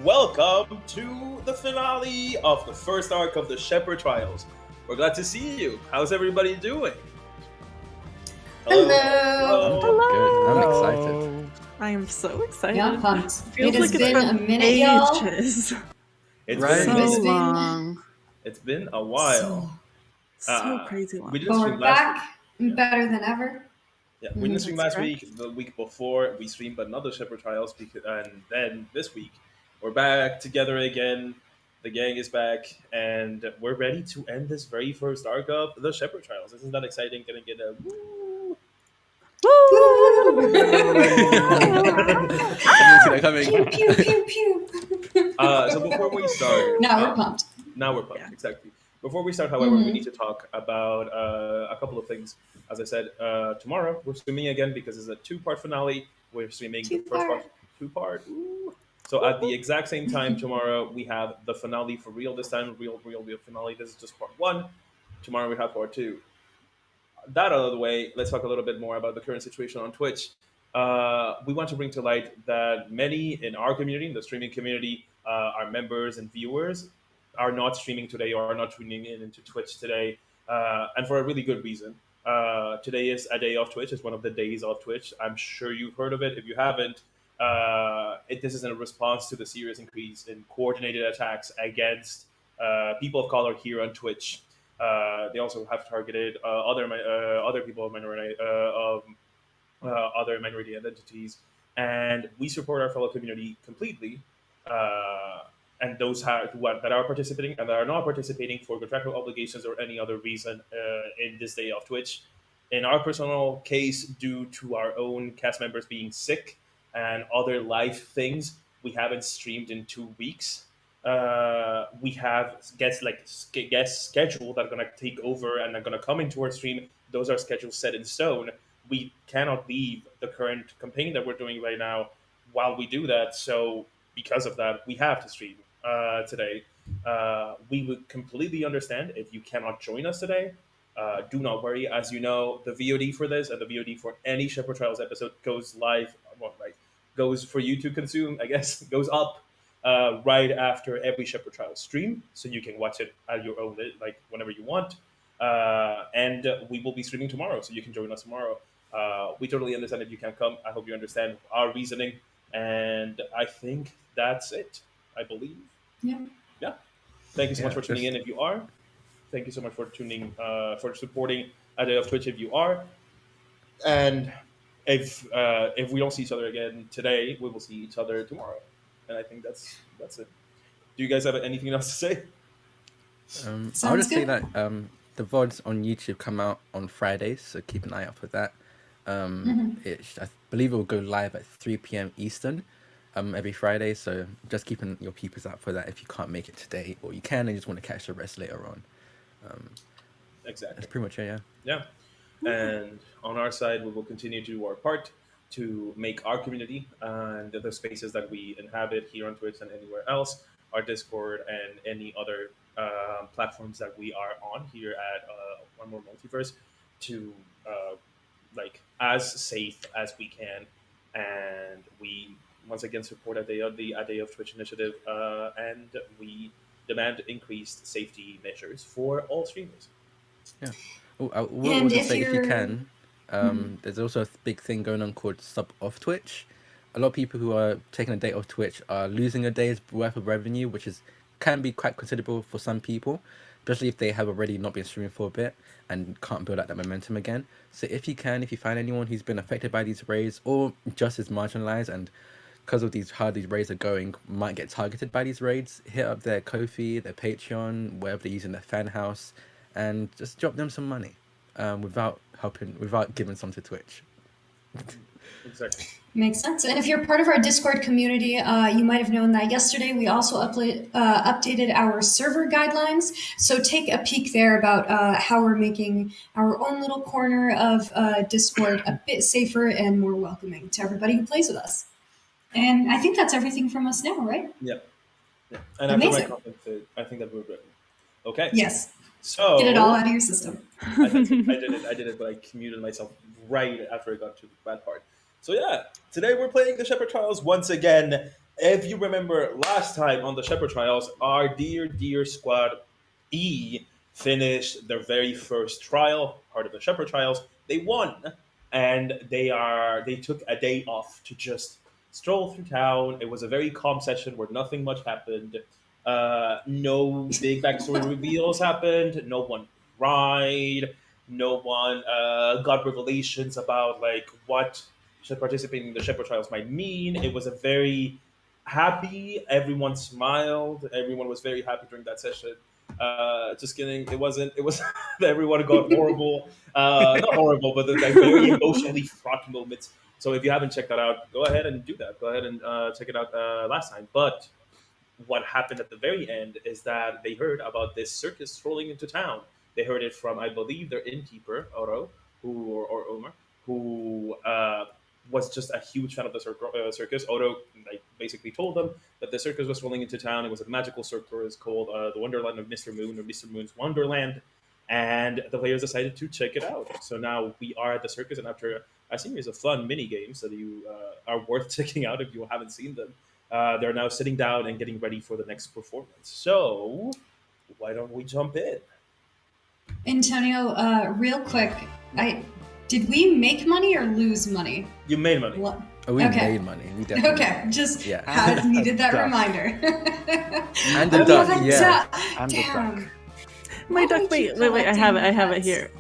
welcome to the finale of the first arc of the Shepherd Trials. We're glad to see you. How's everybody doing? Hello. I'm doing good. I'm excited. I am so excited. Yeah, I'm pumped. Feels It has like been it's a been minute, y'all. ages. It's Right. been So been- long. it's been a while. So crazy long. We didn't But stream we're last back and better than ever. week. Yeah, we didn't stream That's last week. The week before, we streamed another Shepherd Trials, and then this week we're back together again. The gang is back, and we're ready to end this very first arc of the Shepherd Trials. Isn't that exciting? Gonna get a woo! Woo! I didn't see that coming. Pew pew pew pew. So before we start, Now we're pumped. Now we're pumped, Yeah. exactly. Before we start, however, we Mhm. need to talk about a couple of things. As I said, tomorrow we're streaming again because it's a two-part finale. We're streaming the first part, two-part. Ooh. So at the exact same time tomorrow, we have the finale for real this time. Real finale. This is just part one. Tomorrow we have part two. That out of the way, let's talk a little bit more about the current situation on Twitch. We want to bring to light that many in our community, in the streaming community, our members and viewers, are not streaming today or are not tuning in into Twitch today, and for a really good reason. Today is a day of Twitch. It's one of the days of Twitch. I'm sure you've heard of it. If you haven't, this is in response to the serious increase in coordinated attacks against people of color here on Twitch. They also have targeted other people of other minority identities, and we support our fellow community completely. And those that are participating and that are not participating for contractual obligations or any other reason in this day of Twitch. In our personal case, due to our own cast members being sick and other life things, we haven't streamed in 2 weeks. We have guests scheduled that are going to take over and are going to come into our stream. Those are schedules set in stone. We cannot leave the current campaign that we're doing right now while we do that. So because of that, we have to stream today. We would completely understand if you cannot join us today. Do not worry. As you know, the VOD for this and the VOD for any Shepherd Trials episode goes live, goes for you to consume, I guess, goes up right after every Shepherd Trials stream. So you can watch it at your own, whenever you want. And we will be streaming tomorrow, so you can join us tomorrow. We totally understand if you can't come. I hope you understand our reasoning. And I think that's it, I believe. Yeah. Thank you so much Yeah, for tuning in if you are. Thank you so much for for supporting A Day of Twitch if you are. And if we don't see each other again today, we will see each other tomorrow. And I think that's it. Do you guys have anything else to say? I'll just say good. that the VODs on YouTube come out on Fridays, so keep an eye out for that. I believe it will go live at 3 p.m. Eastern every Friday, so just keeping your peepers out for that if you can't make it today, or you can and just want to catch the rest later on. Exactly. That's pretty much it, yeah. Yeah. And on our side, we will continue to do our part to make our community and the spaces that we inhabit here on Twitch and anywhere else, our Discord and any other platforms that we are on here at More Multiverse, to as safe as we can. And we once again support A Day of Twitch initiative, and we demand increased safety measures for all streamers. Yeah. I will And also if say, if you you're- can, there's also a big thing going on called sub off Twitch. A lot of people who are taking a day off Twitch are losing a day's worth of revenue, which can be quite considerable for some people, especially if they have already not been streaming for a bit and can't build up that momentum again. So if you find anyone who's been affected by these raids or just is marginalized and because of how these raids are going, might get targeted by these raids, hit up their Ko-fi, their Patreon, wherever they're using their fan house, and just drop them some money without giving some to Twitch. Exactly. Makes sense. And if you're part of our Discord community, you might have known that yesterday we also updated our server guidelines. So take a peek there about how we're making our own little corner of Discord a bit safer and more welcoming to everybody who plays with us. And I think that's everything from us now, right? Yeah. And after my Amazing. comment, I think that we're good. Okay. Yes. So Get it all out of your system. I did it, but I muted myself right after I got to the bad part. So yeah, today we're playing the Shepherd Trials once again. if you remember last time on the Shepherd Trials, our dear squad E finished their very first trial, part of the Shepherd Trials. They won, and they took a day off to just stroll through town. It was a very calm session where nothing much happened. No big backstory reveals happened. No one cried. No one got revelations about like what participating in the Shepherd Trials might mean. It was a very happy. Everyone smiled. Everyone was very happy during that session. Just kidding. It wasn't. It was everyone got horrible. Not horrible, but like very emotionally fraught moments. So if you haven't checked that out, go ahead and do that. Go ahead and check it out last time. But what happened at the very end is that they heard about this circus strolling into town. They heard it from, I believe, their innkeeper, Oro, or Omar, who was just a huge fan of the circus. Oro like basically told them that the circus was rolling into town. It was a magical circus called the Wonderland of Mr. Moon, or Mr. Moon's Wonderland, and the players decided to check it out. So now we are at the circus, and after a series of fun mini games that you are worth checking out if you haven't seen them, they're now sitting down and getting ready for the next performance. So why don't we jump in? Antonio, real quick, did we make money or lose money? You made money. What? Oh, we Okay. made money. We definitely. Okay, just Yeah. needed that Duck. reminder. And the Oh, duck, the yeah. duck. And the Damn. duck. My Why duck. would you Wait. I have it. I have it collect here.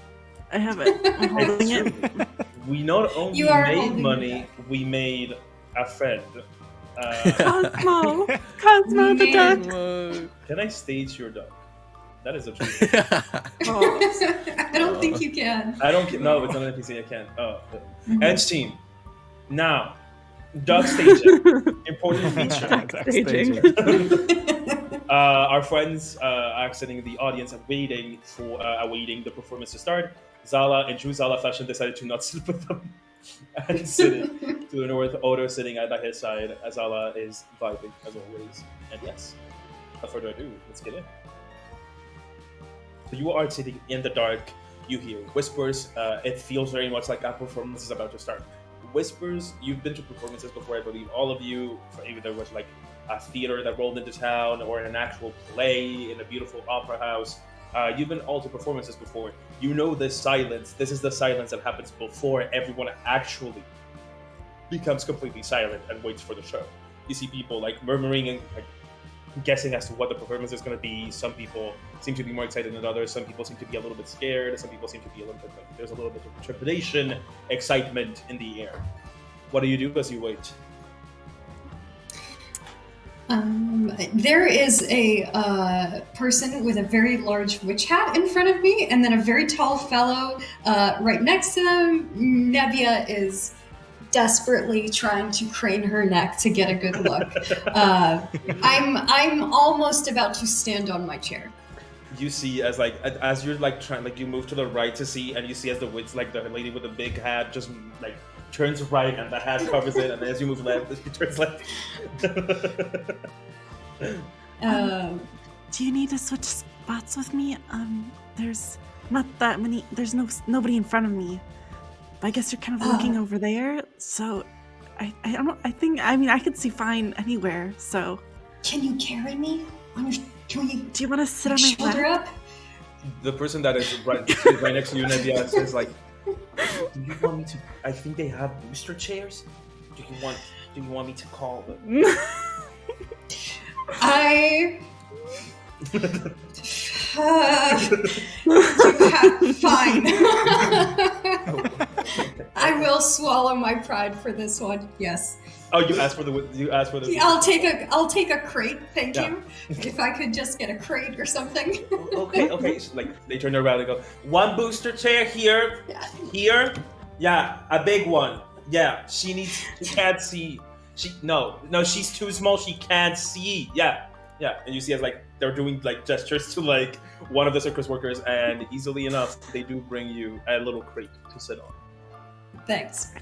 I have it. I'm holding it. We not only You are made holding money, the we made a friend. Cosmo. Cosmo the duck. Whoa. Can I stage your dog? That is a truth. Oh. I don't think you can. I don't. No, it's not an NPC. I can't. Oh, Mhm. Edge team. Now, dog staging. Important feature. Duck staging. Our friends are sitting in the audience and awaiting the performance to start. Zala, in true Zala fashion, decided to not sit with them and sitting to the north. Odo sitting at his side. Zala is vibing as always. And yes, without further ado, let's get in. So you are sitting in the dark. You hear whispers. It feels very much like a performance is about to start. Whispers. You've been to performances before, I believe. All of you, either there was like a theater that rolled into town, or an actual play in a beautiful opera house. You've been all to performances before. You know this silence. This is the silence that happens before everyone actually becomes completely silent and waits for the show. You see people like murmuring and like guessing as to what the performance is going to be. Some people seem to be more excited than others. Some people seem to be a little bit scared. Some people seem to be a little bit like there's a little bit of trepidation, excitement in the air. What do you do as you wait? There is a person with a very large witch hat in front of me, and then a very tall fellow right next to them. Nevia is desperately trying to crane her neck to get a good look. I'm almost about to stand on my chair. You see as you're like trying, like you move to the right to see, and you see as the witch, like the lady with the big hat, just like turns right and the hat covers it, and as you move left, she turns left. Do you need to switch spots with me? There's not that many. There's nobody in front of me. But I guess you're kind of looking over there. So, I don't know. I mean, I could see fine anywhere. So, Can you carry me? Can you do you want to sit on my shoulder lap? up? The person that is right next to you, Nevia, says like, "Do you want me to? I think they have booster chairs. Do you want me to call them?" Fine. I will swallow my pride for this one. Yes. Oh, you asked for the. I'll take a crate, thank Yeah. you. If I could just get a crate or something. Okay. So, like they turn around and go, one booster chair here, yeah, a big one. Yeah, she can't see. No, she's too small. She can't see. Yeah. And you see as like they're doing like gestures to like one of the circus workers, and easily enough, they do bring you a little crate to sit on. Thanks.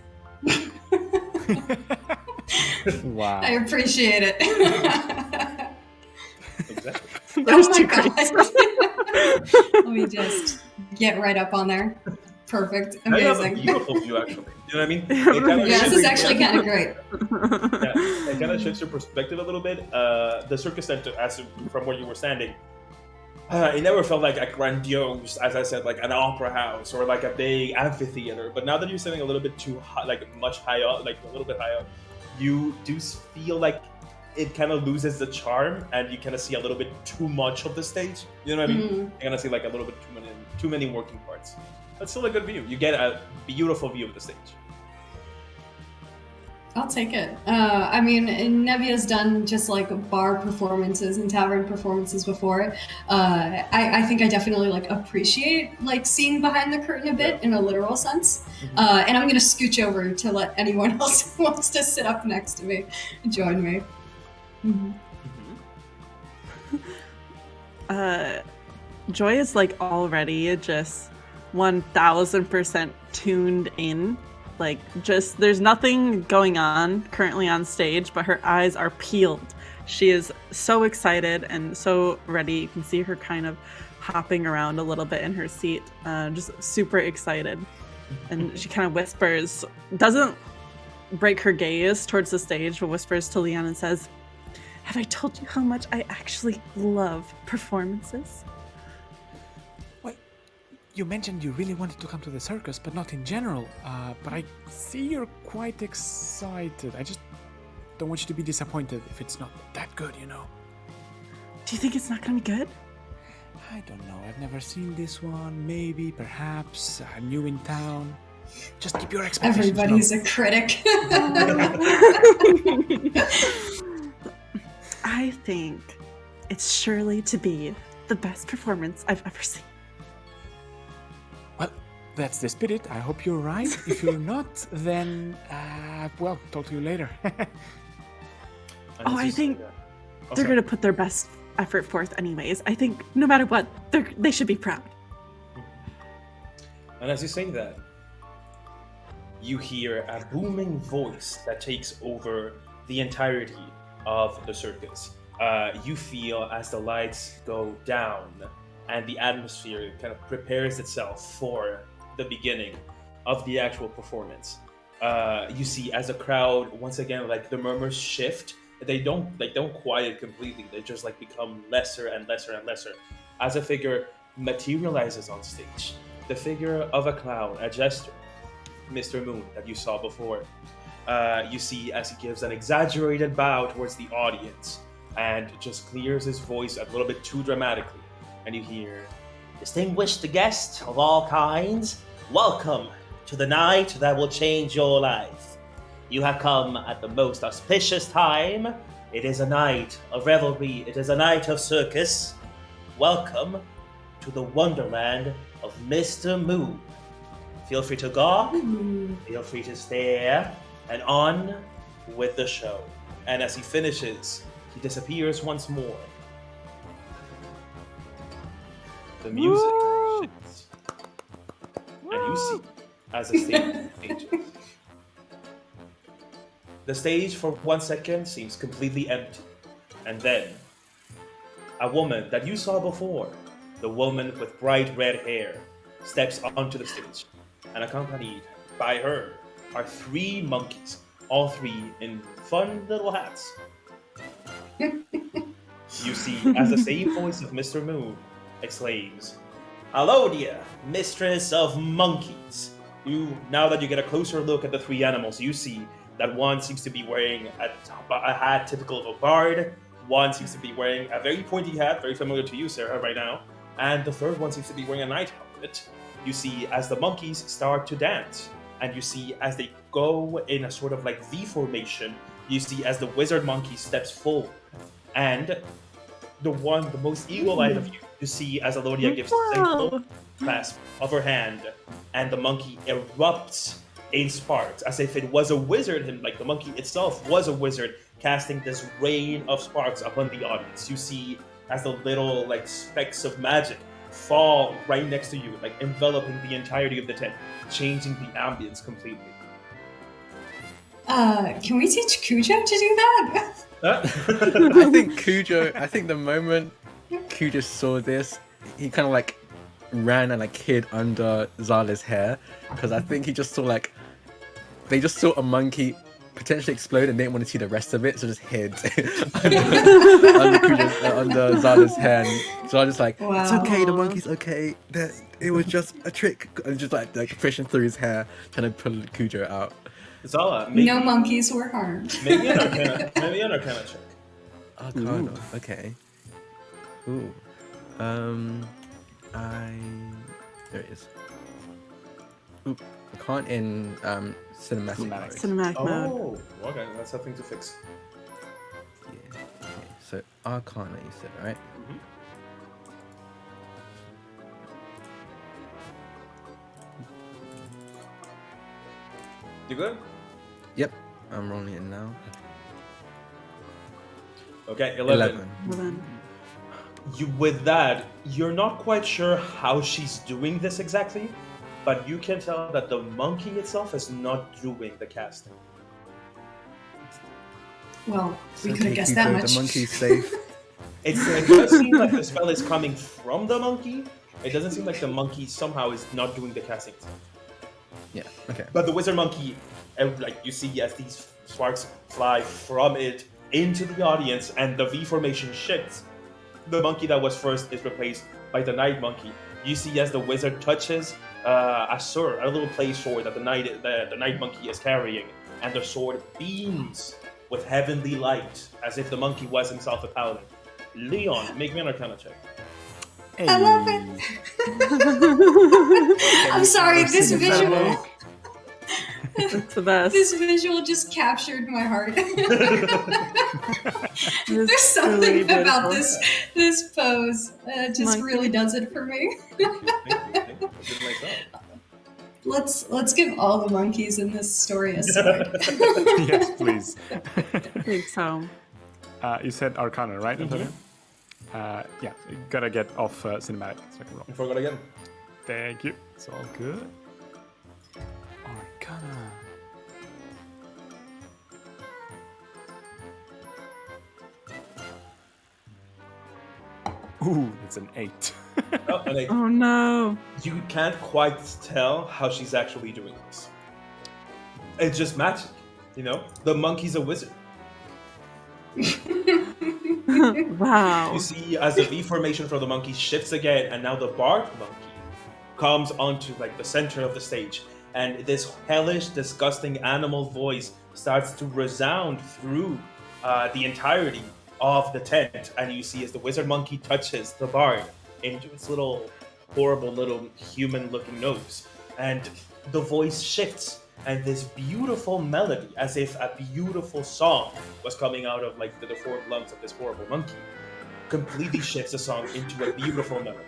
Wow. I appreciate it. Exactly. There's Oh my two God. crates. Let me just get right up on there. Perfect. Now you have a Amazing. beautiful view, actually. You know what I mean? It kind of Yeah, this is shifts- actually kind of great. yeah, it kind of shifts your perspective a little bit. The circus center, as from where you were standing, it never felt like a grandiose, as I said, like an opera house or like a big amphitheater. But now that you're sitting a little bit too high, like much high up, like a little bit high up, you do feel like it kind of loses the charm, and you kind of see a little bit too much of the stage. You know what I mean? You kind of see like a little bit too many working parts. But still a good view. You get a beautiful view of the stage. I'll take it. I mean, Nevia's done just like bar performances and tavern performances before. I think I definitely like appreciate like seeing behind the curtain a bit in a literal sense. And I'm gonna scooch over to let anyone else who wants to sit up next to me join me. Joy is like already just 1000% tuned in. Like, just there's nothing going on currently on stage, but her eyes are peeled. She is so excited and so ready. You can see her kind of hopping around a little bit in her seat, just super excited. And she kind of whispers, doesn't break her gaze towards the stage, but whispers to Leanne and says, "Have I told you how much I actually love performances?" You mentioned you really wanted to come to the circus, but not in general. But I see you're quite excited. I just don't want you to be disappointed if it's not that good, you know. Do you think it's not gonna be good? I don't know. I've never seen this one. Maybe, perhaps. I'm new in town. Just keep your expectations low. Everybody's a critic. I think it's surely to be the best performance I've ever seen. Well, that's the spirit. I hope you're right. If you're not, then, well, talk to you later. I think they're going to put their best effort forth anyways. I think no matter what, they should be proud. And as you say that, you hear a booming voice that takes over the entirety of the circus. You feel as the lights go down and the atmosphere kind of prepares itself for the beginning of the actual performance. You see as the crowd, once again, like the murmurs shift. They don't quiet completely. They just like become lesser and lesser and lesser as a figure materializes on stage. The figure of a clown, a jester, Mr. Moon, that you saw before. You see as he gives an exaggerated bow towards the audience and just clears his voice a little bit too dramatically. And you hear, "Distinguished guests of all kinds, welcome to the night that will change your life. You have come at the most auspicious time. It is a night of revelry. It is a night of circus. Welcome to the wonderland of Mr. Moon. Feel free to gawk, feel free to stare, and on with the show." And as he finishes, he disappears once more. The music shifts. And you see as the stage changes. The stage for 1 second seems completely empty. And then, a woman that you saw before, the woman with bright red hair, steps onto the stage. And accompanied by her are 3 monkeys, all 3 in fun little hats. You see as the same voice of Mr. Moon exclaims, "Hello, dear mistress of monkeys." Now that you get a closer look at the 3 animals, you see that one seems to be wearing a hat typical of a bard, one seems to be wearing a very pointy hat, very familiar to you, Sarah, right now, and the third one seems to be wearing a night helmet. You see as the monkeys start to dance, and you see as they go in a sort of like V formation, you see as the wizard monkey steps forward, and the most eagle-eyed of you see as Alodia gives a single clasp of her hand, and the monkey erupts in sparks, as if it was a wizard, and like the monkey itself was a wizard, casting this rain of sparks upon the audience. You see as the little like specks of magic fall right next to you, like enveloping the entirety of the tent, changing the ambience completely. Can we teach Cujo to do that? I think the moment Cujo saw this, he kind of like ran and like hid under Zala's hair because I think he just saw like they just saw a monkey potentially explode and didn't want to see the rest of it, so just hid under Zala's hair. And Zala just like, it's Wow. okay, the monkey's okay. It was just a trick, and just like fishing through his hair, trying to pull Cujo out. Zala, No monkeys were harmed. maybe an Arcana check. Arcana, okay. Ooh. There it is. Ooh, I can't in cinematic mode. Cinematic mode. Oh, okay, that's something to fix. Yeah. Okay. So Arcana, you said, right? You good? Yep. I'm rolling it now. Okay, 11. Well then, With that, you're not quite sure how she's doing this exactly, but you can tell that the monkey itself is not doing the casting. Well, we It's could have okay, guessed Cujo, that much. The monkey's safe. It does seem like the spell is coming from the monkey. It doesn't seem like the monkey somehow is not doing the casting itself. Yeah. Okay. But the wizard monkey, like you see as these sparks fly from it into the audience and the V formation shifts, the monkey that was first is replaced by the night monkey. You see as the wizard touches a sword, a little play sword that the night monkey is carrying, and the sword beams with heavenly light as if the monkey was himself a paladin. Leon, make me an Arcana check. I love it. I'm sorry, this visual. it's the best. This visual just captured my heart. It's There's something really about beautiful. this pose that just Monkey. really does it for me. Thank you. Good myself. Let's give all the monkeys in this story a sword. Yes, please. I think so. You said Arcana, right, Antonio? Yeah, you gotta get off cinematic so I can roll. I forgot again. Thank you. It's all good. Arcana. Ooh, it's an 8. Oh, and Oh no. you can't quite tell how she's actually doing this. It's just magic, you know? The monkey's a wizard. Wow. You see, as the V formation for the monkey shifts again, and now the bark monkey comes onto like the center of the stage, and this hellish, disgusting animal voice starts to resound through the entirety of the tent, and you see as the wizard monkey touches the bard into its little horrible little human-looking nose, and the voice shifts, and this beautiful melody, as if a beautiful song was coming out of like the four lungs of this horrible monkey, completely shifts the song into a beautiful melody.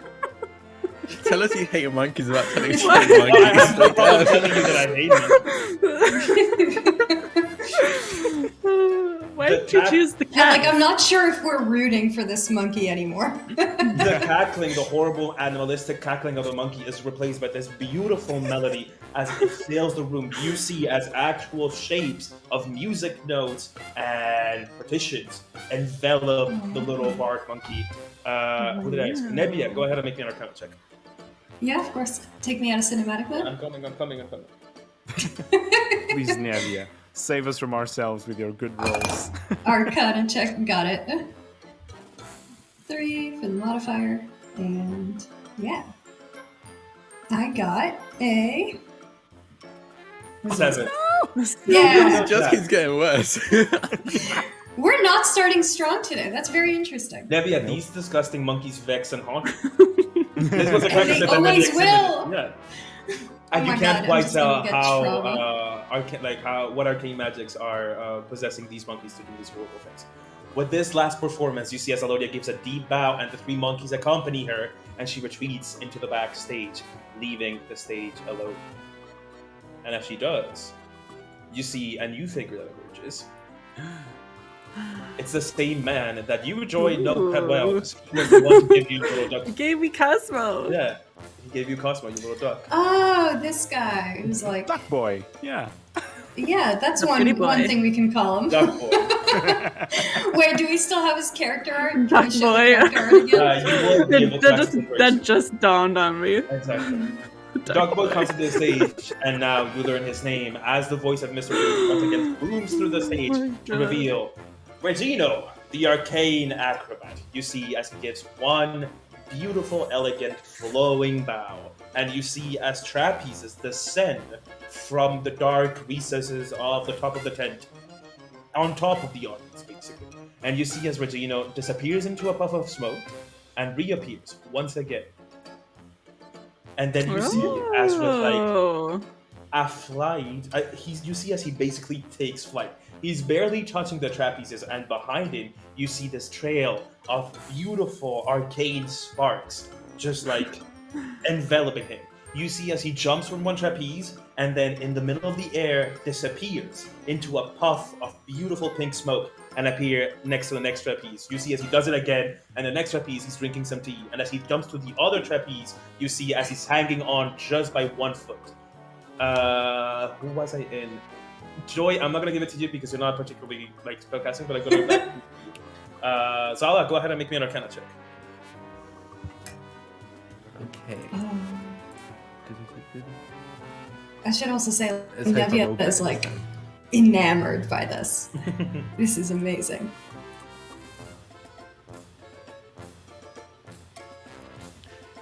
Tell us you hate monkeys without telling us you What? hate I have no monkeys. problem telling you that I hate monkeys. Why The did you cat- choose the Yeah, cat? like I'm not sure if we're rooting for this monkey anymore. The cackling, the horrible animalistic cackling of the monkey is replaced by this beautiful melody as it fills the room. You see as actual shapes of music notes and partitions envelop the little bark monkey. Who did I ask? Nebia, go ahead and make me an Arcana check. Yeah, of course. Take me out of cinematic mode. I'm coming. Please, Nevia, save us from ourselves with your good rolls. Arcana check, got it. 3 for the modifier, and yeah. I got a... 7. Yeah, It just keeps getting worse. we're not starting strong today. That's very interesting. Nebia, these disgusting monkeys vex and haunt you. This was a And they character that always Nebia will. exhibited. Yeah. Oh And my you God, can't I'm quite just gonna tell get how what arcane magics are possessing these monkeys to do these horrible things. With this last performance, you see as Alodia gives a deep bow, and the 3 monkeys accompany her, and she retreats into the backstage, leaving the stage alone. And as she does, you see a new figure that emerges. It's the same man that you, Joy, know quite well. He was the one who gave you little duck. You gave me Cosmo. Yeah, he gave you Cosmo, you little duck. Oh, this guy who's like... Duck boy, yeah. Yeah, that's The pretty boy. one thing we can call him. Duck Boy. Wait, do we still have his character art? Can Duck we show the boy. character art again? You will be able to that, access just, the first. that just dawned on me. Exactly. Duck Boy comes to the stage, and now you learn his name as the voice of Mr. Moon once again booms through the stage my to God. reveal Regino, the arcane acrobat. You see as he gives one beautiful, elegant, flowing bow, and you see as trapezes descend from the dark recesses of the top of the tent on top of the audience, basically. And you see as Regino disappears into a puff of smoke and reappears once again. And then you see as with like Oh. a flight, you see as he basically takes flight. He's barely touching the trapezes, and behind him, you see this trail of beautiful arcane sparks just like enveloping him. You see as he jumps from one trapeze, and then in the middle of the air disappears into a puff of beautiful pink smoke and appear next to the next trapeze. You see as he does it again, and the next trapeze he's drinking some tea, and as he jumps to the other trapeze, you see as he's hanging on just by 1 foot. Who was I in? Joy, I'm not gonna give it to you because you're not particularly like spellcasting, but I'm gonna back to you. Zala, go ahead and make me an Arcana check. Okay. I should also say, Let's hope I roll Nevia is better like this time. enamored by this. This is amazing.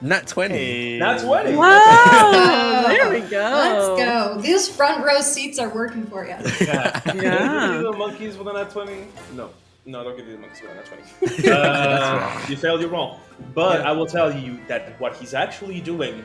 Nat 20. That's 20. Wow! There we go. Let's go. These front row seats are working for you. Yeah. Yeah. Give me the monkeys with a nat 20. No, don't give me the monkeys with a nat 20. That's You failed, you're wrong. But I will tell you that what he's actually doing,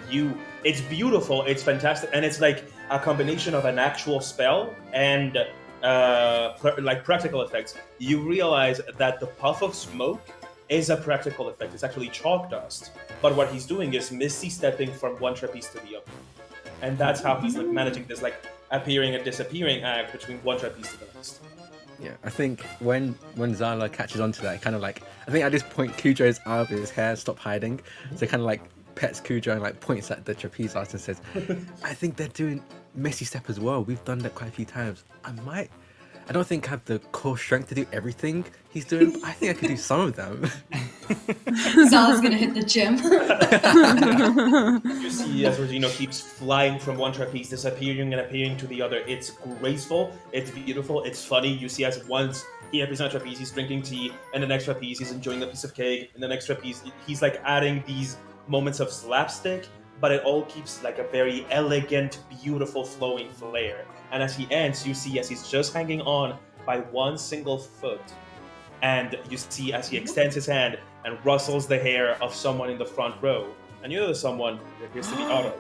it's beautiful, it's fantastic, and it's like a combination of an actual spell and like practical effects. You realize that the puff of smoke is a practical effect. It's actually chalk dust. But what he's doing is misty stepping from one trapeze to the other. And that's how he's like managing this like appearing and disappearing act between one trapeze to the next. Yeah, I think when Zala catches on to that, kind of like, I think at this point Cujo's out of his hair, stop hiding. So kind of like pets Cujo and like points at the trapeze artist and says, I think they're doing Misty Step as well. We've done that quite a few times. I don't think I have the core strength to do everything he's doing, but I think I could do some of them. Zala's gonna hit the gym. You see as Regino keeps flying from one trapeze, disappearing and appearing to the other. It's graceful, it's beautiful, it's funny. You see as once he appears on a trapeze, he's drinking tea, and the next trapeze, he's enjoying a piece of cake, and the next trapeze, he's like adding these moments of slapstick, but it all keeps like a very elegant, beautiful, flowing flair. And as he ends, you see as he's just hanging on by one single foot, and you see as he extends his hand and rustles the hair of someone in the front row. And you know the someone appears to be Otto.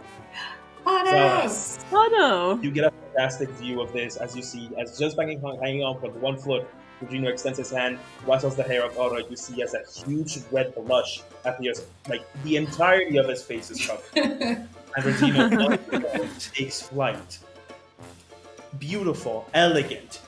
Otto! Otto! You get a fantastic view of this as you see, as just hanging on with 1 foot, Regino extends his hand, rustles the hair of Otto. You see as a huge red blush appears, like the entirety of his face is covered. And Regino takes flight. Beautiful, elegant.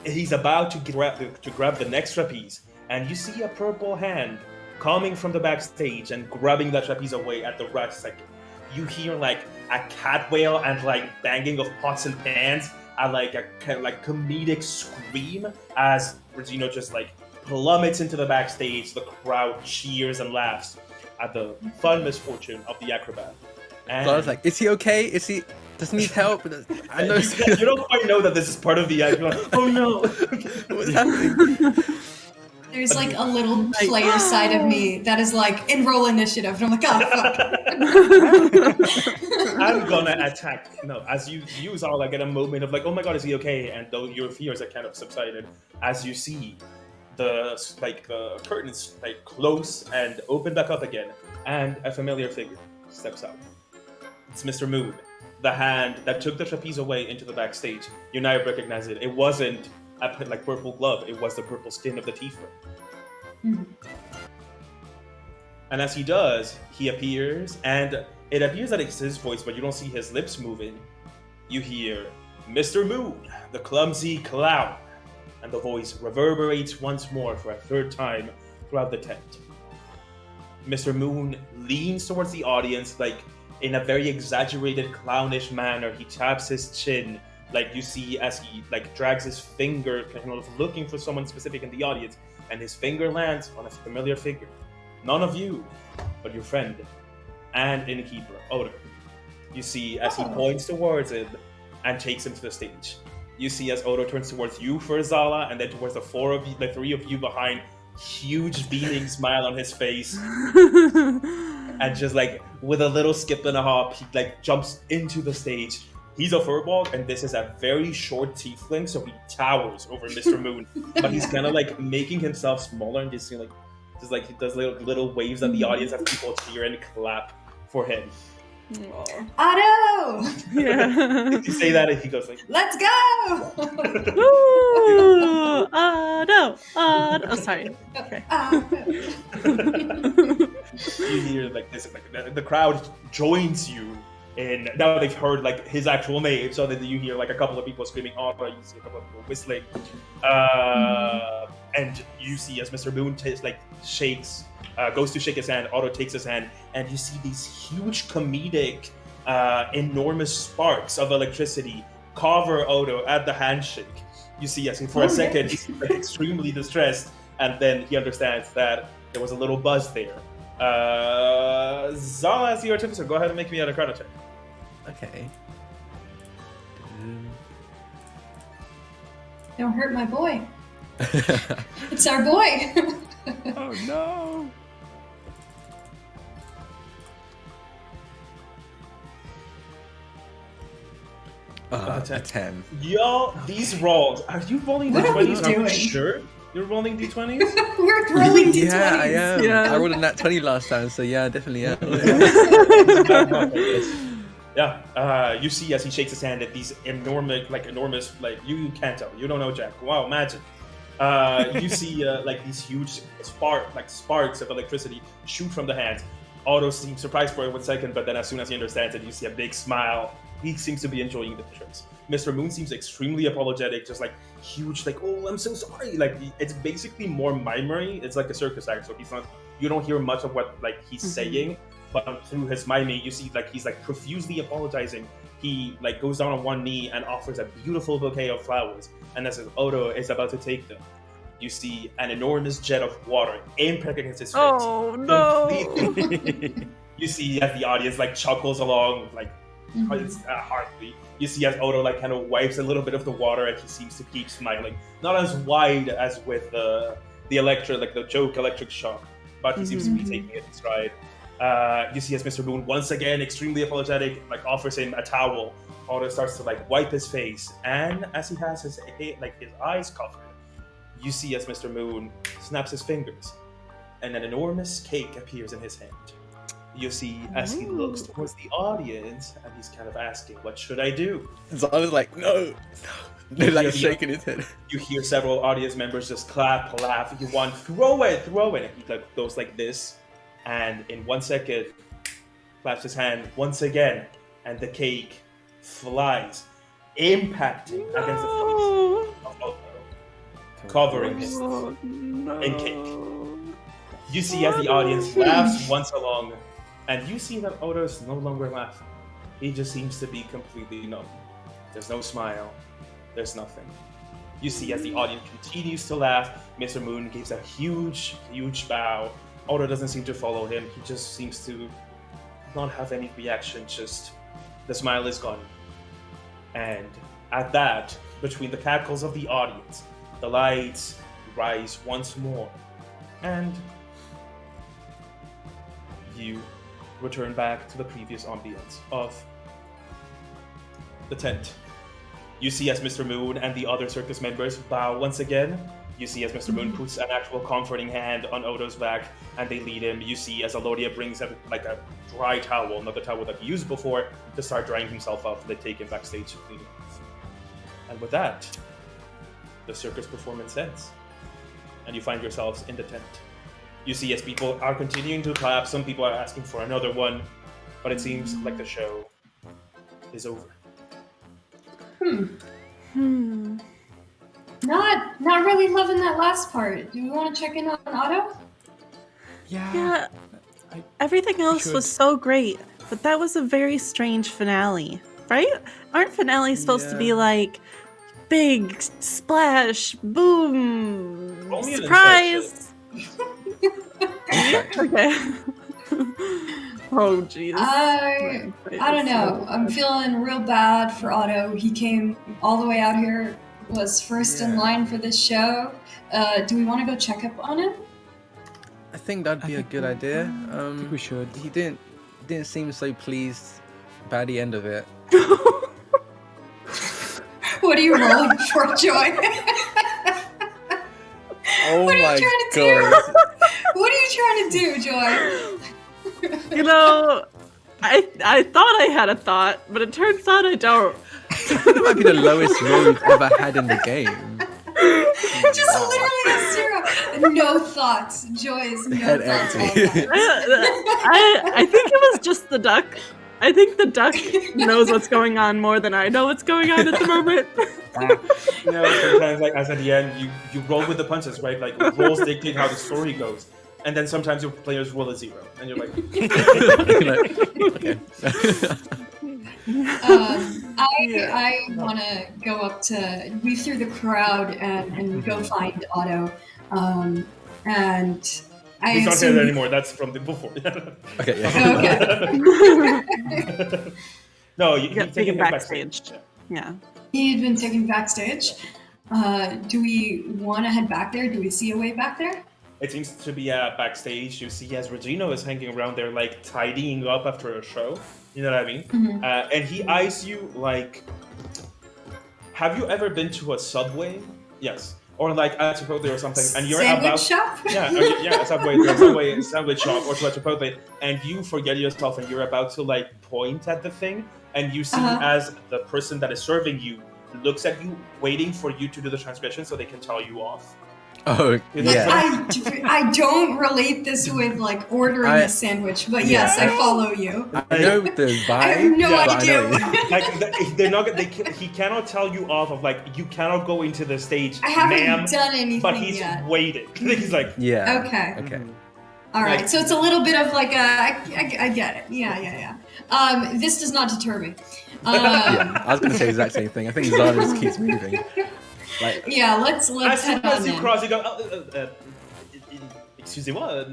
He's about to grab the next trapeze, and you see a purple hand coming from the backstage and grabbing that trapeze away at the right second. You hear like a cat wail and like banging of pots and pans and like a kind of like comedic scream as Regino just like plummets into the backstage. The crowd cheers and laughs at the fun misfortune of the acrobat. And So I was like, is he okay? Does he need help? I know. you don't quite know that this is part of the act. You're like, oh no, What's happening? There's like a little player side of me that is like, enroll initiative. And I'm like, oh, fuck. I'm gonna attack. No, as you use all like get a moment of like, oh my god, is he okay? And though your fears are kind of subsided, as you see the curtains like close and open back up again, and a familiar figure steps out. It's Mr. Moon, the hand that took the trapeze away into the backstage. You now recognize it. It wasn't a like purple glove. It was the purple skin of the Tiefling. Mhm. And as he does, he appears, and it appears that it's his voice, but you don't see his lips moving. You hear, Mr. Moon, the clumsy clown. And the voice reverberates once more for a third time throughout the tent. Mr. Moon leans towards the audience, like in a very exaggerated, clownish manner. He taps his chin Like you see as he like drags his finger, kind of looking for someone specific in the audience, and his finger lands on a familiar figure. None of you, but your friend and innkeeper Odo. You see as he points towards him and takes him to the stage. You see as Odo turns towards you for Zala, and then towards the three of you behind, huge beaming smile on his face, and just like with a little skip and a hop, he like jumps into the stage. He's a furball, and this is a very short tiefling, so he towers over Mr. Moon. But he's kind of like making himself smaller and just he does little waves at the audience as people cheer and clap for him. Otto! Yeah. You say that, and he goes like, Let's go! Woo! No. Oh, sorry. Okay. you hear like this, like the crowd joins you. And now they've heard like his actual name, so then you hear like a couple of people screaming "Otto," you see a couple of people whistling, and you see as Mr. Moon shakes, goes to shake his hand. Otto takes his hand, and you see these huge comedic, enormous sparks of electricity cover Otto at the handshake. You see, as for a second, he's like, extremely distressed, and then he understands that there was a little buzz there. Zala, as the artificer, go ahead and make me an Arcana check. Okay. Don't hurt my boy. It's our boy. Oh no! A 10. Yo, these rolls. Are you rolling What are we d20s? Are you doing? sure you're rolling d20s? We're rolling d20s. Yeah, I am. Yeah. I rolled a nat 20 last time, so yeah, definitely am. Yeah. You see as he shakes his hand at these enormous, you can't tell. You don't know, Jack. Wow, magic. You see like these huge sparks of electricity shoot from the hands. Otto seems surprised for 1 second, but then as soon as he understands it, you see a big smile. He seems to be enjoying the pictures. Mr. Moon seems extremely apologetic, just like huge, like, oh, I'm so sorry. Like it's basically more mimery. It's like a circus act, so he's not. You don't hear much of what like he's saying, but through his miming, you see like he's like profusely apologizing. He like goes down on one knee and offers a beautiful bouquet of flowers, and as Odo is about to take them, you see an enormous jet of water impact against his face. Oh no! You see as the audience like chuckles along, like heartily. You see as Odo like kind of wipes a little bit of the water, and he seems to keep smiling. Not as wide as with the joke electric shock, but he seems to be taking it in stride. You see as Mr. Moon once again extremely apologetic, like offers him a towel. Odo starts to like wipe his face, and as he has his eyes covered, you see as Mr. Moon snaps his fingers, and an enormous cake appears in his hand. You see as he looks towards the audience, and he's kind of asking, "What should I do?" So I was like, no. They're like shaking his head. You hear several audience members just clap, laugh. You want throw it. And he like goes like this, and in 1 second, claps his hand once again, and the cake flies, impacting against the face of Odo, covering him in cake. You see as the audience laughs once along, and you see that Odo is no longer laughing. He just seems to be completely numb. There's no smile. There's nothing. You see as the audience continues to laugh, Mr. Moon gives a huge, huge bow. Odo doesn't seem to follow him. He just seems to not have any reaction. Just the smile is gone. And at that, between the cackles of the audience, the lights rise once more, and you return back to the previous ambience of the tent. You see as Mr. Moon and the other circus members bow once again. You see as Mr. Moon puts an actual comforting hand on Odo's back, and they lead him. You see as Alodia brings a dry towel, another towel that he used before, to start drying himself up, and they take him backstage to clean him off. And with that, the circus performance ends, and you find yourselves in the tent. You see as people are continuing to clap, some people are asking for another one, but it seems like the show is over. Not really loving that last part. Do we want to check in on Otto? Yeah. I Everything else should. was so great, but that was a very strange finale. right? Aren't finales supposed to be Yeah. like big splash, boom, Roll me an surprise? Insight. Okay. Oh jeez. I don't know. I'm feeling real bad for Otto. He came all the way out here, was first in Yeah. line for this show. Do we want to go check up on him? I think that'd be a good idea. I think we should. He didn't seem so pleased by the end of it. What are you rolling for, Joy? Oh What are you my trying to god! What are you trying to do, Joy? You know, I thought I had a thought, but it turns out I don't. That might be the lowest roll you've ever had in the game. Just literally a zero. No thoughts. Joy is no Head thoughts. empty. I think it was just the duck. I think the duck knows what's going on more than I know what's going on at the moment. Sometimes, like, as at the end, you roll with the punches, right? Like, rolls dictate how the story goes. And then sometimes your players roll a 0. And you're like... Okay. I want to go up to weave through the crowd and go find Otto. And I He's not assume... here anymore. That's from the before. Okay, yeah. Okay. No, you Got take taken him backstage. backstage. Yeah. He had been taken backstage. Do we want to head back there? Do we see a way back there? It seems to be backstage. You see, as Regino is hanging around there, like tidying up after a show. You know what I mean? Mm-hmm. And he eyes you like. Have you ever been to a Subway? Yes, or like a Chipotle or something, and you're Sandwich about shop? a Subway sandwich shop or to a Chipotle, and you forget yourself and you're about to like point at the thing, and you see as the person that is serving you looks at you, waiting for you to do the transgression so they can tell you off. Oh, yeah. I don't relate this with like ordering a sandwich, but yes, I follow you. I know the vibe. I have no but I idea. know- Like they're not. He cannot tell you off of like you cannot go into the stage, I haven't ma'am. done anything But he's yet. waiting. He's like, Yeah. Okay. Okay. All right. Like- So it's a little bit of like a. I get it. Yeah. This does not deter me. Yeah. I was gonna say the exact same thing. I think Zara just keeps moving. Like, Yeah. Let's as head soon on as you in. cross, you go. Excusez-moi.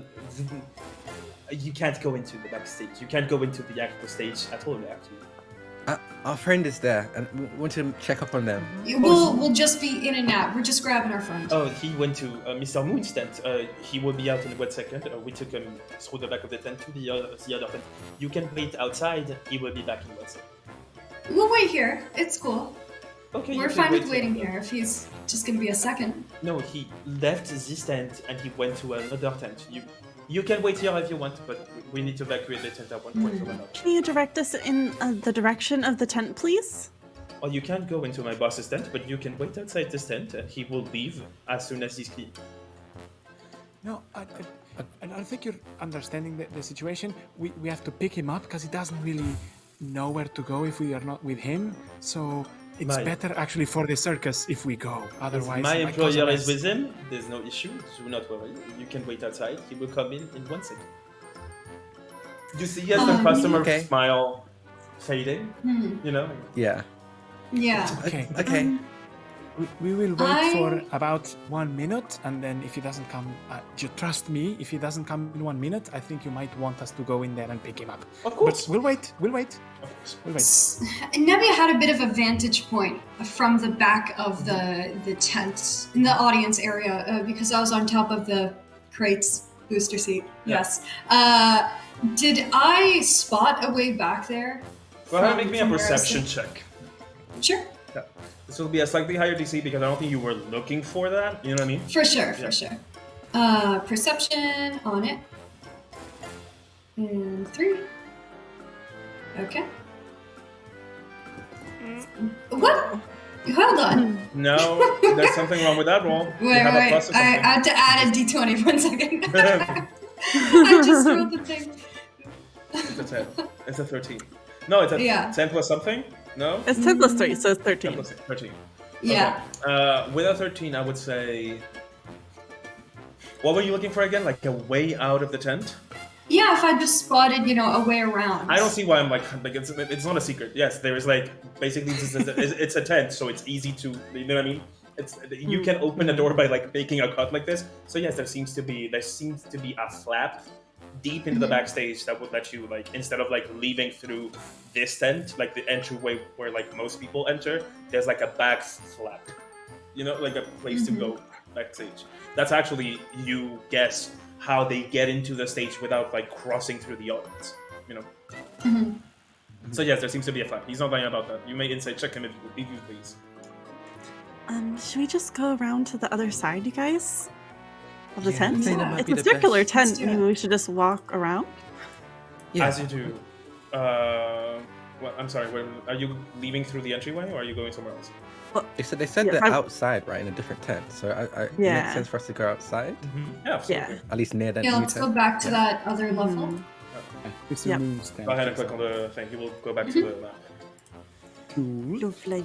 You can't go into the backstage. You can't go into the actual stage at all. Actually. our friend is there, and we want to check up on them. We'll just be in and out. We're just grabbing our friend. Oh, he went to Mr. Moon's tent. He will be out in 1 second. We took him through the back of the tent to the other tent. You can wait outside. He will be back in 1 second. We'll wait here. It's cool. Okay, We're you can fine wait with waiting here if he's just gonna be a second. No, he left this tent and he went to another tent. You can wait here if you want, but we need to evacuate the tent at one point or another. Can you direct us in the direction of the tent, please? Well, you can't go into my boss's tent, but you can wait outside this tent and he will leave as soon as he's clean. No, I don't think you're understanding the situation. We have to pick him up because he doesn't really know where to go if we are not with him. So it's better actually for the circus if we go. Otherwise, my it might cause a employer mess. is with him. There's no issue. Do not worry. You can wait outside. He will come in 1 second. You see as the customer Okay. smile fading, you know? Yeah. Yeah. Okay. Okay. We will wait I- for about 1 minute, and then if he doesn't come, you trust me. If he doesn't come in 1 minute, I think you might want us to go in there and pick him up. Of course. But we'll wait. We'll wait. Of course. We'll wait. Nebia had a bit of a vantage point from the back of the tent in the audience area because I was on top of the crates booster seat. Yeah. Yes. Did I spot a way back there? Go ahead and make from- me a from where I was perception sitting? check. Sure. Yeah. This will be a slightly higher DC because I don't think you were looking for that. You know what I mean? For sure. Yeah. For sure. Perception on it. And 3. Okay. What? Hold on. No, there's something wrong with that roll. You Wait. have a plus or I something. had to add a d20 1 second. I just rolled the thing. It's a 10. It's a 13. No, it's a Yeah. 10 plus something? No? It's 10 plus 3, so it's 10 13. plus 13. Yeah. Okay. With a 13, I would say... What were you looking for again? Like a way out of the tent? Yeah, if I just spotted, a way around. I don't see why I'm like it's not a secret. Yes, there is like basically it's a tent, so it's easy to you know what I mean. You can open the door by like making a cut like this. So yes, there seems to be a flap deep into the backstage that would let you like instead of like leaving through this tent, like the entryway where like most people enter, there's like a back flap. Like a place to go backstage. That's actually you guess how they get into the stage without like crossing through the audience. So yes, there seems to be a flap. He's not lying about that. You may insight check him if you please. Should we just go around to the other side, you guys? Of the Yeah, tent? I think that might It's be a the circular best. tent. Let's do it. Maybe we should just walk around. Yeah. As you do, well, I'm sorry. Are you leaving through the entryway, or are you going somewhere else? They said Yeah, they're I'm- outside, right, in a different tent. So it Yeah. makes sense for us to go outside, Yeah, absolutely. Yeah. at least near that Yeah, new let's go tent. back to that other level. It's Yep. a moon stand. Go ahead and click on the thing. He will go back to the map. Cool. Lovely.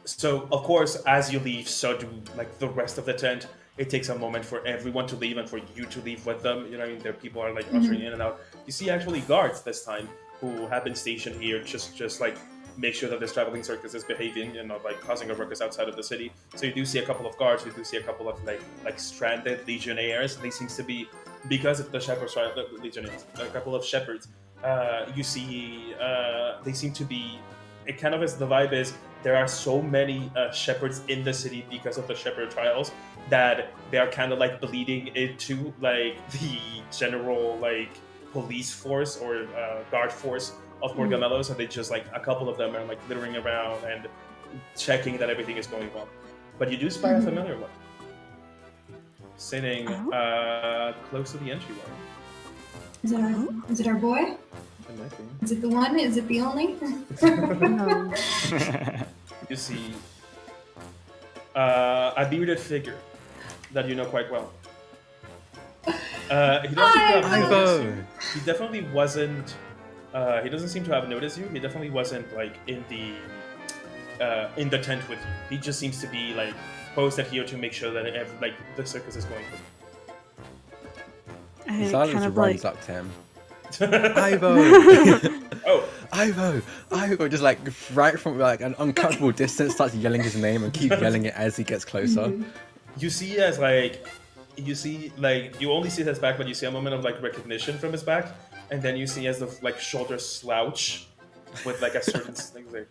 So, of course, as you leave, so do like the rest of the tent. It takes a moment for everyone to leave and for you to leave with them. You know, what I mean, there people are like ushering in and out. You see, actually, guards this time who have been stationed here, just like make sure that this traveling circus is behaving and not like causing a ruckus outside of the city. So you do see a couple of guards. You do see a couple of like stranded legionnaires. They seems to be because of the shepherds, right? The legionnaires, a couple of shepherds. You see, they seem to be. It kind of is the vibe is there are so many shepherds in the city because of the shepherd trials that they are kind of like bleeding into like the general like police force or guard force of Morgamello. So they just like a couple of them are like littering around and checking that everything is going well. But you do spy a familiar one sitting close to the entryway. Is it our boy? It might be. Is it the one? Is it the only? No. You see a bearded figure that you know quite well. He doesn't seem to have noticed you. He definitely wasn't. He doesn't seem to have noticed you. He definitely wasn't like in the tent with you. He just seems to be like posted here to make sure that the circus is going good. I Silence kind of runs like. up to him. Ivo! Oh, Ivo! Just like right from like an uncomfortable distance, starts yelling his name and keep yelling it as he gets closer. you see you only see his back, but you see a moment of like recognition from his back, and then you see as the like shoulders slouch with like a certain thing. Like,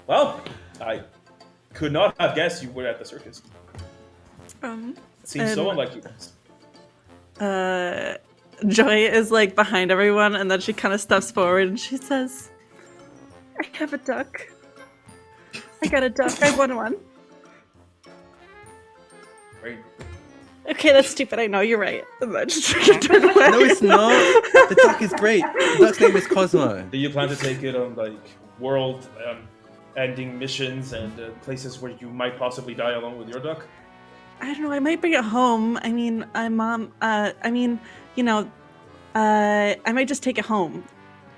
well, I could not have guessed you were at the circus. It seems so unlike you guys. Joy is like behind everyone, and then she kind of steps forward and she says, "I have a duck. I got a duck. I won one." Right. Okay, that's stupid. I know you're right. And then just turn away. No, it's not. The duck is great. The duck's name is Cosmo. Do you plan to take it on like world ending missions and places where you might possibly die along with your duck? I don't know. I might bring it home. I mean, I might just take it home,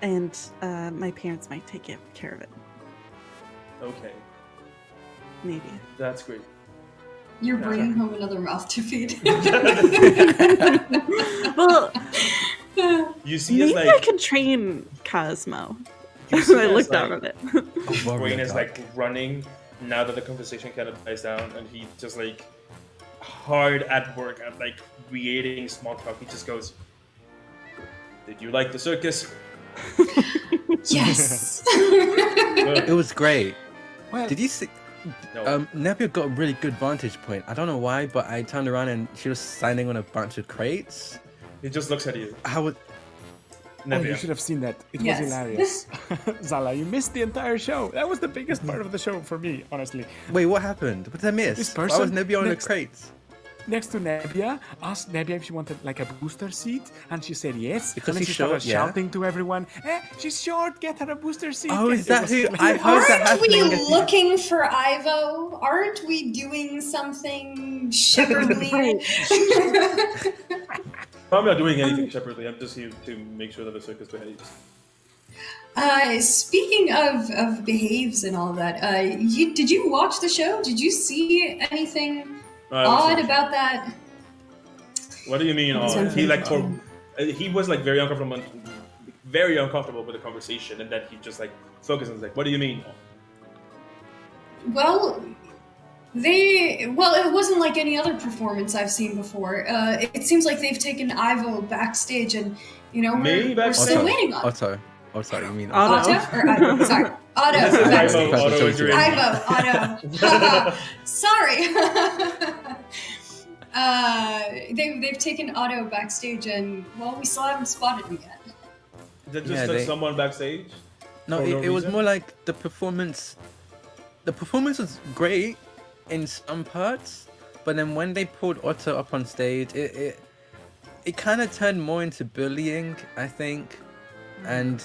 and my parents might take care of it. Okay, Maybe. that's great. You're bringing home another mouth to feed. Well, You see, it's maybe like I can train Cosmo. you see I as, look down like, at it. A warrior Brain is duck. like running now that the conversation kind of dies down, and he just like hard at work at like creating small talk. He just goes, "Did you like the circus?" Yes. It was great. Well, Did you see? No. Nebia got a really good vantage point. I don't know why, but I turned around and she was standing on a bunch of crates. He just looks at you. How would? oh, you Nebia. should have seen that. It Yes. was hilarious. Zala, you missed the entire show. That was the biggest part of the show for me, honestly. Wait, what happened? What did I miss? This Why was person Nebia on the next- crates? Next to Nebia, asked Nebia if she wanted like a booster seat, and she said yes. Because and then she's she started short, yeah? shouting to everyone, she's short, get her a booster seat. Oh, is It that was who? hilarious. I heard that Aren't we happening. looking for Ivo? Aren't we doing something shepherdly? I'm not doing anything separately. I'm just here to make sure that the circus behaves. Speaking of behaves and all that, did you watch the show? Did you see anything I haven't odd seen- about that? What do you mean? It's He like he was like very uncomfortable with the conversation, and then he just like focused and was like, "What do you mean?" Well, it wasn't like any other performance I've seen before. It seems like they've taken Ivo backstage, and Me we're still backstage? waining on Otto, you mean Otto. Otto or Ivo. Sorry, Otto This is backstage. Ivo. Otto is your Ivo, Otto. Sorry. They've taken Otto backstage, and well, we still haven't spotted him yet. Did just took someone backstage? No, For it was reason? more like the performance. The performance was great in some parts, but then when they pulled Otto up on stage, it kind of turned more into bullying, I think, and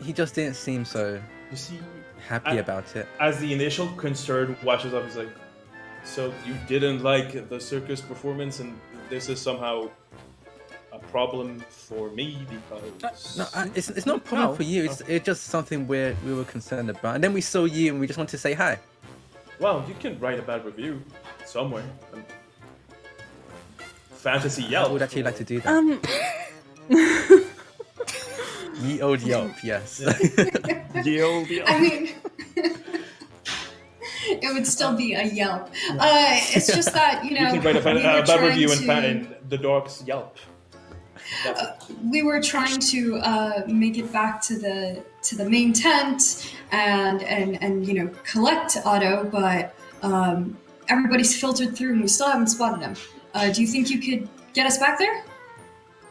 he just didn't seem so You see, happy about it. as the initial concern washes off, he's like, "So you didn't like the circus performance, and this is somehow a problem for me because..." No, it's not a problem No. for you. It's just something we were concerned about, and then we saw you, and we just wanted to say hi. Well, you can write a bad review somewhere. Fantasy I Yelp. would actually like to do that. Ye old Yelp, yes. I mean, it would still be a Yelp. It's just that You can write a bad review in the dog's Yelp. we were trying to make it back to the main tent and collect Otto, but everybody's filtered through and we still haven't spotted him. Do you think you could get us back there?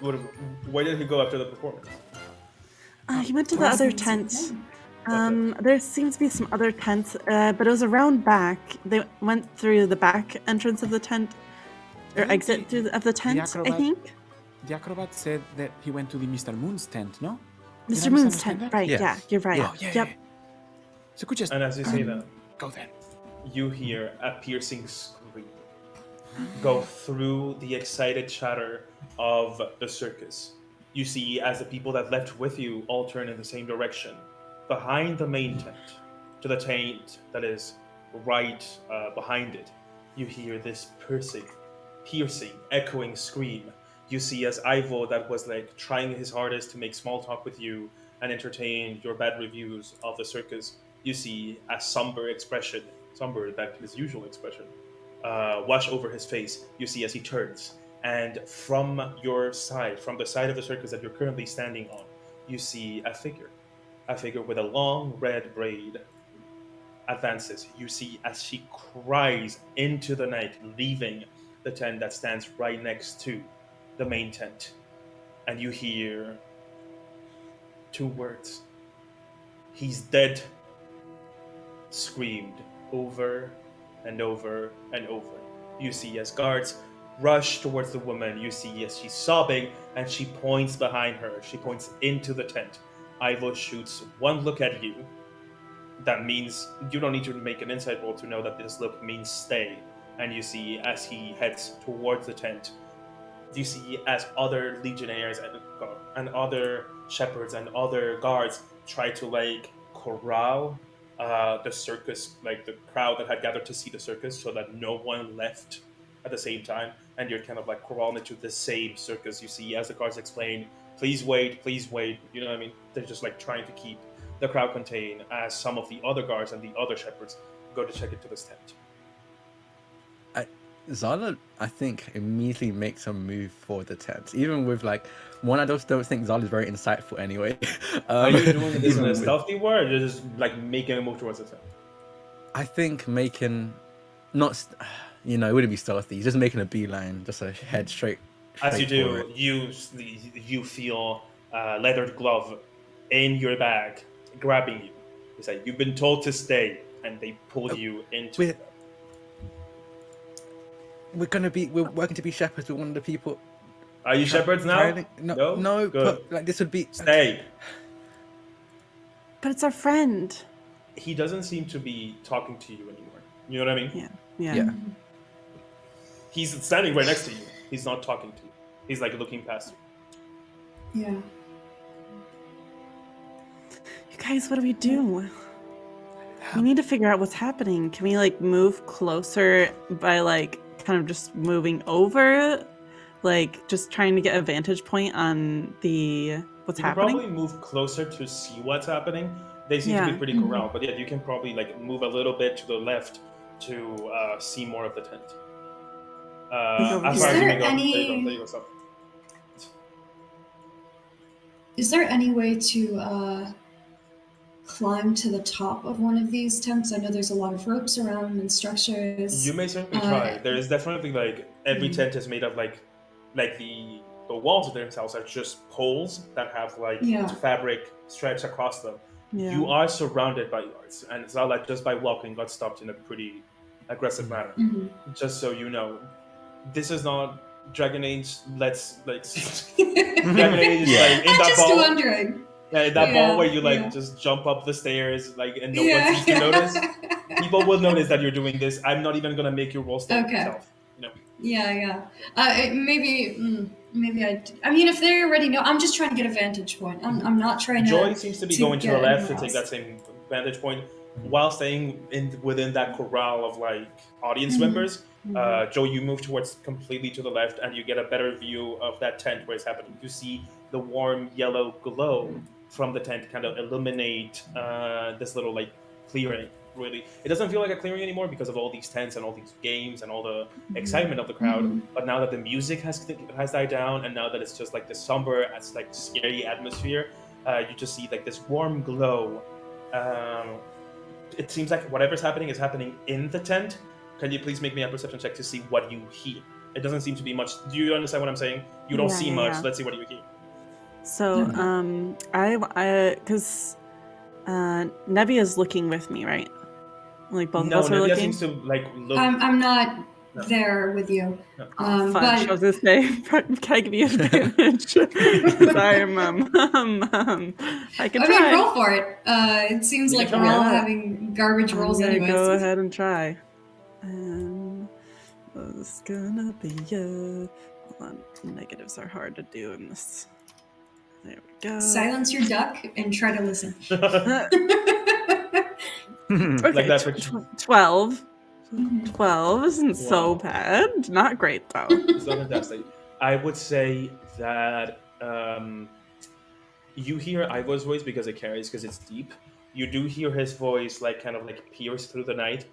Where did he go after the performance? He went to the other tent. There seems to be some other tents, but it was around back. They went through the back entrance of the tent, or exit of the tent, I acrobat- think. The acrobat said that he went to the Mr. Moon's tent, no? Did I Mr. Moon's misunderstand tent, that? right, Yes. yeah, you're right. Oh, yeah, Yep. yeah. So could you just And as you say that, go then? you hear a piercing scream go through the excited chatter of the circus. You see, as the people that left with you all turn in the same direction, behind the main tent, to the tent that is right behind it, you hear this piercing, echoing scream. You see, as Ivo, that was like trying his hardest to make small talk with you and entertain your bad reviews of the circus, you see a somber, that his usual expression, wash over his face. You see as he turns, and from your side, from the side of the circus that you're currently standing on, you see a figure with a long red braid advances. You see as she cries into the night, leaving the tent that stands right next to the main tent, and you hear two words: "He's dead," screamed over and over and over. You see as guards rush towards the woman. You see as she's sobbing and she points behind her. She points into the tent. Ivo shoots one look at you. That means you don't need to make an insight roll to know that this look means stay. And you see as he heads towards the tent, you see as other legionnaires and other shepherds and other guards try to like corral the circus, like the crowd that had gathered to see the circus, so that no one left at the same time, and you're kind of like corralling into the same circus. You see as the guards explain, please wait, you know what I mean? They're just like trying to keep the crowd contained as some of the other guards and the other shepherds go to check into this tent. Zala, I think, immediately makes a move for the tent. Even with like one, I just don't think Zala is very insightful anyway. Are you doing this in even a with- stealthy way, or just like making a move towards the tent? I think making it wouldn't be stealthy. Just making a beeline, just a head straight. As you straight for do, it. you feel a leathered glove in your bag grabbing you. It's like you've been told to stay, and they pull you into. We're working to be shepherds with one of the people. Are you shepherds now? No, Good. but like this would be. Stay. But it's our friend. He doesn't seem to be talking to you anymore. You know what I mean? Yeah. He's standing right next to you. He's not talking to you. He's like looking past you. Yeah. You guys, what do we do? We need to figure out what's happening. Can we like move closer by like kind of just moving over like just trying to get a vantage point on the what's You can happening? probably move closer to see what's happening. They seem to be Yeah. pretty corralled, but yeah, you can probably like move a little bit to the left to see more of the tent. Like over As Is far as you there may go, there you go. any There you go. Stop. is there any way to climb to the top of one of these tents? I know there's a lot of ropes around and structures. You may certainly Uh, try. There is definitely like every Mhm. tent is made of like the walls themselves are just poles that have like Yeah. fabric stretched across them. Yeah. You are surrounded by yards, and it's not like just by walking got stopped in a pretty aggressive manner. Mhm. Just so you know, this is not Dragon Age. Let's like Dragon Age is Yeah. like in I'm that just ball. wondering. Yeah, that ball where you like Yeah. just jump up the stairs, like, and no one seems to notice. People will notice that you're doing this. I'm not even gonna make you roll stay Okay. yourself. You know. Yeah. Maybe I mean, if they already know, I'm just trying to get a vantage point. I'm not trying Joy to. seems to be to going to the get left to anywhere take else. that same vantage point, while staying within that corral of like audience Mhm. members. Mhm. Joe, you move towards completely to the left, and you get a better view of that tent where it's happening. You see the warm yellow glow from the tent kind of illuminate this little like clearing. Really, it doesn't feel like a clearing anymore because of all these tents and all these games and all the excitement of the crowd. Mhm. But now that the music has died down, and now that it's just like the somber, it's like scary atmosphere, you just see like this warm glow. It seems like whatever's happening is happening in the tent. Can you please make me a perception check to see what you hear? It doesn't seem to be much. Do you understand what I'm saying? You don't Yeah, see yeah, much. yeah. Let's see what you hear. So, because Nevia's looking with me, right? Like both No, of us are Nebula looking. seems to like look. I'm not No. there with you. No. Oh, fudge. I But was gonna say, can I give you advantage? 'Cause I am, I can I try. mean, roll for it. It seems You like can we're try. all Yeah. having garbage I'm rolls gonna anyways. go ahead and try. It's gonna be hold on. Negatives are hard to do in this. There we go. Silence your duck and try to listen. Okay, Like that picture. 12. Mhm. 12 isn't so Wow. bad. Not great though. It's not fantastic. I would say that you hear Ivor's voice because it carries, because it's deep. You do hear his voice like kind of like pierce through the night.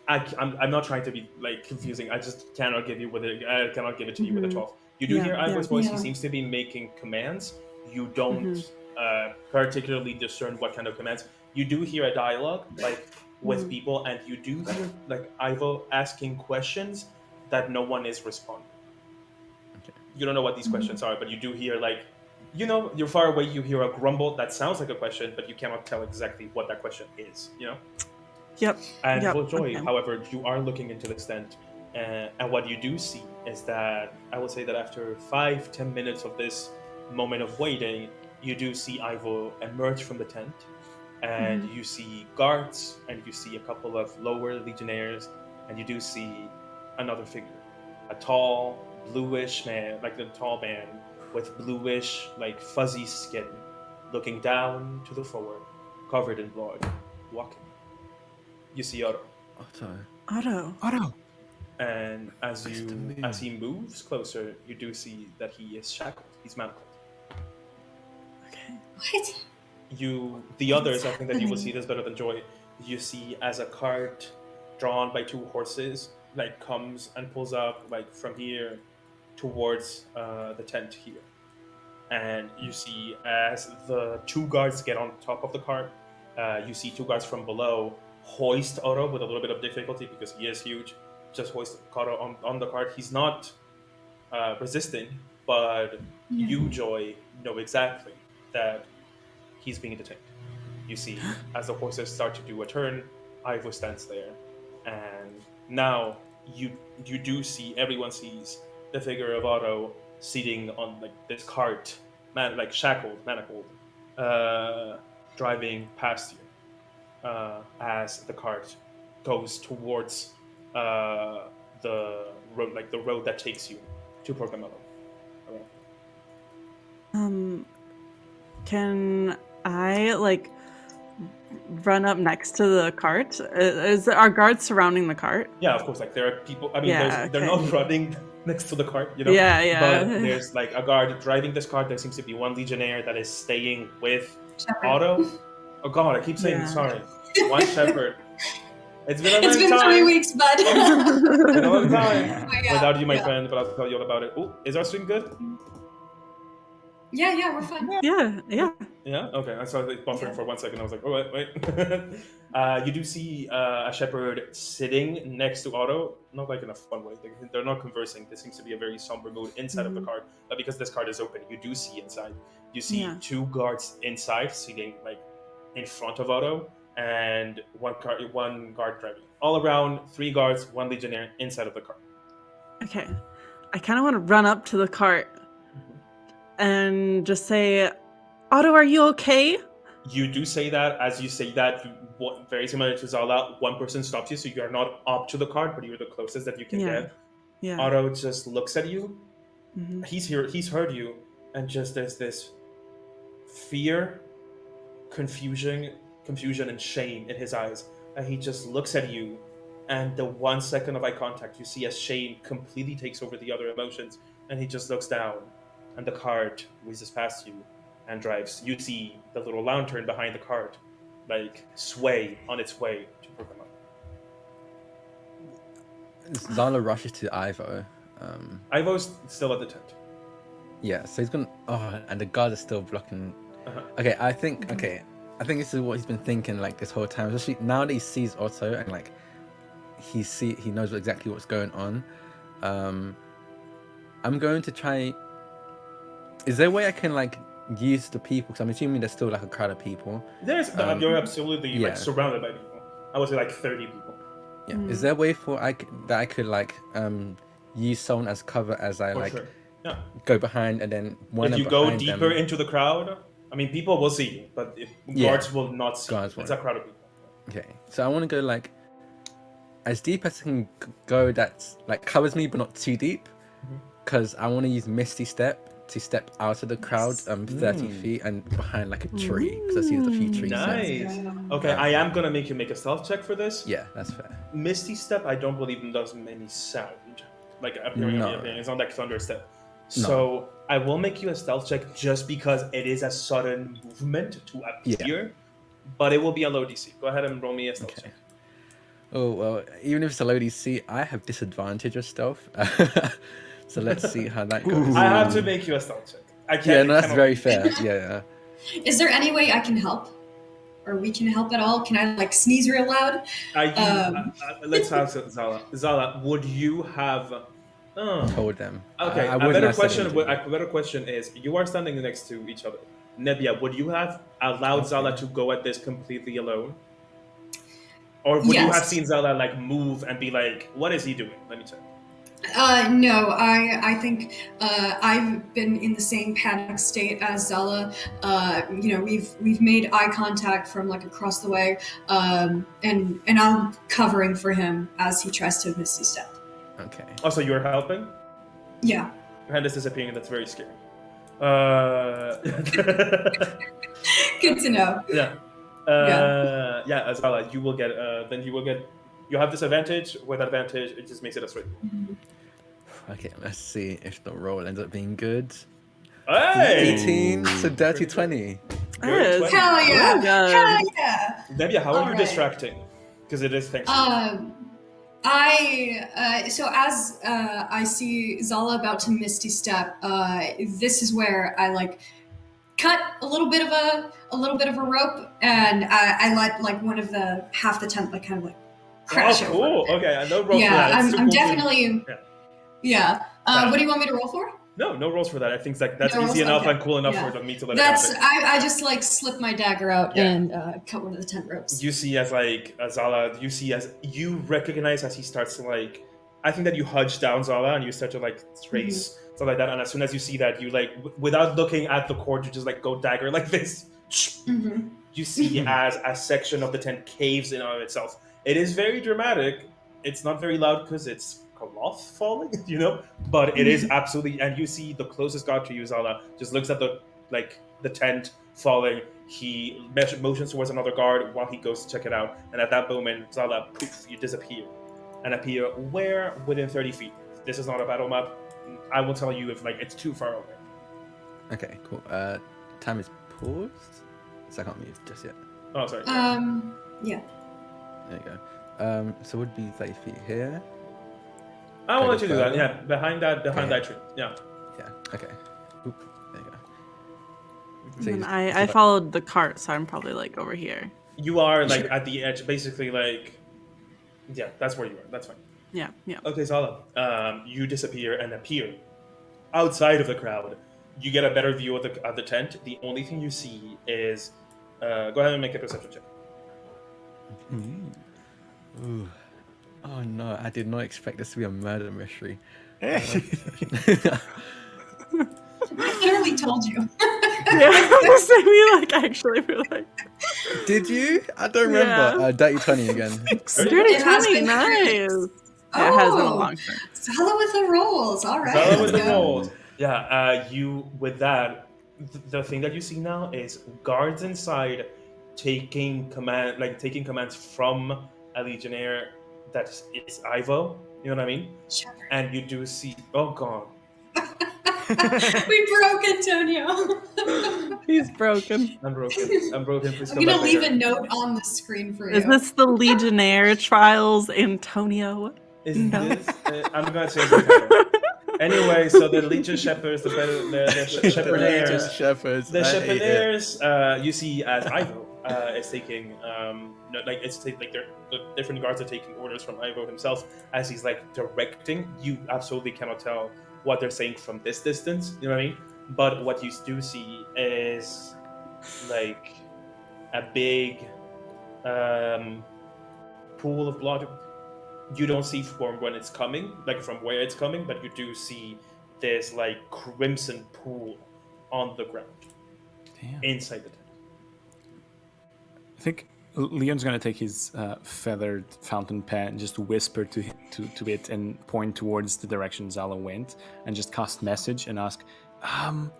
I'm not trying to be like confusing. I just cannot give you with it. I cannot give it to you with a Mhm. 12. You do Yeah, hear yeah. Ivor's voice. He Yeah. seems to be making commands. You don't Mhm. particularly discern what kind of commands. You do hear a dialogue like with Mhm. people, and you do hear like Ivo asking questions that no one is responding. You don't know what these questions are, but you do hear like, you know, you're far away. You hear a grumble that sounds like a question, but you cannot tell exactly what that question is. You know. Yep. And Yep. for Joy, Okay. however, you are looking into this tent, and what you do see is that I would say that after 5-10 minutes of this moment of waiting, you do see Ivo emerge from the tent, and you see guards, and you see a couple of lower legionnaires, and you do see another figure, a tall, bluish man, like the tall man with bluish, like fuzzy skin, looking down to the floor, covered in blood, walking. You see Otto. Otto. Otto. And as Nice to meet he you. moves closer, you do see that he is shackled. He's manacled. Okay. What? The others, I think that you will happening? see this better than Joy. You see as a cart drawn by 2 horses like comes and pulls up like from here towards the tent here, and you see as the 2 guards get on top of the cart, you see 2 guards from below hoist Otto with a little bit of difficulty because he is huge. Just hoist Otto on the cart. He's not resisting, but you, Joy, know exactly that he's being detained. You see, as the horses start to do a turn, Ivo stands there, and now you do see, everyone sees the figure of Otto sitting on like this cart, like shackled, manacled, driving past you as the cart goes towards the road, like the road that takes you to Porcamello. Can I like run up next to the cart? Is our guards surrounding the cart? Yeah, of course. Like there are people. I mean, Yeah, they're okay. not running next to the cart, you know. Yeah, yeah. But there's like a guard driving this cart. There seems to be one legionnaire that is staying with Shepherd. Otto. Oh God, I keep saying Yeah. sorry. One shepherd. It's been a long It's been time. 3 weeks, bud. It's been a long time. Yeah, Without you, my yeah. friend, but I'll tell you all about it. Oh, is our stream good? Yeah, we're fine. Yeah. Yeah. Okay. I saw it buffering for 1 second. I was like, oh wait. You do see a shepherd sitting next to Otto, not like in a fun way. They're not conversing. There seems to be a very somber mood inside of the cart. But because this cart is open, you do see inside. You see Yeah. 2 guards inside, sitting like in front of Otto, and one guard driving. All around, 3 guards, 1 legionnaire inside of the cart. Okay. I kind of want to run up to the cart and just say, Otto, are you okay? You do say that. As you say that, very similar to Zala, one person stops you, so you are not up to the cart, but you're the closest that you can get. Yeah. Otto just looks at you. Mhm. He's heard you, and just there's this fear, confusion, and shame in his eyes. And he just looks at you, and the 1 second of eye contact, you see as shame completely takes over the other emotions, and he just looks down, and the cart whizzes past you and drives. You see the little lantern behind the cart, like, sway on its way to Pokemon. Zala rushes to Ivo. Ivo's still at the tent. Yeah, so he's gonna. Oh, and the guards are still blocking. Uh-huh. Okay, I think this is what he's been thinking like this whole time. Especially now that he sees Otto and like he knows exactly what's going on. I'm going to try. Is there a way I can like use the people? Because I'm assuming there's still like a crowd of people. You're absolutely like yeah. surrounded by people. I would say like 30 people. Yeah. Is there a way for that I could like use someone as cover as I For like sure. Yeah. go behind and then If you go deeper into the crowd, I mean, people will see you, but guards will not see Guards you. It's won't. a crowd of people. Okay, so I want to go like as deep as I can go. That's like covers me, but not too deep, because I want to use Misty Step to step out of the crowd, 30 feet and behind like a tree, because I see there's a few trees. Nice. Okay, I am gonna make you make a stealth check for this. Yeah, that's fair. Misty Step, I don't believe does any sound, like appearing. No. It's not like Thunder Step. So I will make you a stealth check just because it is a sudden movement to appear, but it will be a low DC. Go ahead and roll me a stealth check. Oh well, even if it's a low DC, I have disadvantage of stealth. So let's see how that goes. I have to make you a stealth check. I can't. Yeah, no, that's very fair. Yeah. Is there any way I can help? Or we can help at all? Can I like sneeze real loud? Let's have Zala. Zala, would you have Told them. Okay, I a wouldn't better have said question. anything. A better question is: you are standing next to each other. Nebia, would you have allowed Zala to go at this completely alone, or would you have seen Zala like move and be like, "What is he doing?" Let me check. No, I think I've been in the same panic state as Zala. We've made eye contact from like across the way, and I'm covering for him as he tries to Misty Step. Okay. Also, you're helping. Yeah. Your hand is disappearing, and that's very scary. Good to know. Yeah. Zala, you will get. Then you will get. You have disadvantage. With advantage, it just makes it a straight. Okay, let's see if the roll ends up being good. Hey! 18 to dirty 20. Good. Hell yeah! Hell yeah! Nebia, how are you Alright. distracting? Because it is thanks. So as I see Zala about to Misty Step, this is where I like cut a little bit of a rope, and I let like one of the half the tent like kind of like crash over. Cool. Okay, I know roll for Yeah, that. It's I'm cool. definitely. Yeah. What do you want me to roll for? No rolls for that. I think that's No rolls? easy enough Okay. and cool enough Yeah. for me to let That's it happen. I just like slip my dagger out and cut one of the tent ropes. You see as Zala, you recognize as he starts to like, I think that you hunch down Zala and you start to like trace stuff like that. And as soon as you see that, you like, without looking at the cord, you just like go dagger like this. Mm-hmm. You see as a section of the tent caves in on itself. It is very dramatic. It's not very loud because it's cloth falling, but it is absolutely. And you see the closest god to you, Zala, just looks at the tent falling. He motions towards another guard while he goes to check it out. And at that moment, Zala, poof, you disappear and appear where within 30 feet. this is not a battle map. I will tell you if like it's too far away. Okay, cool. Time is paused, so I can't move just yet. Oh, sorry. Yeah. There you go. So would be 30 feet here. I will Can I let you go do that. further? Yeah, behind that Okay. tree. Yeah. Yeah. Okay. Oop, there you go. And So you then just- I followed the cart, so I'm probably like over here. You are like at the edge, basically. Like, yeah, that's where you are. That's fine. Yeah, yeah. Okay, Sala. You disappear and appear outside of the crowd. You get a better view of the tent. The only thing you see is, go ahead and make a perception check. Ooh. Oh no! I did not expect this to be a murder mystery. I literally told you. Yeah, so we like actually were like Did you? I don't remember. Yeah. Dirty 20 again. dirty It has 20, been nice. crit. Yeah, it has been a Oh. long time. Sala with the rolls. All right. Sala let's with the go. rolls. Yeah. You with that. The thing that you see now is guards inside taking commands from a legionnaire that is Ivo. You know what I mean? Sure. And you do see. Oh god. We broke Antonio. He's broken. I'm broken. Please I'm come gonna back leave later. a note on the screen for you. Is this the Legionnaire Trials, Antonio? Is No. this? I'm gonna change the title. Anyway, so the Legion Shepherds, the Shepherdaires, Shepherds. the I hate it. Shepherdaires, you see as Ivo is taking, the different guards are taking orders from Ivo himself as he's like directing. You absolutely cannot tell what they're saying from this distance. You know what I mean? But what you do see is like a big pool of blood. You don't see from when it's coming, like from where it's coming, but you do see this like crimson pool on the ground inside the tent. I think Leon's gonna take his feathered fountain pen and just whisper to it and point towards the direction Zala went, and just cast message and ask, "Can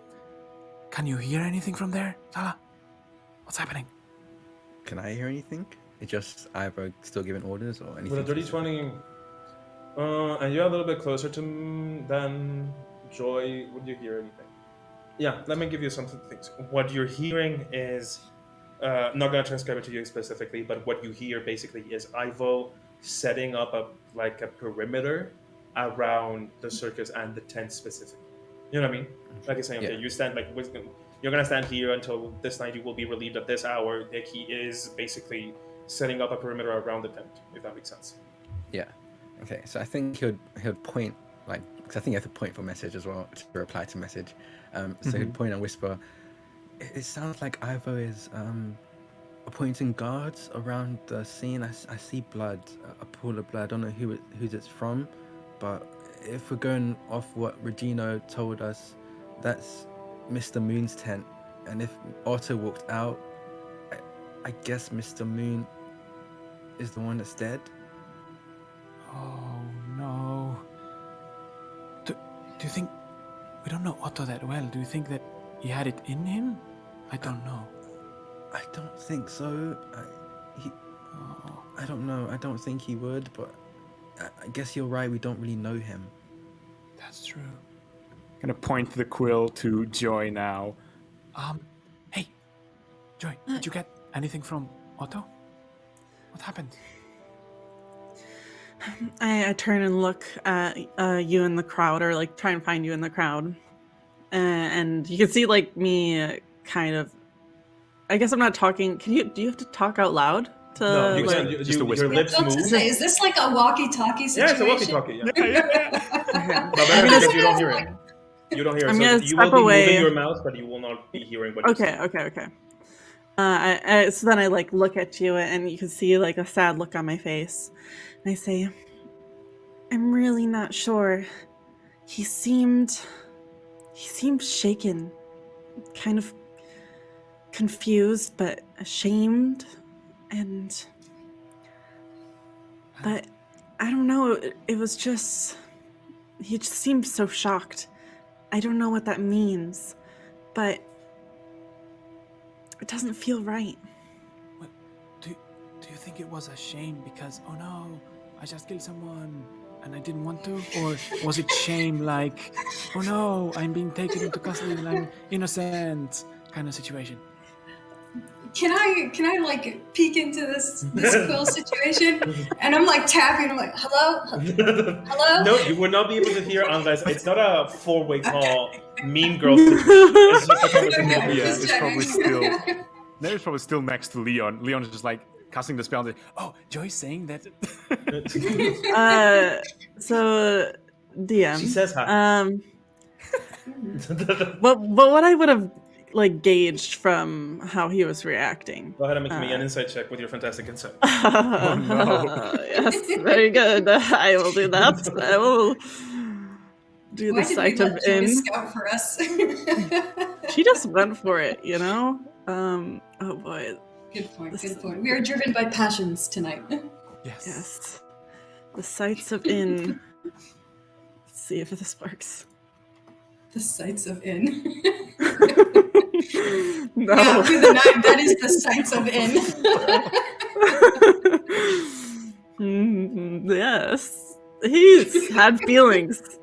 you hear anything from there, Zala? What's happening?" Can I hear anything? It's just Ivo still giving orders or anything? With a dirty 20, and you're a little bit closer to than Joy, would you hear anything? Yeah, let me give you some things. What you're hearing is, I'm not going to transcribe it to you specifically, but what you hear basically is Ivo setting up a perimeter around the circus and the tent specifically. You know what I mean? Like he's saying, okay, Yeah. you stand you're going to stand here until this night. You will be relieved at this hour. Like he is basically setting up a perimeter around the tent, if that makes sense. Yeah. Okay, so I think he would point, like, because I think you have to point for message as well to reply to message. So he'd point and whisper. It sounds like Ivo is appointing guards around the scene. I see blood, a pool of blood. I don't know who it's from, but if we're going off what Regino told us, that's Mr. Moon's tent. And if Otto walked out, I guess Mr. Moon is the one that's dead. Oh no. Do you think we don't know Otto that well? Do you think that he had it in him? I don't know. I don't think so. I don't know. I don't think he would, but I guess you're right. We don't really know him. That's true. I'm gonna point the quill to Joy now. Hey, Joy, did you get anything from Otto? What happened? I turn and look at you in the crowd, or like try and find you in the crowd, and you can see like me kind of. I guess I'm not talking. Do you have to talk out loud to? No, you like, can't. just a whisper. Your lips About to move. say, is this like a walkie-talkie Yeah, situation? it's a walkie-talkie. Yeah. Okay. But better because you don't hear it. You don't hear it. I'm So gonna you will step be away. moving your mouth, but you will not be hearing what you're saying. Okay. So then I like look at you, and you can see like a sad look on my face, and I say, "I'm really not sure. He seemed shaken, kind of confused, but ashamed, but I don't know. It was just he just seemed so shocked. I don't know what that means, but." It doesn't feel right. What, do you think it was a shame because, oh no, I just killed someone and I didn't want to? Or was it shame like, oh no, I'm being taken into custody and I'm innocent kind of situation? Can I like peek into this quill situation? And I'm like tapping. I'm like, hello, hello. No, you would not be able to hear unless it's not a four-way call. Mean girl situation. It's just a conversation. Okay, Yeah, just it's checking. probably still. Nair's probably still next to Leon. Leon is just like casting the spell. And oh, Joy's saying that. So DM. She says hi. But what I would have like gauged from how he was reacting. Go ahead and make me an insight check with your fantastic insight. Oh no. Yes, very good. I will do that. I will do Why the did sight we of let Joy in. scout for us? She just went for it, you know? Oh boy. Good point. Good point. We are driven by passions tonight. Yes. Yes. The sights of in. Let's see if this works. The sights of in. No. Yeah, with the 9, that is the sights of in. Yes. He's had feelings.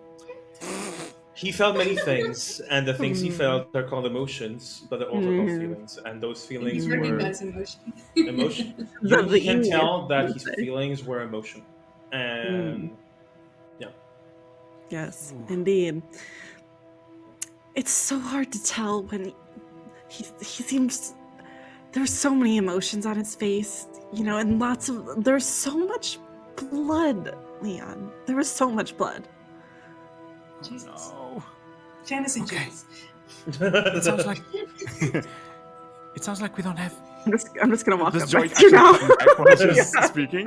He felt many things, and the things he felt are called emotions, but they're also called feelings. And those feelings He's were recognized emotion. emotion. The You can E, tell that I his would say. feelings were emotion, and Yes, indeed. It's so hard to tell when he seems. There's so many emotions on his face, you know, and there's so much blood, Leon. There was so much blood. Jesus. No. Fantasy Okay. jokes. It sounds like. It sounds like we don't have. I'm just gonna walk Does up Joy back to you actually now. come back while she's Yeah. speaking?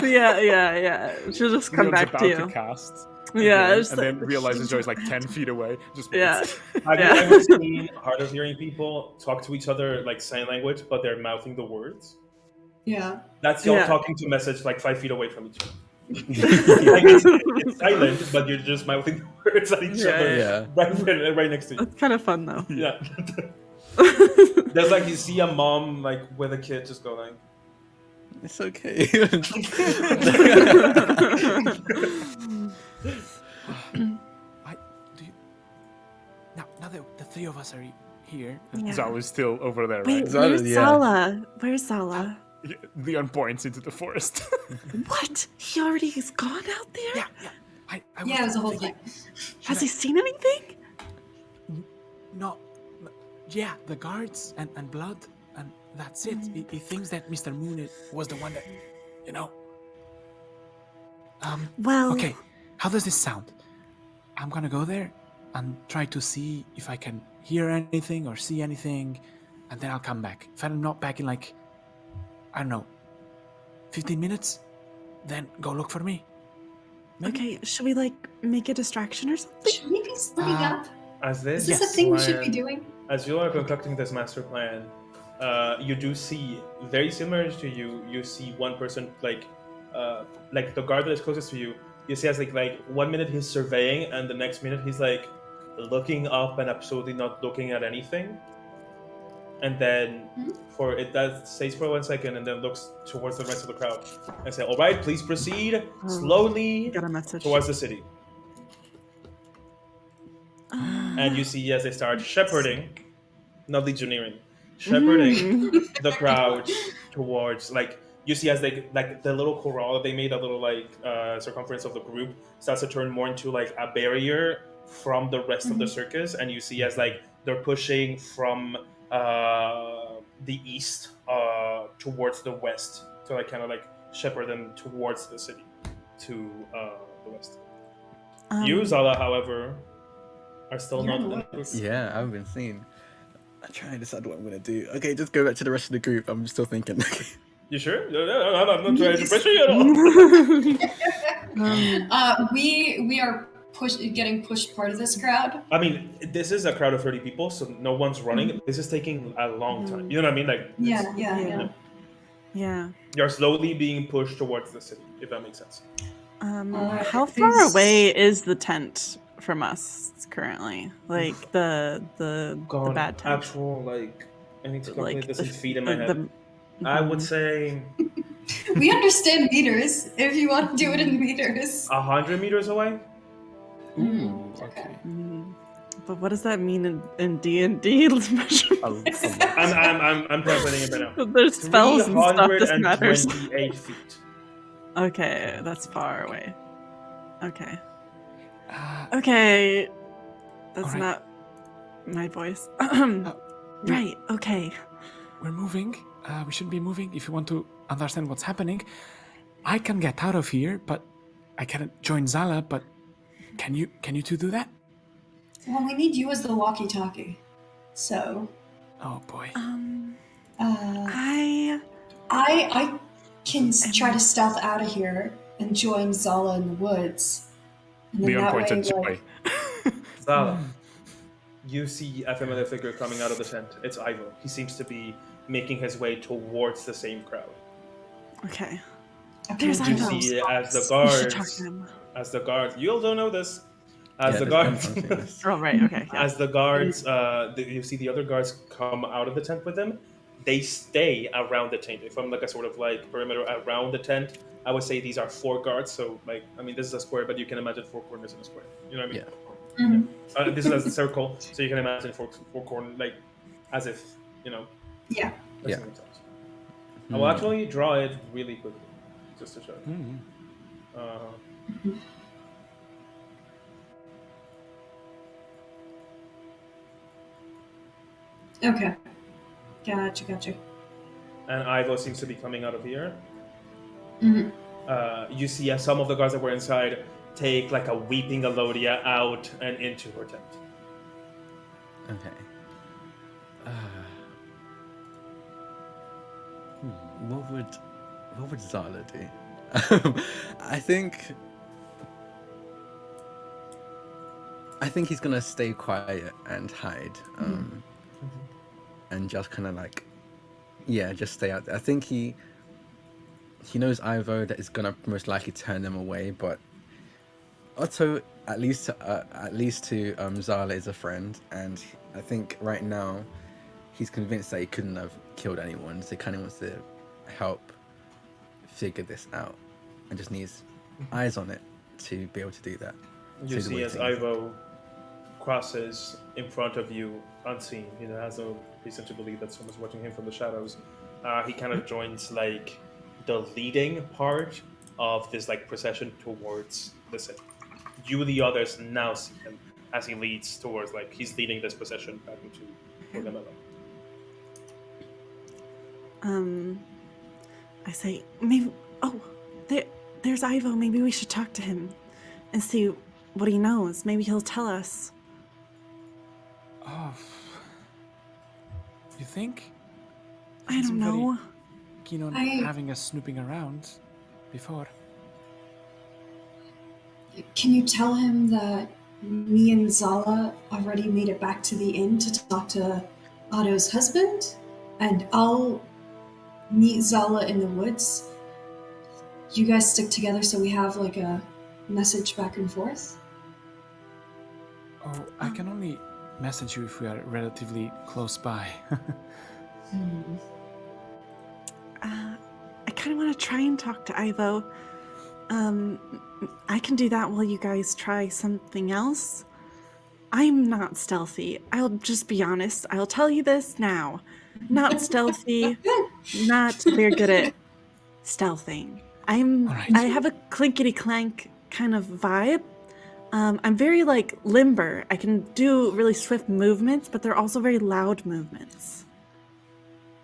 Yeah. She'll just come Leon's back about to you. cast. Yeah, again, it's and then like- realizes Joy's like 10 feet away. Just Yeah. waits. have Yeah. you ever seen hard of hearing people talk to each other like sign language, but they're mouthing the words? Yeah. That's y'all Yeah. talking to a message like 5 feet away from each other. Like it's silent, but you're just mouthing the words at each Yeah, other yeah. right next to you. That's kind of fun though. Yeah. There's like you see a mom like with a kid just go like. It's okay. Do you... Now that the three of us are here, Yeah. Zal is still over there, Wait, right? Zala, where's yeah. Zala? Where's Zala? Leon points into the forest. What? He already is gone out there? yeah. I was Yeah, it was a whole thinking, thing. Has he seen anything? No, yeah, the guards and blood, and that's it. He thinks that Mr. Moon was the one that, you know. Well, Okay, how does this sound? I'm gonna go there and try to see if I can hear anything or see anything, and then I'll come back. If I'm not back in like, I don't know, 15 minutes, then go look for me. Maybe? okay, should we like make a distraction or something? Should we be splitting up? As this Is this a thing we should be doing? As you are concocting this master plan, you do see very similar to you. You see one person like the guard that is closest to you. You see as like 1 minute he's surveying, and the next minute he's like looking up and absolutely not looking at anything. And then that stays for 1 second, and then looks towards the rest of the crowd and say, "All right, please proceed slowly Got a message. towards the city." And you see as they start shepherding, not legionnaires, shepherding the crowd towards you see as they the little corral that they made, a little circumference of the group starts to turn more into like a barrier from the rest of the circus, and you see as they're pushing from the east towards the west to kind of shepherd them towards the city to the west. You, Zala, however, are still not in the group. Yeah, I haven't been seen. I'm trying to decide what I'm gonna do. Okay, just go back to the rest of the group. I'm still thinking. You sure? No, I'm not trying to pressure you at all. We are getting pushed part of this crowd. I mean, this is a crowd of 30 people, so no one's running. This is taking a long time. You know what I mean? Yeah. Yeah. You're slowly being pushed towards the city, if that makes sense. How far away is the tent from us currently? Like the bad tent. Actual, I need to calculate Like this the- in feet in my the- head. I would say We understand meters. If you want to do it in meters. 100 meters away. Ooh, okay. But what does that mean in D&D measurements? I'm translating it right now. There's spells and stuff. This matters. 328 feet. Okay, that's far away. Okay. Uh, Okay. That's Alright. not my voice. Right, okay. we're moving. We shouldn't be moving. If you want to understand what's happening, I can get out of here, but I cannot join Zala. But can you two do that? Well, we need you as the walkie-talkie. So, Oh boy. I can try to stealth out of here and join Zala in the woods. And then Leon that points way, at Joy. Zala, you see a familiar figure coming out of the tent. It's Ivo. He seems to be making his way towards the same crowd. Okay. Okay, There's You Ivo. see, as the We should talk to guards, him. you all don't know this. As Yeah, the there's guards, one thing. Oh, right, okay. Yeah. as the guards, you see the other guards come out of the tent with them. They stay around the tent. They form like a sort of like perimeter around the tent. I would say these are 4 guards. So like, I mean, this is a square, but you can imagine 4 corners in a square. You know what I mean? Yeah. Mhm. This is a circle, so you can imagine 4 corners, like as if Yeah. placing Yeah. themselves. I will actually draw it really quickly, just to show you. Mhm. Okay. Gotcha. And Ivo seems to be coming out of here. Mhm. You see some of the guards that were inside take like a weeping Elodia out and into her tent. Okay. What would Zala do? I think he's gonna stay quiet and hide, and just kind of like, just stay out there. I think he knows Ivo that is gonna most likely turn them away, but Otto, at least to Zala, is a friend, and I think right now he's convinced that he couldn't have killed anyone, so he kind of wants to help figure this out, and just needs eyes on it to be able to do that. You So the see way as things- Ivo crosses in front of you unseen. He has no reason to believe that someone's watching him from the shadows. He kind of joins like the leading part of this like procession towards the city. You, the others, now see him as he leads towards like he's leading this procession back into Orgamella. I say, maybe. Oh, there's Ivo. Maybe we should talk to him and see what he knows. Maybe he'll tell us. Oh. You think? I don't Seemed very know. Keen on I- having us snooping around before. Can you tell him that me and Zala already made it back to the inn to talk to Otto's husband? And I'll meet Zala in the woods. You guys stick together so we have like a message back and forth? Oh, I can only message you if we are relatively close by. I kind of want to try and talk to Ivo. I can do that while you guys try something else. I'm not stealthy. I'll just be honest. I'll tell you this now. Not stealthy. Not very good at stealthing. Alright. I have a clinkety clank kind of vibe. I'm very like limber. I can do really swift movements, but they're also very loud movements.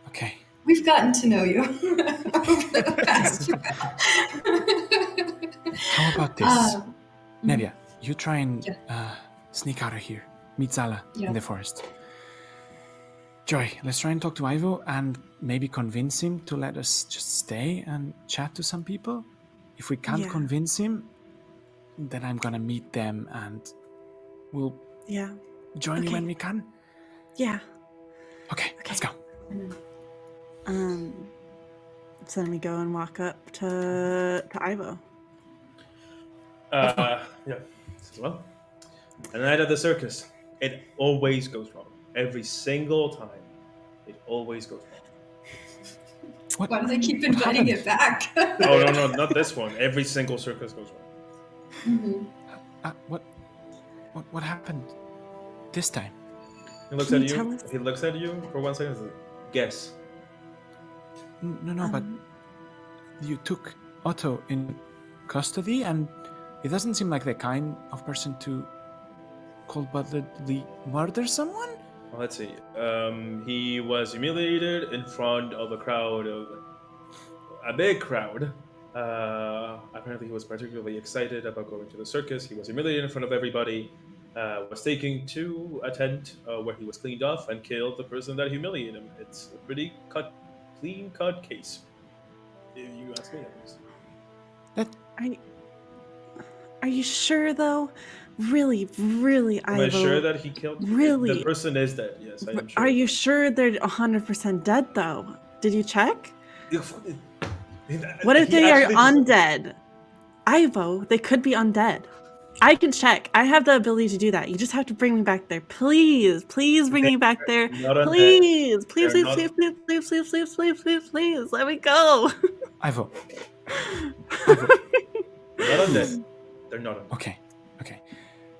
Okay. We've gotten to know you over the past How about this? Um, Nevia, you try and Yeah. sneak out of here. Meet Zala Yeah. in the forest. Joy, let's try and talk to Ivo and maybe convince him to let us just stay and chat to some people. If we can't Yeah. convince him, then I'm gonna meet them and we'll Yeah. join you Okay. when we can. Yeah. Okay, let's go. So then we go and walk up to Ivo. Yeah, as well. The night of the circus, it always goes wrong. Every single time, it always goes wrong. What? Why do they keep what inviting happened? it back? Oh no, not this one. Every single circus goes wrong. What happened this time? He looks Can at you tell you. us? He looks at you for 1 second. And says, guess. No, but you took Otto in custody, and he doesn't seem like the kind of person to cold-bloodedly murder someone. Well, let's see. He was humiliated in front of a big crowd. Apparently, he was particularly excited about going to the circus. He was humiliated in front of everybody. Was taken to a tent where he was cleaned off and killed the person that humiliated him. It's a pretty clean-cut case, if you ask me. At least. Are you sure though? Really, Am I Ivo? sure that he killed? Really? The person is dead. Yes, I am sure. Are you sure they're 100% dead though? Did you check? What if He they are actually- undead? Ivo, they could be undead. I can check. I have the ability to do that. You just have to bring me back there. Please bring me back there. Not undead. Please, They're not- please. Let me go. Ivo. Not undead. They're not undead. Okay.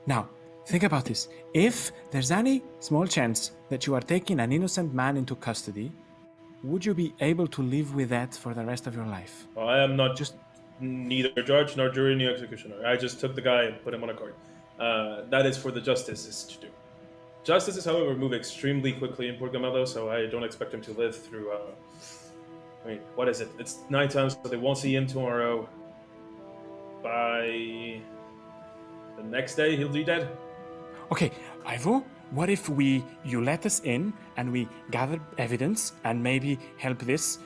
Now, think about this. If there's any small chance that you are taking an innocent man into custody, would you be able to live with that for the rest of your life? Well, I am not just neither judge nor jury nor executioner. I just took the guy and put him on a card. That is for the justices to do. Justices, however, move extremely quickly in Porgamelo, so I don't expect him to live through. What is it? It's nighttime, so they won't see him tomorrow. By the next day, he'll be dead. Okay, Ivo, what if you let us in and we gather evidence and maybe help this,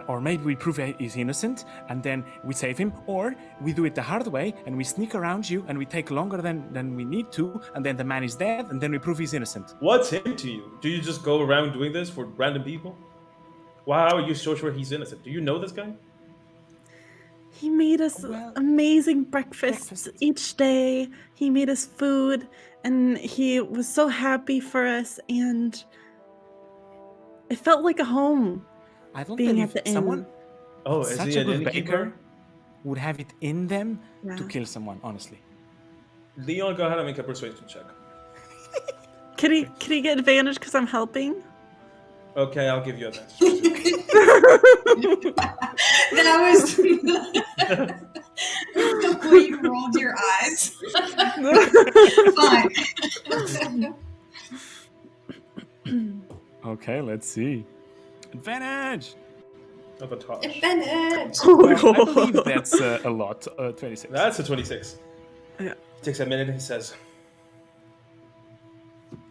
or maybe we prove he's innocent and then we save him, or we do it the hard way and we sneak around you and we take longer than we need to, and then the man is dead and then we prove he's innocent. What's him to you? Do you just go around doing this for random people? How are you so sure he's innocent? Do you know this guy? He made us amazing breakfasts each day. He made us food, and he was so happy for us, and it felt like a home. I don't Being believe at the inn. someone Is such he a an good innkeeper? baker would have it in them to Yeah. kill someone, honestly. Leon, go ahead and make a persuasion check. Can he get advantage because I'm helping? Okay, I'll give you advantage. That was the way you rolled your eyes. Fine. Okay, let's see. Advantage! Advantage. Advantage. Well, I believe that's a lot. 26. That's a 26. Yeah. Takes a minute and he says,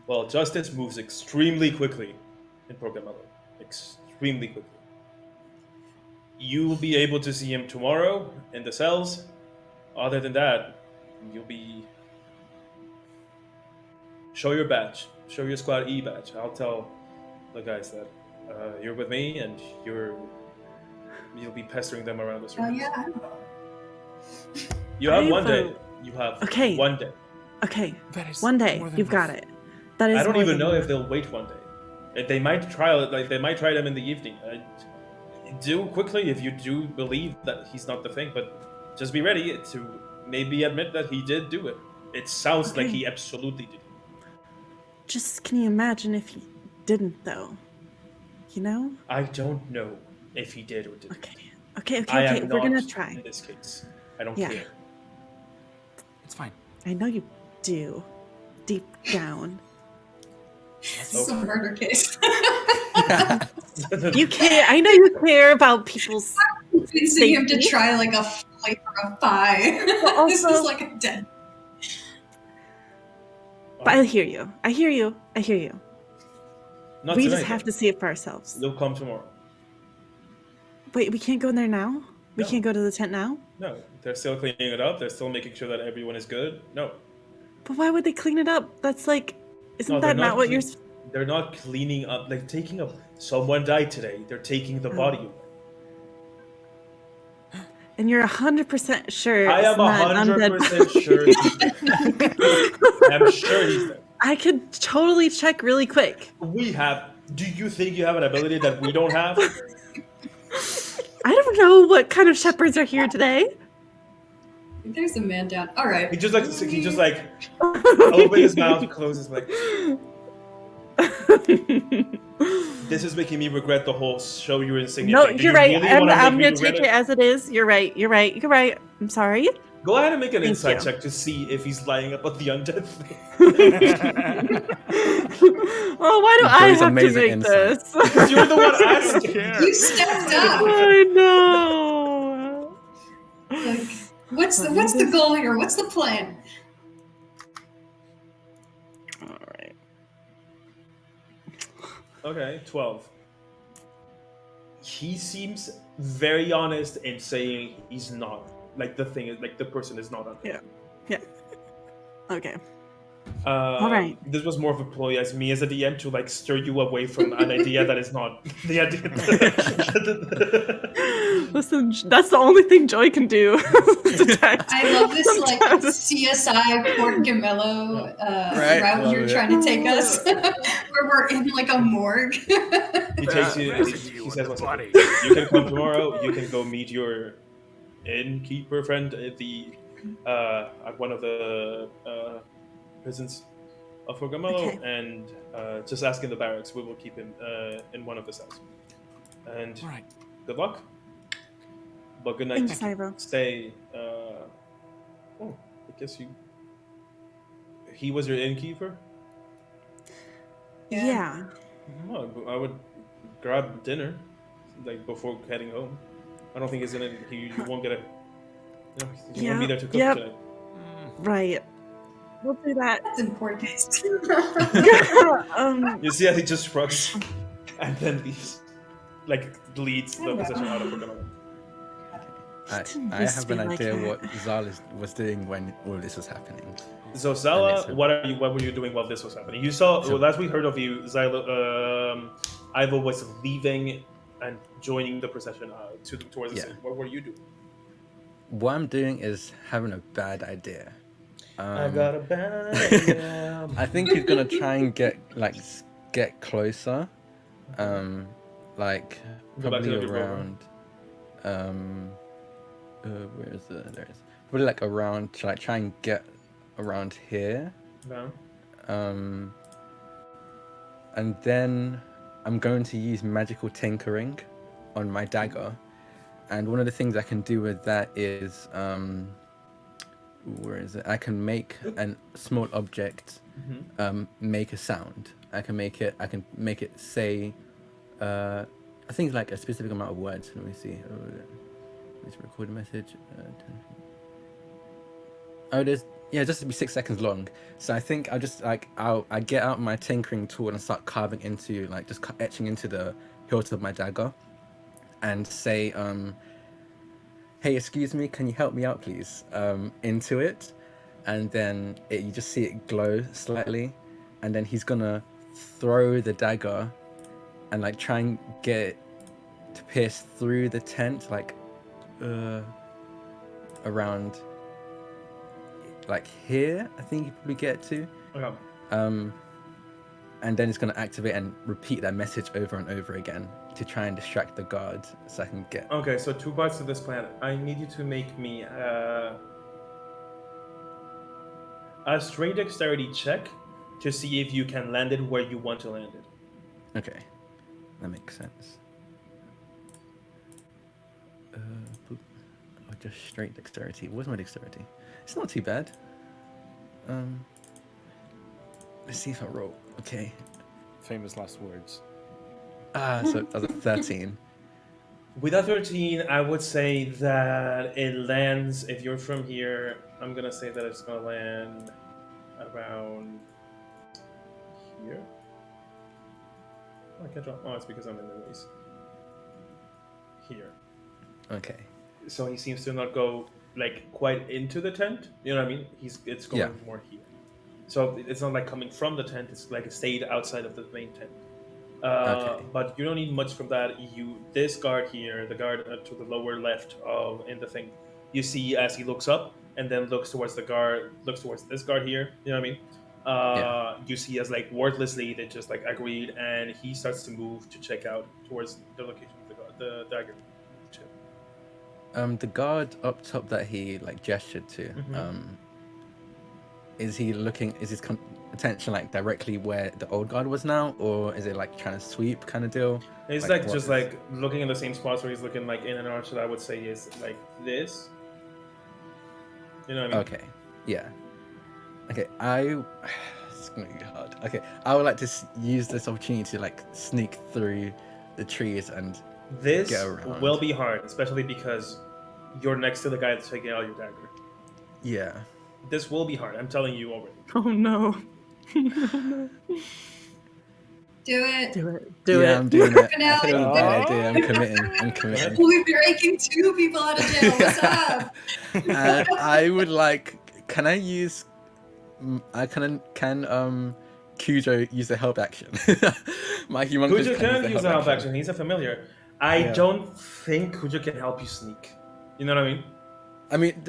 well, justice moves extremely quickly in Porgamelo. Extremely quickly. You will be able to see him tomorrow in the cells. Other than that, you'll be... Show your badge. Show your Squad E badge. I'll tell the guys that you're with me and you'll be pestering them around the circus. Oh yeah. You have one Ivo. day. You have Okay. 1 day. Okay, That is one day. more than You've got enough. it. That is. I don't more even than know enough. if they'll wait 1 day. They might try it. Like they might try them in the evening. Do quickly if you do believe that he's not the thing, but just be ready to maybe admit that he did do it. It sounds like Okay. he absolutely did. Just can you imagine if he didn't though? You know? I don't know if he did or didn't. Okay. I am We're gonna not try. in this case. I don't Yeah. care. It's fine. I know you do, deep down. This is a murder case. You care. I know you care about people's. Convincing him to Safety. try like a flavor of pie. But This also- is like a dead. But I hear you. I hear you. Not We tonight, just have though. to see it for ourselves. They'll come tomorrow. Wait, we can't go in there now? We No. can't go to the tent now? No, they're still cleaning it up. They're still making sure that everyone is good. No, But why would they clean it up? That's like, isn't No, that they're not what you're? They're not cleaning up. Like taking up. Someone died today. They're taking the body away. And you're 100% sure. I am it's not an undead 100% sure. I'm sure he's dead. I could totally check really quick. We have. Do you think you have an ability that we don't have? I don't know what kind of shepherds are here today. There's a man down. All right. He just open his mouth, close his mouth. This is making me regret the whole show your insignia No, thing. Do you're you right. really I'm want to make me gonna regret take it as it is. You're right. I'm sorry. Go ahead and make an Thank insight you. check to see if he's lying about the undead thing. Oh, why do I Joey's have to amazing make insight. this? Because you're the one asking. You stepped up. I know. Like, what's the goal here? What's the plan? All right. Okay, 12. He seems very honest in saying he's not. Like the thing is, like the person is not undead. Yeah. Okay. All right. This was more of a ploy as me as a DM to like stir you away from an idea that is not the idea. Listen, that's the only thing Joy can do. Detect. I love this like Sometimes. CSI Port Gamello Right. route Love you're it. trying to take us, where we're in like a morgue. He takes you. He says, "One second. You can come tomorrow. You can go meet your innkeeper friend at at one of the prisons of Forgamello, Okay. and just ask in the barracks. We will keep him in one of the cells. And All right. good luck. But good night. Thanks, Ivo. Stay. Oh, I guess you. He was your innkeeper. Yeah. Oh, I would grab dinner, like before heading home. I don't think he's gonna. You won't get a. He won't be there to cook Yep. tonight. Right. We'll do that. That's important. You see how he just shrugs, and then leaves, like leads the possession out of Forgamello. I have an idea what Zal was doing when all this was happening. So Zala, what were you doing while this was happening? You saw last we heard of you, Ivo was leaving and joining the procession towards the city. What were you doing? What I'm doing is having a bad idea. I got a bad idea. I think he's gonna try and get closer, like Go back to probably the around. Where is it? There it is. Probably like around to like try and get around here. No. And then I'm going to use magical tinkering on my dagger, and one of the things I can do with that is where is it? I can make a small object make a sound. I can make it say I think like a specific amount of words. Let me see. Let's record a message. There's just to be 6 seconds long. So I think I'll just I get out my tinkering tool and start carving into etching into the hilt of my dagger, and say, "Hey, excuse me, can you help me out, please?" Into it, and then you just see it glow slightly, and then he's gonna throw the dagger, and like try and get it to pierce through the tent, like around like here. I think you probably get to. Okay. And then it's gonna activate and repeat that message over and over again to try and distract the guard, so I can get. Okay, so 2 parts to this plan. I need you to make me a strength dexterity check to see if you can land it where you want to land it. Okay, that makes sense. Just straight dexterity. What's my dexterity? It's not too bad. Let's see if I roll. Okay. Famous last words. So that was a 13. With a 13, I would say that it lands, if you're from here, I'm going to say that it's going to land around here. Oh, I can't draw. Oh, it's because I'm in the ways. Here. Okay. So he seems to not go like quite into the tent. You know what I mean? It's going more here. So it's not like coming from the tent. It's like it stayed outside of the main tent. Okay. But you don't need much from that. This guard here, the guard to the lower left in the thing, you see as he looks up and then looks towards this guard here. You know what I mean? You see as like wordlessly they just like agreed, and he starts to move to check out towards the location of the dagger. The guard up top that he like gestured to, is he looking? Is his attention like directly where the old guard was now, or is it like trying to sweep kind of deal? He's like just like looking in the same spots where he's looking like in and out. So I would say is like this. You know what I mean? Okay. Yeah. Okay. It's gonna be hard. Okay. I would like to use this opportunity to like sneak through the trees and this get around. Will be hard, especially because you're next to the guy that's taking out your dagger. Yeah. This will be hard. I'm telling you already. Oh no. Do it. Do it. Do Yeah, it. I'm doing it. Finale. I think I'm a bad idea. I'm committing. We'll be breaking 2 people out of jail. What's up? I would like. Can I use? Can Cujo use the help action? My humongous Cujo can use a help action. He's a familiar. I don't think Cujo can help you sneak. You know what I mean? I mean,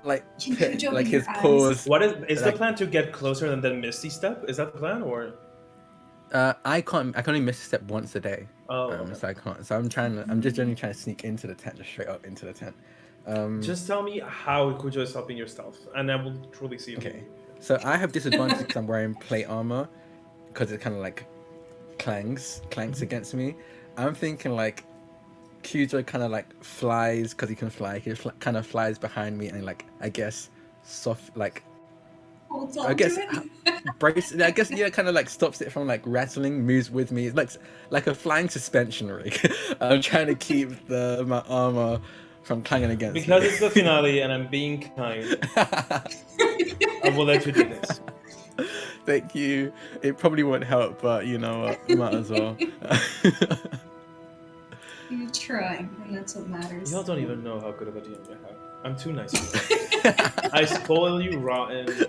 like Cujo like in his your eyes? paws. What is the like- plan to get closer and then Misty Step? Is that the plan or? I can only miss a step once a day. Oh, okay. So I can't. So I'm just generally trying to sneak into the tent, just straight up into the tent. Just tell me how Cujo is helping your stealth, and I will truly see. Okay. So I have disadvantage because I'm wearing plate armor, because it kind of like clanks against me. I'm thinking like Cujo kind of like flies because he can fly. He kind of flies behind me and like I guess soft like Holds on I guess to it. brace. I guess yeah, kind of like stops it from like rattling. Moves with me. It's like a flying suspension rig. I'm trying to keep my armor from clanging against Because me. it's the finale and I'm being kind, I will let you do this. Thank you. It probably won't help, but you know what? Might as well. You're trying, and that's what matters. Y'all don't even know how good of a DM I have. I'm too nice to you. I spoil you rotten.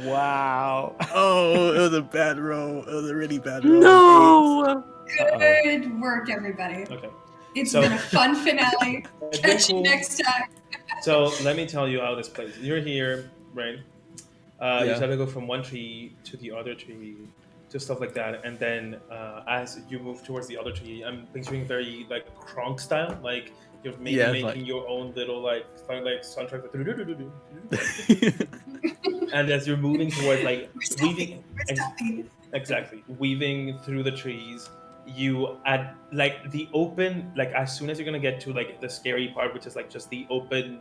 Wow. Oh, it was a bad roll. It was a really bad roll. No. Good work, everybody. Okay. It's So- been a fun finale. It's been Catch you cool. next time. So let me tell you how this plays. You're here, right? You just Yeah. have to go from one tree to the other tree, to stuff like that. And then as you move towards the other tree, I'm picturing very like Kronk style, like you're maybe Yeah, it's making like- your own little like soundtrack. And as you're moving towards like We're stopping. weaving, We're stopping. exactly weaving through the trees, you at like the open, like as soon as you're gonna get to like the scary part, which is like just the open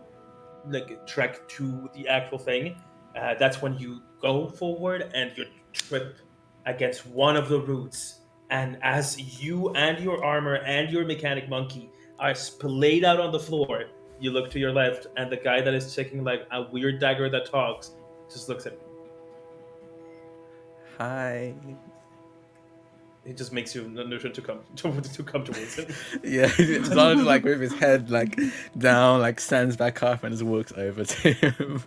like trek to the actual thing, that's when you go forward and you trip against one of the roots, and as you and your armor and your mechanic monkey are splayed out on the floor, you look to your left and the guy that is taking like a weird dagger that talks just looks at you. Hi. It just makes you notion to come to come towards him. Yeah, Zana's like with his head like down, like stands back up and just walks over to him.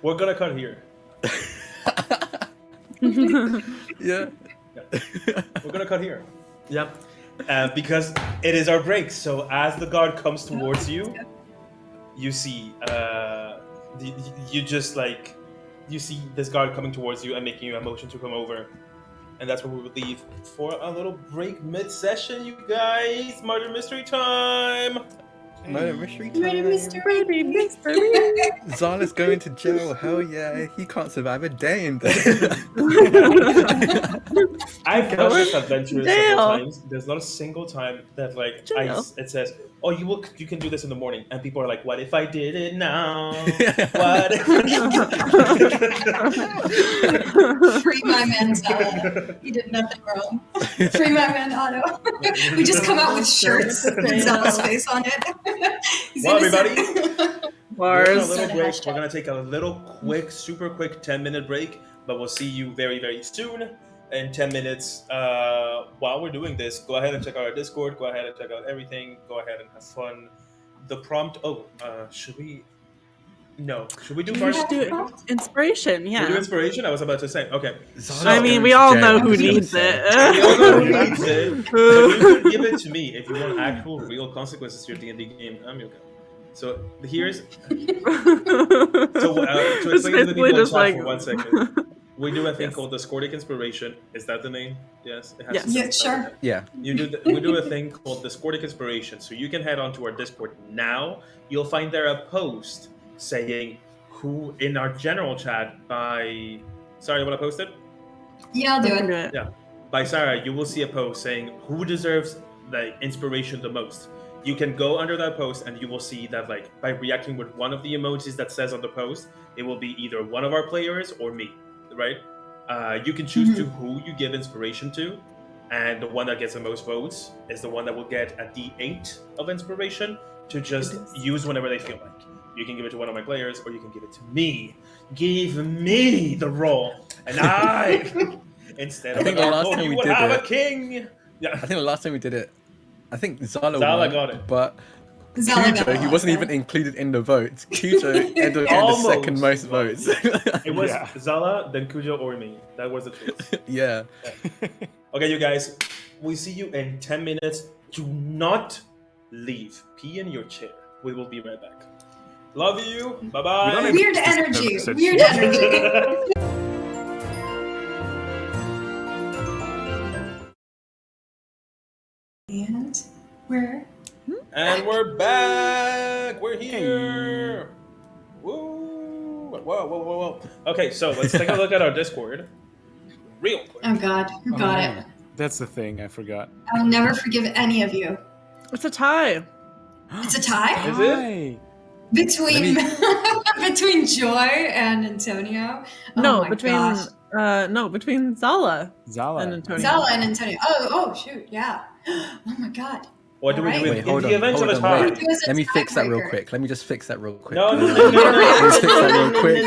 We're gonna cut here. Yeah. We're gonna cut here. Yeah. Because it is our break. So as the guard comes towards you, you see you just like you see this guard coming towards you and making you a motion to come over. And that's where we would leave for a little break mid-session, you guys. Murder mystery time. Murder mystery Murder time. mystery. Zana's going to jail. Hell yeah, he can't survive a day in there. I've done this adventure several Jail. times. There's not a single time that like Jail. it says, "Oh, you can do this in the morning," and people are like, "What if I did it now? What?" Free my man Otto. He did nothing wrong. Free my man Otto. We just come out with shirts with Zana's face on it. He's Well, innocent. everybody, we're on a Mars. little Hashtag. break. We're gonna take a little quick, super quick 10-minute break, but we'll see you very, very soon in 10 minutes. While we're doing this, go ahead and check out our Discord. Go ahead and check out everything. Go ahead and have fun. The prompt. Oh, should we? No. Should we do We first? should Do it. Inspiration, We do yeah. inspiration. I was about to say. Okay. I mean, we all know who needs We it. all know who needs it. But you can give it to me if you want actual, real consequences to your D&D game. I'm okay. So here's. So to It's explain to the basically people in just chat like for 1 second. we do a thing Yes. called Discordic Inspiration. Is that the name? Yes. It has Yes. to Yeah, sure. Yeah. we do a thing called Discordic Inspiration. So you can head onto our Discord now. You'll find there a post saying who in our general chat by. Sorry, you want to post it? Yeah, I'll I do can do it. it. Yeah. By Sarah, you will see a post saying who deserves the inspiration the most. You can go under that post and you will see that like by reacting with one of the emojis that says on the post, it will be either one of our players or me, right? You can choose to who you give inspiration to, and the one that gets the most votes is the one that will get a D8 of inspiration to just use whenever they feel like. You can give it to one of my players, or you can give it to me. Give me the role, and I, instead I of think an the last oracle, time you we would did have a it- king. Yeah, I think the last time we did it, I think Zala Zala won, got it. but Zala got Cujo, he it, wasn't okay. even included in the votes. Cujo ended up getting the second most Almost. votes. It was Yeah. Zala, then Cujo, or me. That was the choice. Yeah. Okay, you guys, we see you in 10 minutes. Do not leave. Pee in your chair. We will be right back. Love you. Bye bye. Weird energy. Weird energy. And where? And we're back. We're here. Woo. Whoa, whoa, whoa, whoa. Okay, so let's take a look at our Discord real quick. Oh God, who got it? That's the thing. I forgot. I will never forgive any of you. It's a tie. It's a tie Is it? Hi. between between Joy and Antonio. Oh No, my between gosh. between Zala Zala. and Antonio. Zala and Antonio. Oh shoot, yeah. Oh my God. What do we do Alright. with Wait, in hold the on. event Hold of a on, tie? wait. Do as a Let me fix that real tiebreaker. quick. Let me just fix that real quick. No, no, Let no, me no, fix that real quick.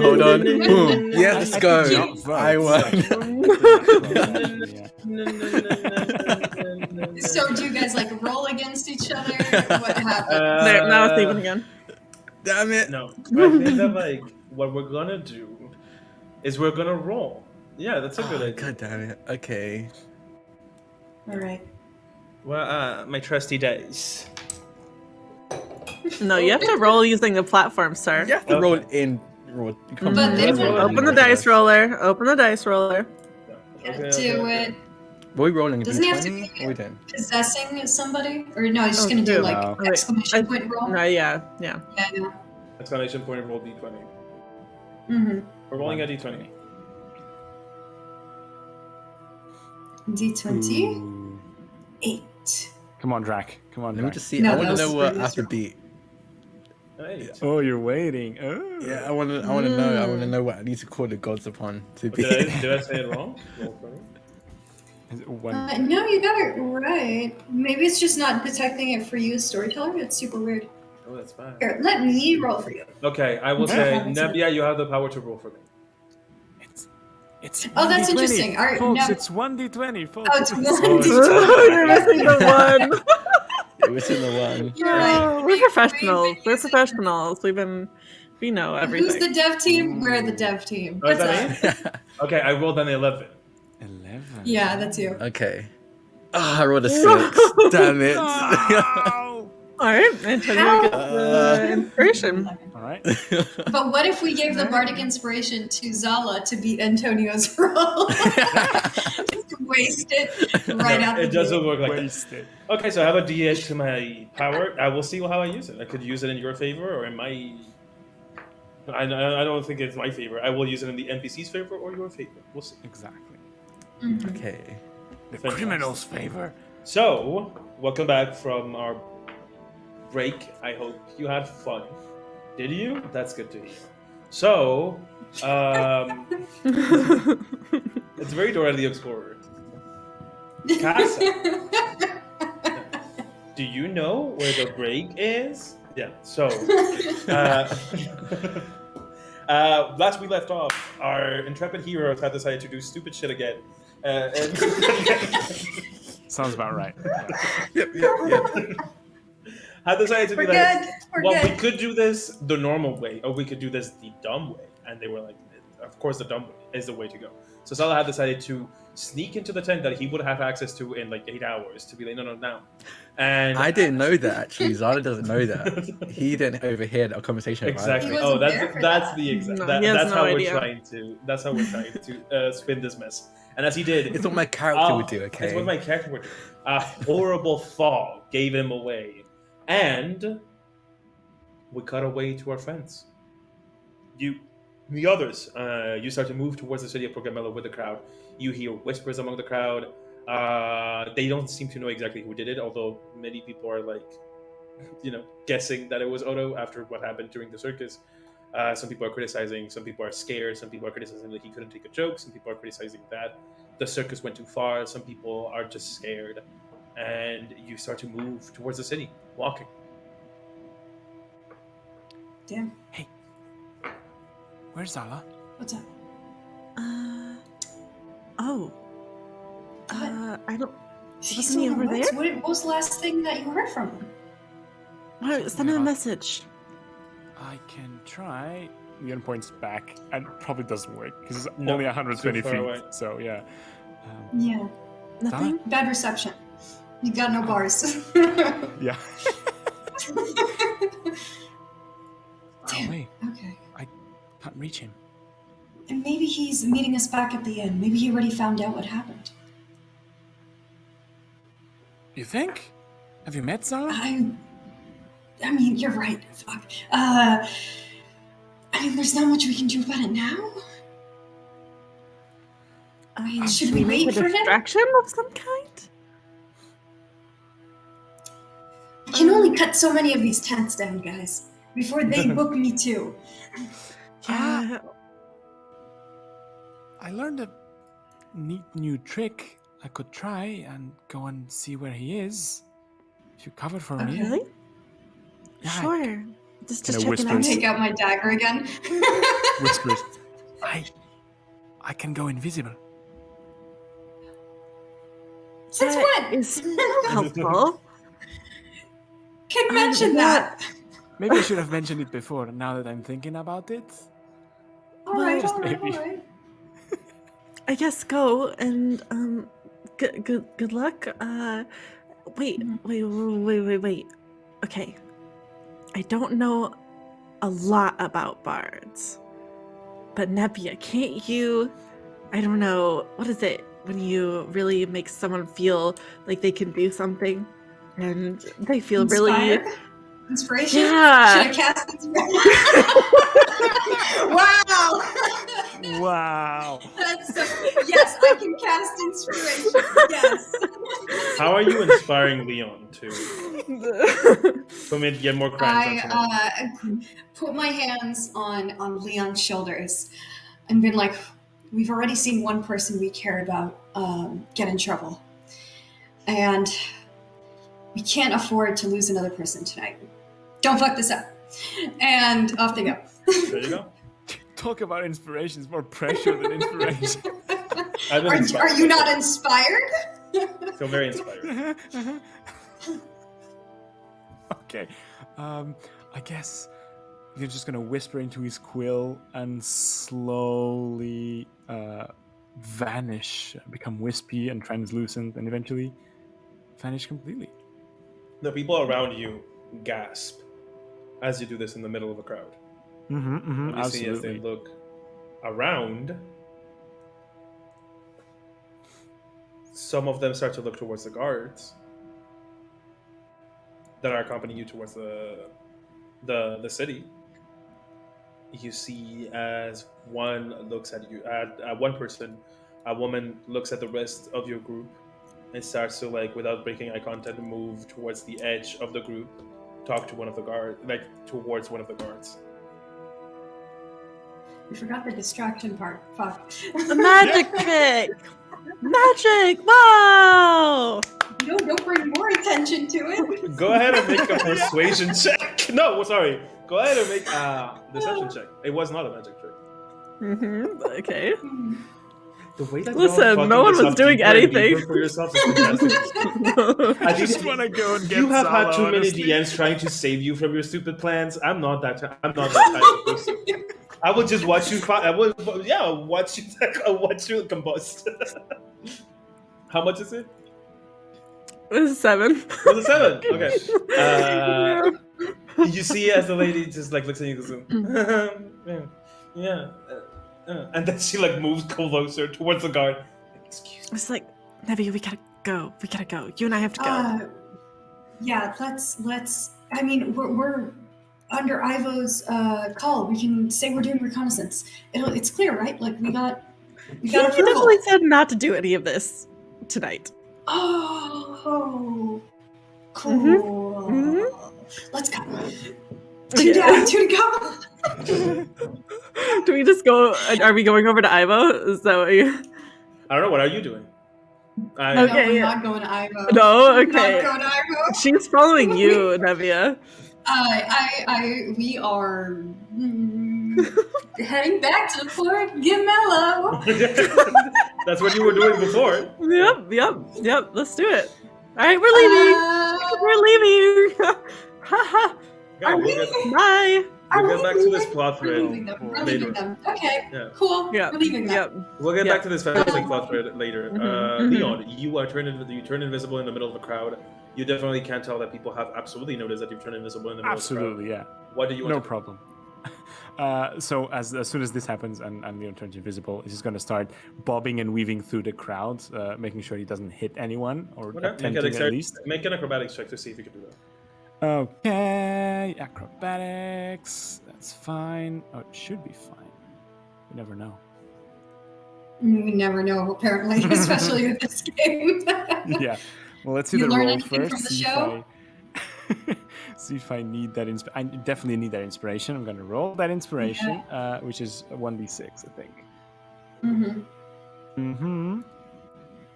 Hold on. Boom. Yeah, let's go. I won. So do you guys like roll against each other? What happened? There, now it's even again. Damn it. No, I think that like what we're gonna do is we're gonna roll. Yeah, that's a good Oh, idea. God damn it. Okay. All right. Well, my trusty dice. No, you have to roll using the platform, sir. You have to roll in. Roll. Come But on. they will- Open the dice roller. Open the dice roller. Do it. Were we rolling a Doesn't he have to D20? be Or we didn't? possessing somebody? Or no, he's just Oh, gonna do true. like No. Wait, exclamation point roll. No, yeah. Yeah, I know. Exclamation point roll d20. Mm-hmm. We're rolling a d20. D20. Ooh. 8. Come on, Drac. Come on, Let me Drac. just see. No, I want that to was know what I pretty have to miserable. beat. Hey. Oh, you're waiting. Oh. Yeah, I want to know. I want to know what I need to call the gods upon to beat. Did I say it wrong? Roll 20. Is it one? No, you got it right. Maybe it's just not detecting it for you, storyteller. It's super weird. Oh, that's bad. Here, let me roll for you. Okay, I will Yeah. say, Nebia, you have the power to roll for me. It's Oh, that's 1d20. interesting. All right, folks, no. it's 1d20, folks. Oh, it's Oh, 1d20. You're missing the one. It was in the one. You're right. We're professionals. We've been We're using- professionals. We know everything. Who's the dev team? We're the dev team. Oh, is What's that up? me? Okay, I rolled an 11. 11. Yeah, that's you. Okay. Ah, I rolled a 6. Damn it. Oh! All right, Antonio gets the inspiration. All right. But what if we gave the bardic inspiration to Zala to beat Antonio's roll? Just waste it right out the It doesn't gate. work like that. Wasted. Okay, so I have a D8 to my power. I will see how I use it. I could use it in your favor or in my. I don't think it's my favor. I will use it in the NPC's favor or your favor. We'll see. Exactly. Mhm. Okay. The Fantastic. criminal's favor. So, welcome back from our break. I hope you had fun. Did you? That's good to hear. So, it's very Dora the Explorer. Casa, do you know where the break is? Yeah, so, last we left off, our intrepid heroes had decided to do stupid shit again. And Sounds about right. Yep. had decided to We're be like, good. We're well, we good. could do this the normal way, or we could do this the dumb way. And they were like, of course, the dumb way is the way to go. So Salah had decided to sneak into the tent that he would have access to in like 8 hours to be like, no, now. And I didn't know that actually. Zala doesn't know that. He didn't overhear our conversation. Exactly. He Oh, wasn't there for that's that. the exact. No, That, he has that's no how idea. we're trying to spin this mess. And as he did, It's what my character would do. Okay. It's what my character would do. A horrible fall gave him away, and we cut away to our friends. The others, you start to move towards the city of Programmello with the crowd. You hear whispers among the crowd. They don't seem to know exactly who did it, although many people are like, guessing that it was Odo after what happened during the circus. Some people are criticizing, some people are scared, some people are criticizing that he couldn't take a joke, some people are criticizing that the circus went too far, some people are just scared. And you start to move towards the city, walking. Damn. Hey, where's Zala? What's up? I don't. She's Wasn't he still in the over woods? there? What was the last thing that you heard from him? Send him a message. I can try. Leon points back and probably doesn't work because it's No, only 120 too far feet. away. So yeah. Yeah. Nothing. Bad reception. You got no bars. Yeah. Damn. Wait, Okay. I can't reach him. And maybe he's meeting us back at the inn. Maybe he already found out what happened. You think? Have you met Zala? I mean, you're right. Fuck. I mean, there's not much we can do about it now. I mean, should we make wait a for him? distraction of some kind? I can only cut so many of these tents down, guys, before they book me too. Yeah. I learned a neat new trick I could try and go and see where he is. If you cover for me. Okay. Really? Yeah, Sure. Just Kinda checking I out. take out my dagger again. Whispers. I can go invisible. Since That when? is helpful. Kid mentioned that. Maybe I should have mentioned it before. Now that I'm thinking about it. All right, Just all right, all maybe. right. I guess go and good luck. Wait. Okay. I don't know a lot about bards. But Nepia, can't you, I don't know, what is it when you really make someone feel like they can do something and they feel really Inspired? Inspiration? Yeah. Should I cast inspiration? Wow. Wow. That's yes, I can cast inspiration. Yes. How are you inspiring Leon to get more crimes? I put my hands on Leon's shoulders and been like, we've already seen one person we care about get in trouble. And we can't afford to lose another person tonight. Don't fuck this up. And off they go. There you go. Talk about inspiration. It's more pressure than inspiration. I've been Are inspired. you not inspired? I feel very inspired. Okay. I guess you're just gonna whisper into his quill and slowly vanish, become wispy and translucent, and eventually vanish completely. The people around you gasp as you do this in the middle of a crowd. And you see as they Absolutely. look around, some of them start to look towards the guards that are accompanying you towards the city. You see as one looks at you, at one person, a woman looks at the rest of your group and starts to, like, without breaking eye contact, move towards the edge of the group, talk to one of the guards, like towards one of the guards. We forgot the distraction part. Fuck. A magic trick! Magic! Wow! No, don't bring more attention to it. Go ahead and make a persuasion check. No, sorry. Go ahead and make a deception check. It was not a magic trick. Okay. The way that Listen, no one was doing anything. for yourself is fantastic. I just want to go and get You have had Zala, too many honestly. DMs trying to save you from your stupid plans. I'm not that type of person. I will just watch you. I will, yeah, watch you. Watch you combust. How much is it? It was a 7. Was it 7? Okay. You see as the lady just like looks at you, goes, yeah, and then she like moves closer towards the guard. Excuse me. It's like, Nevi, we gotta go. We gotta go. You and I have to go. Yeah, let's. I mean, we're under Ivo's call. We can say we're doing reconnaissance. It's clear, right? Like we got He approval. definitely said not to do any of this tonight. Oh, cool. Let's go. Two Yeah. down, two to go. Do we just go? Are we going over to Ivo? Is that what you? I don't know. What are you doing? Okay. No, we're yeah. not going to Ivo. No, We're okay. not going to Ivo. She's following you, Nevia. We are heading back to Fort Gemello. That's what you were doing before. Yep. Let's do it. All right, we're leaving. We're leaving. Haha. Okay, we'll get, Bye. we'll get back to this plot We're thread leaving them. We're later. leaving them. Okay, Yeah. cool. Yeah. We're leaving them. Yep. We'll get Yeah. back to this fantastic plot thread later. Mhm. Leon, you turn invisible in the middle of the crowd. You definitely can't tell that people have absolutely noticed that you've turned invisible in the middle Absolutely, yeah. of the crowd. What do you want No to problem. So as soon as this happens and Leon turns invisible, he's going to start bobbing and weaving through the crowd, making sure he doesn't hit anyone, or attempting at least. Make an acrobatics check to see if you can do that. Okay, acrobatics. That's fine. Oh, it should be fine. You never know. We never know, apparently, especially with this game. Yeah. Well, let's see You the learn roll anything first. from the See show? see if I need that. I definitely need that inspiration. I'm going to roll that inspiration, which is 1d6, I think. Mm-hmm.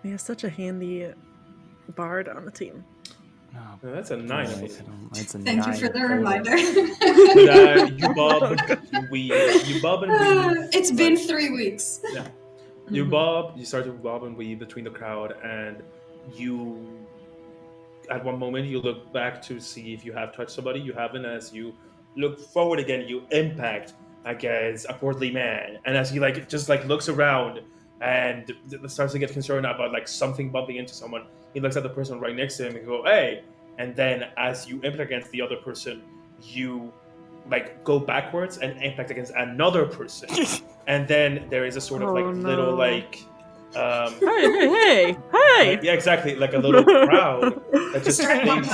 We have such a handy bard on the team. Oh, No, that's a 9. I boy, believe. It's a Thank you 9 for the total. reminder. But, you bob, you weave, you bob and weave. It's been 3 weeks. Yeah. You bob, you start to bob and weave between the crowd, and you, at one moment, you look back to see if you have touched somebody. You haven't. As you look forward again, you impact against a portly man, and as he just looks around and starts to get concerned about something bumping into someone, he looks at the person right next to him and go, "Hey!" And then as you impact against the other person, you go backwards and impact against another person, and then there is a sort of little Hey! yeah, exactly, like a little crowd that just thinks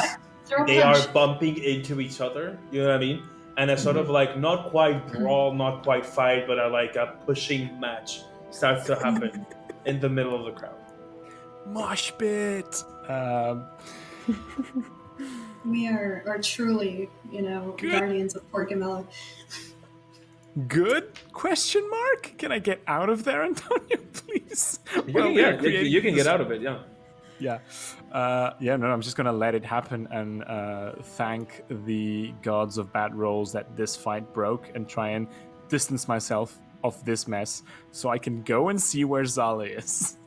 Throw a they are punch. bumping into each other. You know what I mean? And a sort of not quite brawl, not quite fight, but a pushing match starts to happen in the middle of the crowd. Mosh pit. We are truly, Good. guardians of Port Gemello. Good? Question mark? Can I get out of there, Antonio, please? You Well, can, we are yeah, creating you can this- get out of it, yeah. Yeah. No, I'm just going to let it happen and thank the gods of bad rolls that this fight broke and try and distance myself of this mess so I can go and see where Zala is.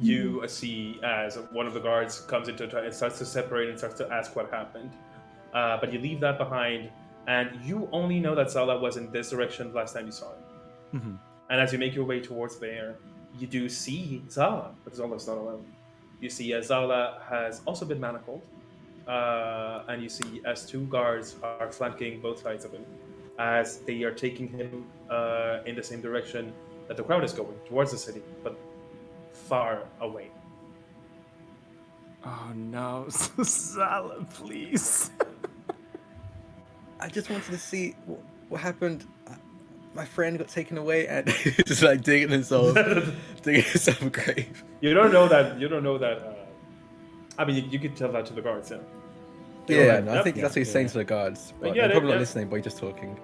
You see as one of the guards comes into and starts to separate and starts to ask what happened. But you leave that behind, and you only know that Zala was in this direction last time you saw him. Mhm. And as you make your way towards there, you do see Zala, but Zala's not alone. You see as Zala has also been manacled, and you see as 2 guards are flanking both sides of him, as they are taking him in the same direction that the crowd is going, towards the city, but far away. Oh no, Zala, please. I just wanted to see what happened. My friend got taken away and just digging himself a grave. You don't know that. I mean, you could tell that to the guards, yeah. Yeah, Yep. I think that's what he's saying to the guards. But Yeah, they're probably yeah. not listening, but he's just talking.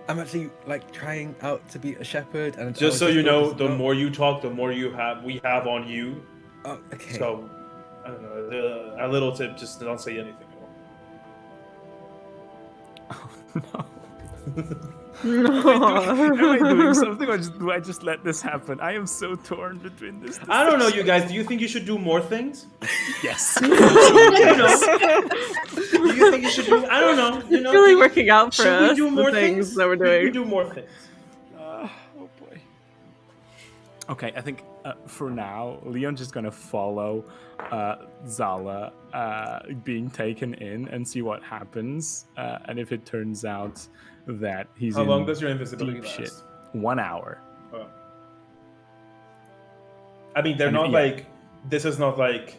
I'm actually trying out to be a shepherd, and Just so you know, the more you talk, the more we have on you. Oh, okay. So, I don't know. A little tip: just don't say anything. Oh no. No. Am I doing something, or do I just let this happen? I am so torn between this. I don't know, you guys. Do you think you should do more things? Yes. You know, do you think you should do? I don't know. You know, It's really working out for should we us. do more the things that we're Should we doing. do more things? Oh boy. Okay, I think for now, Leon's just gonna follow Zala being taken in and see what happens. And if it turns out that he's How in long does your invisibility deep last? shit, 1 hour. Oh. I mean, they're And not yeah. like. This is not like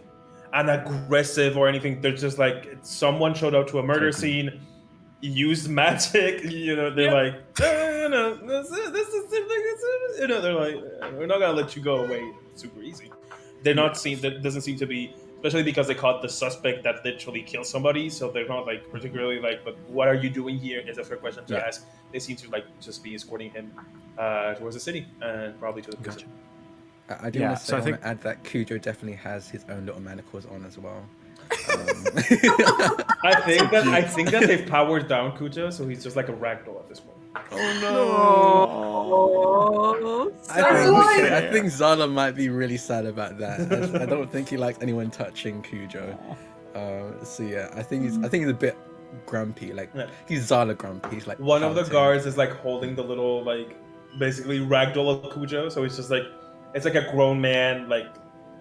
an aggressive or anything. They're just like someone showed up to a murder Taken. scene, used magic. You know, they're like, you know, this is, you know, they're like, we're not gonna let you go away super easy. They're not seem. That doesn't seem to be, especially because they caught the suspect that literally killed somebody. So they're not like particularly like, but what are you doing here? Is a fair question to Yeah. ask. They seem to like just be escorting him towards the city and probably to the prison. Gotcha. I do Yeah, want to say, so I I want think- to add that Cujo definitely has his own little manacles on as well. I think that they've powered down Kuja, so he's just like a ragdoll at this point. Oh, I think Zala might be really sad about that. I don't think he likes anyone touching Cujo. So yeah, I think he's a bit grumpy. Like Yeah. he's Zala grumpy. He's like One of the pouting. guards is like holding the little like basically ragdoll of Cujo, so it's just like it's like a grown man like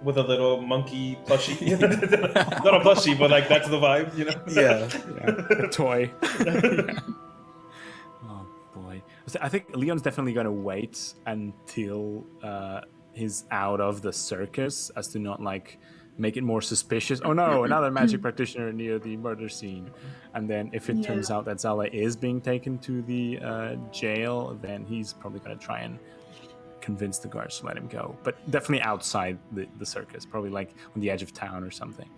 with a little monkey plushie. Not a plushie, but like that's the vibe, you know? Yeah. Yeah, a toy. Yeah. Oh boy. So I think Leon's definitely going to wait until he's out of the circus, as to not like make it more suspicious. Oh no, another magic practitioner near the murder scene. And then if it turns out that Zala is being taken to the jail, then he's probably going to try and convince the guards to let him go. But definitely outside the circus, probably like on the edge of town or something.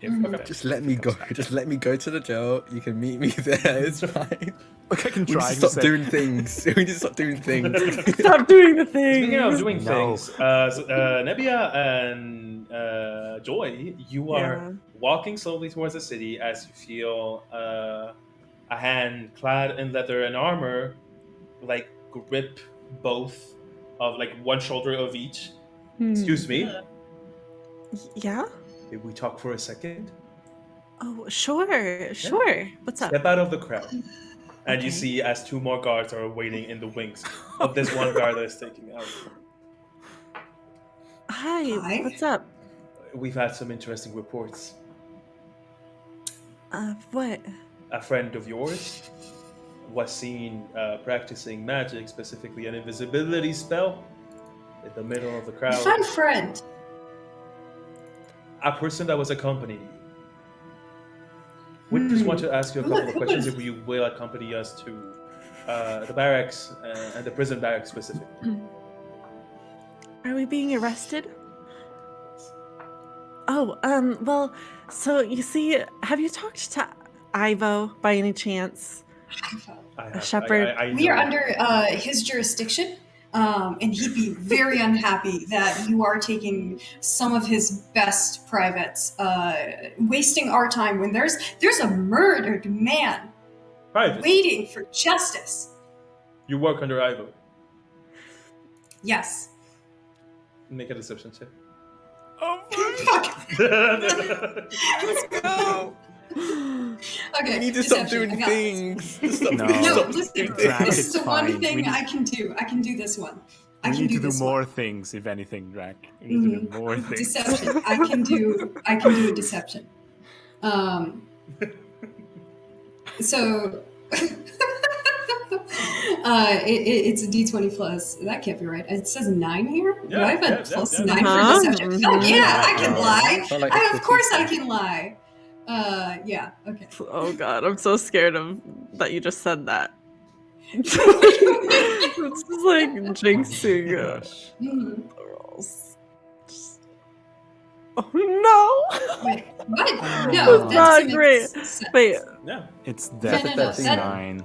If Just let me go. Just let me go to the jail. You can meet me there. It's fine. Look, I can We try need to to stop say- doing things. We need to stop doing things. stop doing the thing. Speaking of doing No. things, Nebia and Joy, you are Yeah. walking slowly towards the city as you feel a hand clad in leather and armor, like grip both of like one shoulder of each. Excuse me, Yeah. did we talk for a second? Oh, sure. What's up? Step out of the crowd. And you Okay. see as two more guards are waiting in the wings of this one guard that is taking out. Hi. Hi. What's up? We've had some interesting reports. What? A friend of yours was seen practicing magic, specifically an invisibility spell, in the middle of the crowd. Fun friend. A person that was accompanying you. We just want to ask you a couple of questions if you will accompany us to the barracks and the prison barracks specifically. Are we being arrested? Oh, well, so you see, have you talked to Ivo by any chance? Shepherd. We are know- under his jurisdiction, and he'd be very unhappy that you are taking some of his best privates, wasting our time when there's a murdered man Private. waiting for justice. You work under Ivo. Yes. Make a deception check. Fuck. Let's go. Okay. We need to stop deception. doing I got this. things. Just stop No. doing No, stop listen. doing Drag things. This it's is the one fine. We thing need- I can do. I can do this one. I We can need to do this more one. things, if anything, Drac. We need to do more things. Deception. I can do a deception. So it's a D20 plus. That can't be right. It says 9 here. Do Yeah, I have a yeah, plus yeah. 9 Uh-huh. for deception? Hell yeah, I can Wow. lie. Sound like a Of course I critique. can lie. Yeah. Okay. Oh god, I'm so scared of that you just said that. It's just like jinxing Gosh. Mhm. the rolls. Oh no! Wait, what? Oh. No, That's that not great. makes sense. Wait, Yeah. It's no, no, definitely that- 9.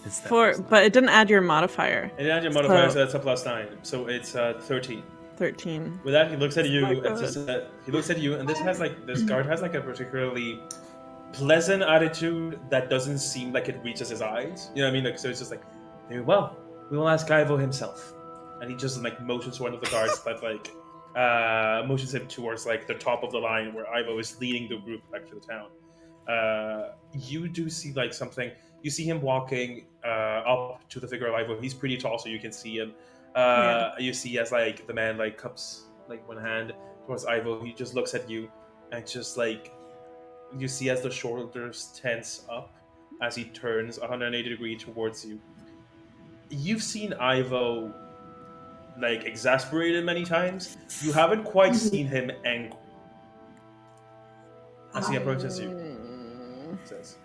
It's for definitely but it didn't add your modifier. And then your modifier, So- so that's a plus 9. So it's 13. 13. With that, he looks at you. my And God. just, he looks at you, and this guard has like a particularly pleasant attitude that doesn't seem like it reaches his eyes. You know what I mean? Like, so it's just like Very well. We will ask Ivo himself. And he just like motions to one of the guards that like motions him towards like the top of the line where Ivo is leading the group back to the town. You do see like something. You see him walking up to the figure of Ivo. He's pretty tall, so you can see him. Yeah. You see as like the man like cups like one hand towards Ivo. He just looks at you and just like you see as the shoulders tense up as he turns 180 degrees towards you. You've seen Ivo like exasperated many times. You haven't quite seen him angry as he approaches you. Says,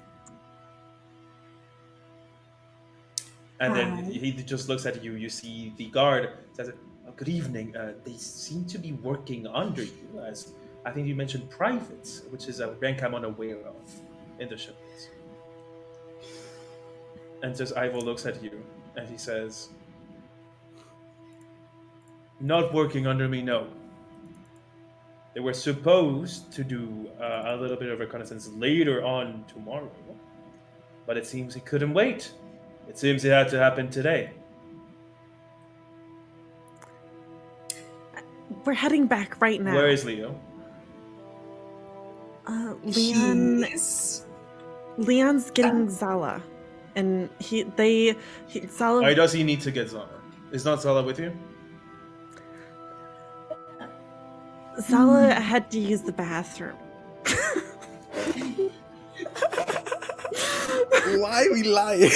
and then he just looks at you. You see the guard says, "Good evening. They seem to be working under you, as I think you mentioned privates, which is a rank I'm unaware of in the shipments." And just Ivo looks at you and he says, "Not working under me, no. They were supposed to do a little bit of reconnaissance later on tomorrow, but it seems he couldn't wait. It seems it had to happen today." We're heading back right now. Where is Leo? Leon's getting Zala, and Zala. Why does he need to get Zala? Is not Zala with you? Zala had to use the bathroom. Why are we lying?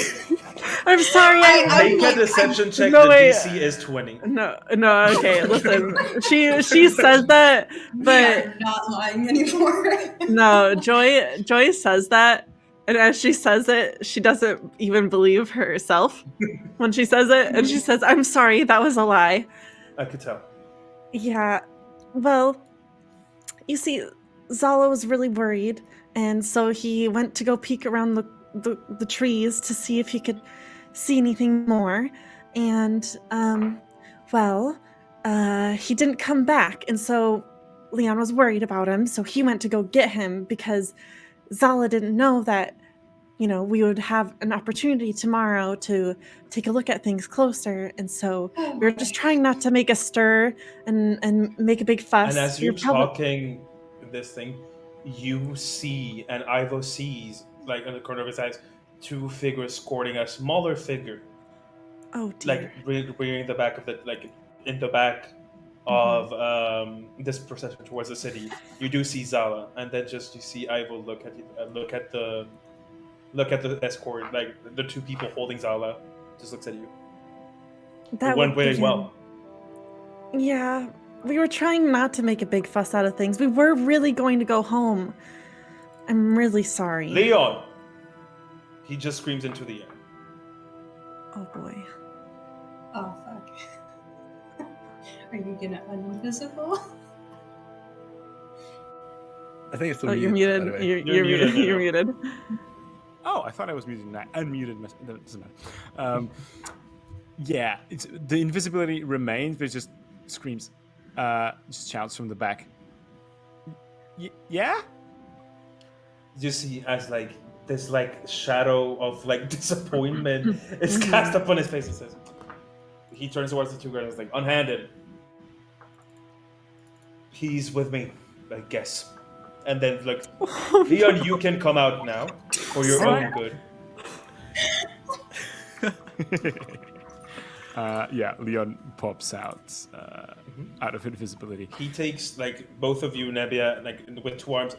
I'm sorry. Make a deception check. No, the wait. DC is 20. No. Okay, listen. She says that, but we are not lying anymore. no. Joy says that, and as she says it, she doesn't even believe herself when she says it, and she says, "I'm sorry, that was a lie." I could tell. Yeah. Well, you see, Zala was really worried, and so he went to go peek around the trees to see if he could see anything more. And, he didn't come back, and so Leon was worried about him, so he went to go get him because Zala didn't know that, we would have an opportunity tomorrow to take a look at things closer, and so we were just trying not to make a stir and make a big fuss. And as you're talking this thing, you see, and Ivo sees, like in the corner of his eyes, two figures escorting a smaller figure. Oh dear. Like bringing the back of the, like in the back of this procession towards the city. You do see Zala, and then just you see Ivo look at you, look at the escort, like the two people holding Zala, just looks at you. It went very well. Yeah, we were trying not to make a big fuss out of things. We were really going to go home. I'm really sorry. Leon! He just screams into the air. Oh boy. Oh fuck. Are you gonna uninvisible? I think it's still you're muted. muted. By the way. You're muted. muted. You're muted. Oh, I thought I was muted and I unmuted myself. No, it doesn't matter. Yeah, the invisibility remains, but it just screams, just shouts from the back. Yeah? You see as like this like shadow of like disappointment is cast upon his face and says, he turns towards the two guards and is like, "Unhanded. He's with me, I guess." And then like, "Leon, you can come out now for your own good." Yeah, Leon pops out out of invisibility. He takes like both of you, Nebia, like with two arms,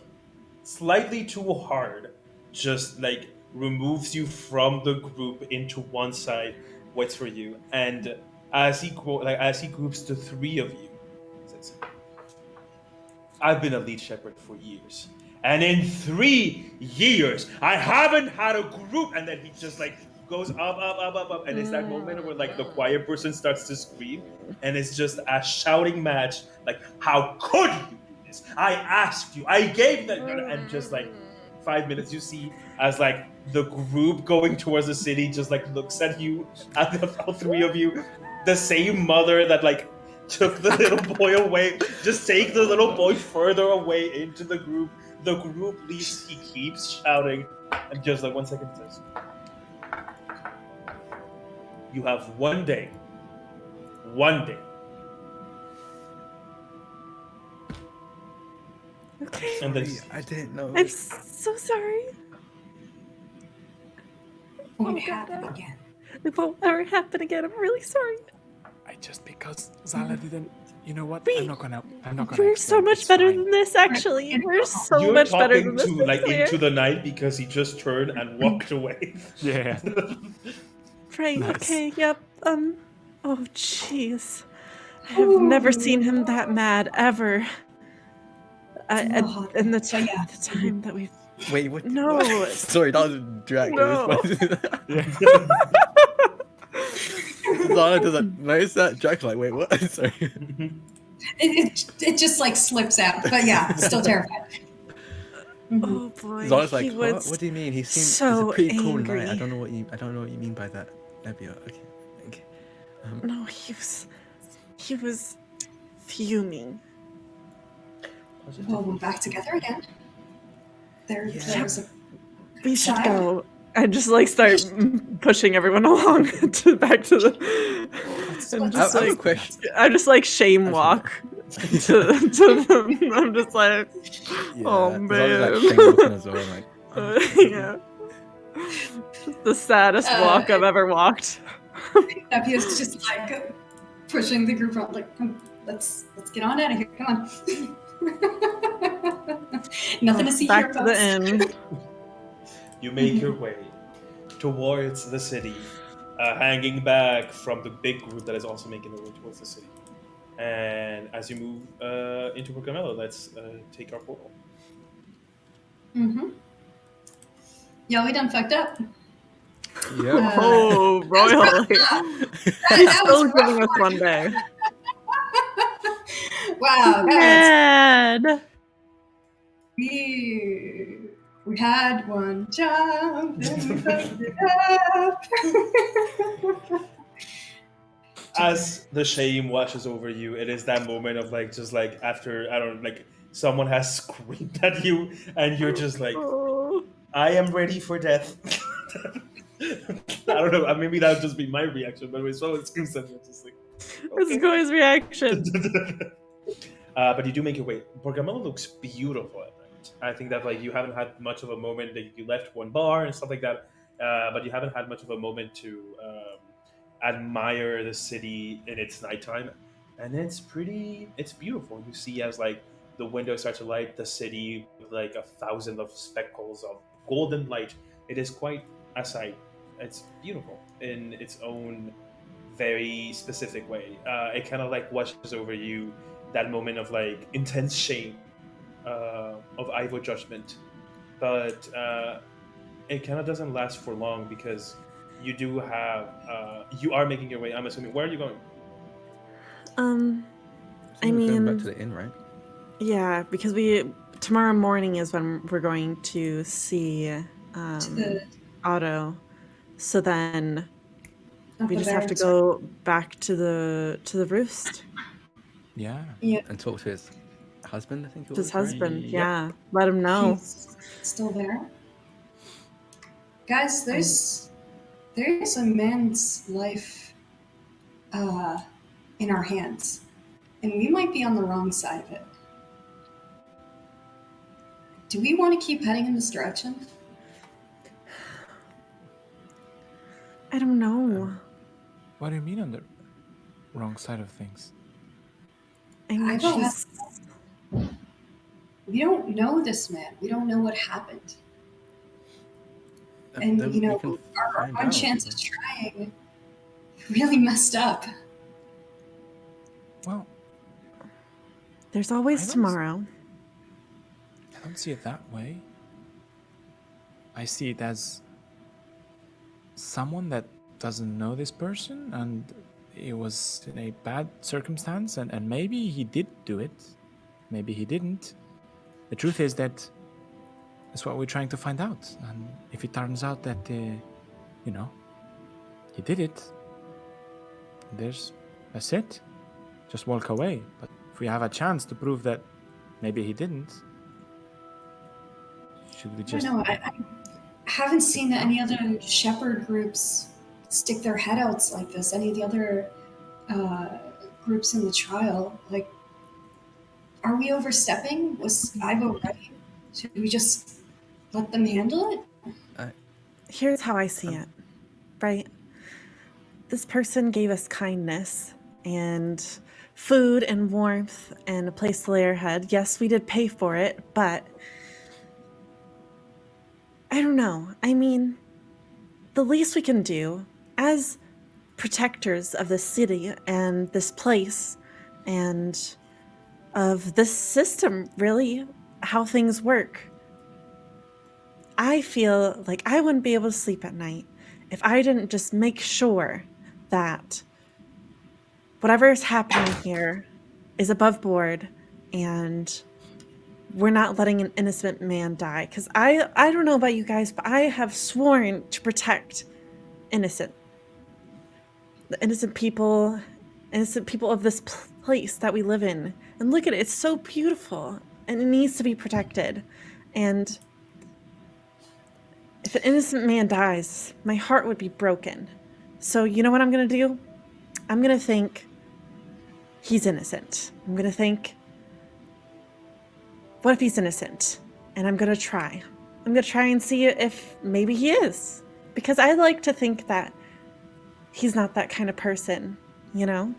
slightly too hard, just like removes you from the group into one side, waits for you, and as he groups the three of you, says, "I've been a lead shepherd for years, and in 3 years I haven't had a group." And then he just like goes up, and it's that moment where like the quiet person starts to scream, and it's just a shouting match. Like, "How could you do this? I asked you, I gave that," and just like 5 minutes, you see as like the group going towards the city just like looks at you, at the all three of you, the same mother that like took the little boy away, just take the little boy further away into the group. The group leaves, he keeps shouting, and just like 1 second says, You have 1 day. 1 day. Okay. And then I didn't know. I'm so sorry. Won't Oh, happen God. again. It won't ever happen again. I'm really sorry. Just because Zala didn't, you know what? We- I'm not gonna We're so explain. much It's better fine. than this, actually. We're so you're much better talking than this. to I like swear. into the night because he just turned and walked away. Yeah. Right, Nice. okay, yep. Oh, jeez. I have never seen him that mad, ever. little And the hot. But yeah. time that we've... Wait, what? No. What? Sorry, that was Drac. No. Zana doesn't notice that. Drac's like, wait, what? Sorry. It just like slips out. But yeah, still terrified. Oh boy, Zana's like, he was what do you mean? He seemed so it's a pretty cool angry. night. I don't know what you mean by that, Nebula. Okay. No, he was fuming. Well, we're back together again. There's a We should Child? go. I just like start pushing everyone along back to the. And just I have a like question. I just like shame walk to them. I'm just like, oh Zana's man, like shame walking as well. Like, yeah, just the saddest walk I've ever walked. Nepia's just like pushing the group out, like, let's get on out of here. Come on. Nothing to see Back here, to the folks. inn. You make your way towards the city, hanging back from the big group that is also making their way towards the city. And as you move into Porcamello, let's take our portal. Mm-hmm. Yeah, we done fucked up. yeah. Oh, royally. He's still giving us one day. Wow, guys. Mad. We had one jump and we fucked it up. As the shame washes over you, it is that moment of like, just like after, I don't know, like someone has screamed at you and you're just like, Oh. I am ready for death. I don't know, maybe that would just be my reaction, but when someone screams at me, it's just like, It's Goy's reaction. But you do make your way. Porcamello looks beautiful at night. I think that like you haven't had much of a moment that you left one bar and stuff like that, but you haven't had much of a moment to admire the city in its nighttime, and it's beautiful. You see as like the windows start to light the city with like 1,000 of speckles of golden light. It is quite a sight. It's beautiful in its own very specific way. It kind of like washes over you that moment of like intense shame, of Ivo judgment, but it kind of doesn't last for long because you do have you are making your way. I'm assuming. Where are you going? I We're going back mean, to the inn, right? yeah, because tomorrow morning is when we're going to see Otto. So then we just have to go back to the roost. Yeah. And talk to his husband, I think it was. His right? husband, Yep. yeah. Let him know. He's still there. Guys, there's a man's life in our hands, and we might be on the wrong side of it. Do we want to keep heading in this direction? I don't know. What do you mean on the wrong side of things? I mean, Ivo she's... We don't know this man. We don't know what happened. And, Then you we know, can our find one out. chance of trying really messed up. Well, There's I always don't- tomorrow. I don't see it that way. I see it as someone that doesn't know this person and it was in a bad circumstance and maybe he did do it. Maybe he didn't. The truth is that that's what we're trying to find out. And if it turns out that, you know, he did it, that's it. Just walk away. But if we have a chance to prove that maybe he didn't, should we just... I don't know. I haven't seen any other shepherd groups stick their head outs like this. Any of the other groups in the trial, like, are we overstepping? Was Ivo right? Should we just let them handle it? Here's how I see it, right? This person gave us kindness and food and warmth and a place to lay our head. Yes, we did pay for it, but I don't know. I mean, the least we can do as protectors of this city and this place and of this system, really, how things work. I feel like I wouldn't be able to sleep at night if I didn't just make sure that whatever is happening here is above board and we're not letting an innocent man die. Because I don't know about you guys, but I have sworn to protect the innocent people of this place that we live in. And look at it, it's so beautiful and it needs to be protected. And if an innocent man dies, my heart would be broken. So you know what I'm going to do? I'm going to think he's innocent. I'm going to think, what if he's innocent? And I'm going to try. I'm going to try and see if maybe he is. Because I like to think that he's not that kind of person, you know?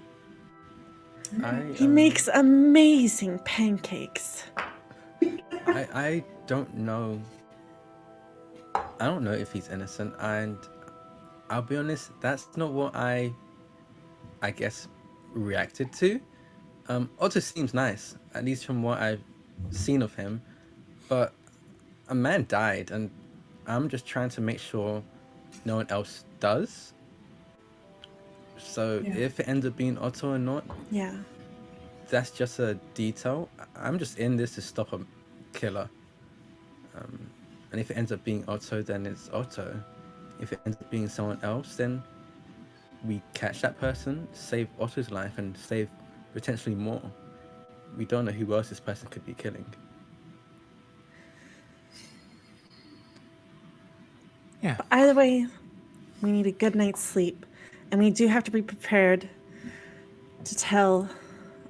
He makes amazing pancakes. I don't know. I don't know if he's innocent, and I'll be honest, that's not what I guess, reacted to. Otto seems nice, at least from what I've seen of him, but a man died, and I'm just trying to make sure no one else does. So if it ends up being Otto or not, that's just a detail. I'm just in this to stop a killer. And if it ends up being Otto, then it's Otto. If it ends up being someone else, then we catch that person, save Otto's life, and save potentially more. We don't know who else this person could be killing. Yeah. But either way, we need a good night's sleep. And we do have to be prepared to tell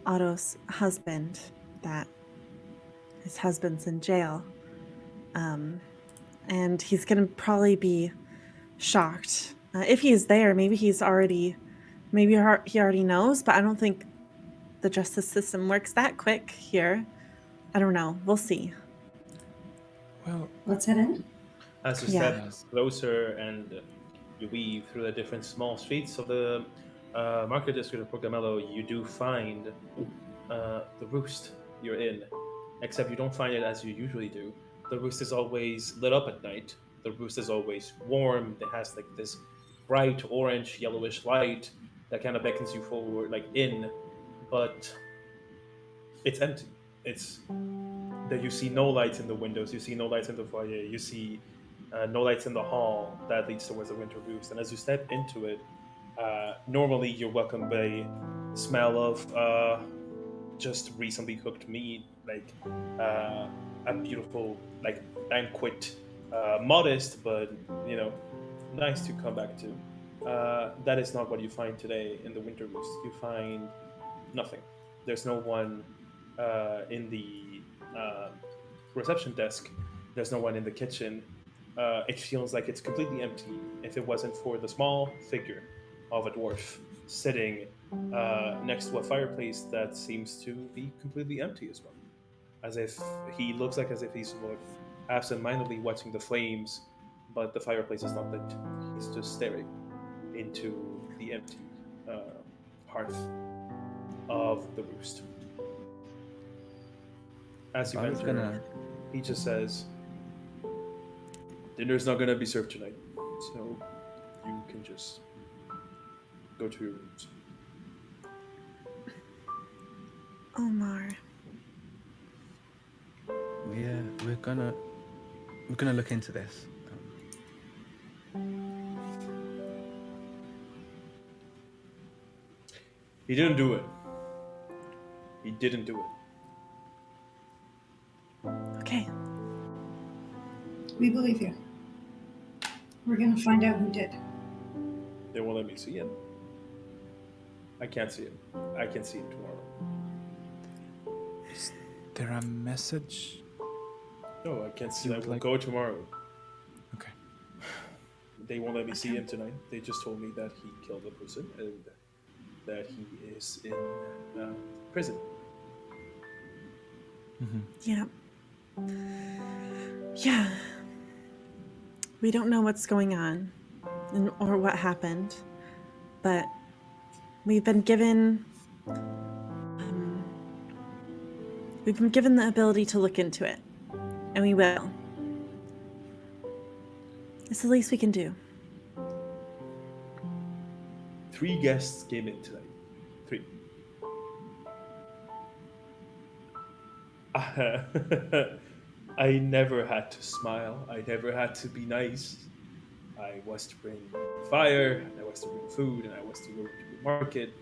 Otto's husband that his husband's in jail. And he's going to probably be shocked. If he is there, maybe he already knows, but I don't think the justice system works that quick here. I don't know. We'll see. Well, let's head in. As you step closer and you weave through the different small streets of the market district of Porcamello, you do find the roost you're in, except you don't find it as you usually do. The roost is always lit up at night. The roost is always warm. It has like this bright orange, yellowish light that kind of beckons you forward, like in, but it's empty. It's that you see no lights in the windows. You see no lights in the foyer. You see no lights in the hall that leads towards the winter roost. And as you step into it, normally you're welcomed by the smell of just recently cooked meat, like a beautiful like banquet, modest but nice to come back to. That is not what you find today in the winter roost. You find nothing. There's no one in the reception desk. There's no one in the kitchen. It feels like it's completely empty if it wasn't for the small figure of a dwarf sitting next to a fireplace that seems to be completely empty as well. As if he looks like as if he's absent-mindedly watching the flames, but the fireplace is not lit. He's just staring into the empty hearth of the roost. As you enter, he just says, "Dinner's not gonna be served tonight, so you can just go to your rooms." Omar. Yeah, we're gonna look into this. He didn't do it. He didn't do it. Okay. We believe you. We're gonna find out who did. They won't let me see him. I can't see him. I can see him tomorrow. Is there a message? No, I can't see. You I would will like- go tomorrow. Okay. They won't let me see him tonight. They just told me that he killed a person and that he is in prison. Yeah. Yeah. We don't know what's going on or what happened, but we've been given the ability to look into it, and we will. It's the least we can do. 3 guests came in tonight. 3. I never had to smile. I never had to be nice. I was to bring fire, and I was to bring food, and I was to go to the market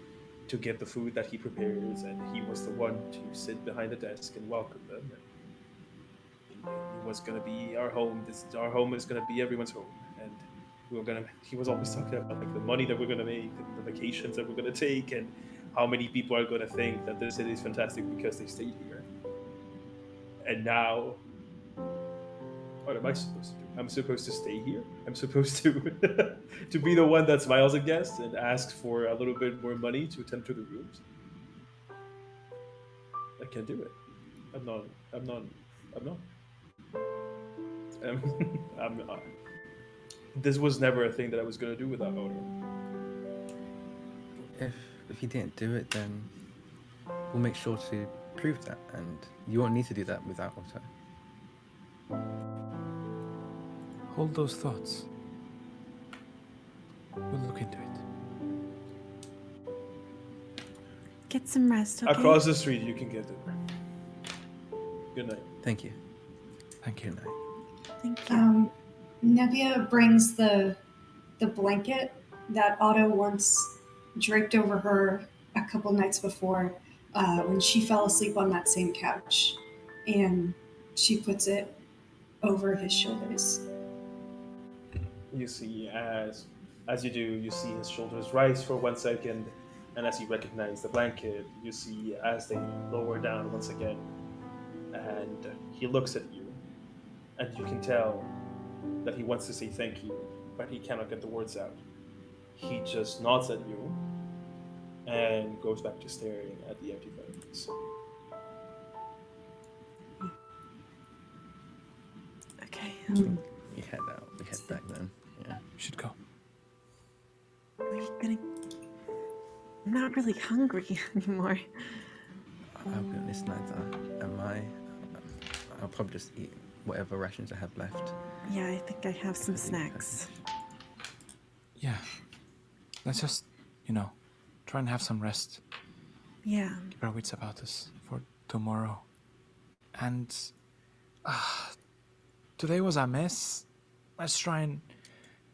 to get the food that he prepares, and he was the one to sit behind the desk and welcome them. It was gonna be our home. Our home is gonna be everyone's home, and we were gonna. He was always talking about like the money that we're gonna make, and the vacations that we're gonna take, and how many people are gonna think that this city is fantastic because they stayed here. And now, what am I supposed to do? I'm supposed to stay here. I'm supposed to to be the one that smiles at guests and asks for a little bit more money to attend to the rooms. I can't do it. I'm not. I'm not. I'm not. I'm not. This was never a thing that I was gonna do without Odo. If you didn't do it, then we'll make sure to prove that, and you won't need to do that without Otto. Hold those thoughts. We'll look into it. Get some rest, okay? Across the street, you can get it. Good night. Thank you. Thank you. Good night. Thank you. Nevia brings the blanket that Otto once draped over her a couple nights before when she fell asleep on that same couch, and she puts it over his shoulders. You see, as you do, you see his shoulders rise for 1 second, and as you recognize the blanket, you see as they lower down once again, and he looks at you, and you can tell that he wants to say thank you, but he cannot get the words out. He just nods at you and goes back to staring at the empty fireplace. Okay. We head out. We head back then. Yeah. We should go. We're gonna... I'm not really hungry anymore. I'll be honest, neither am I. I'll probably just eat whatever rations I have left. Yeah, I think I have some I think snacks. Yeah. Let's just, try and have some rest. Yeah. Keep our wits about us for tomorrow. And today was a mess. Let's try and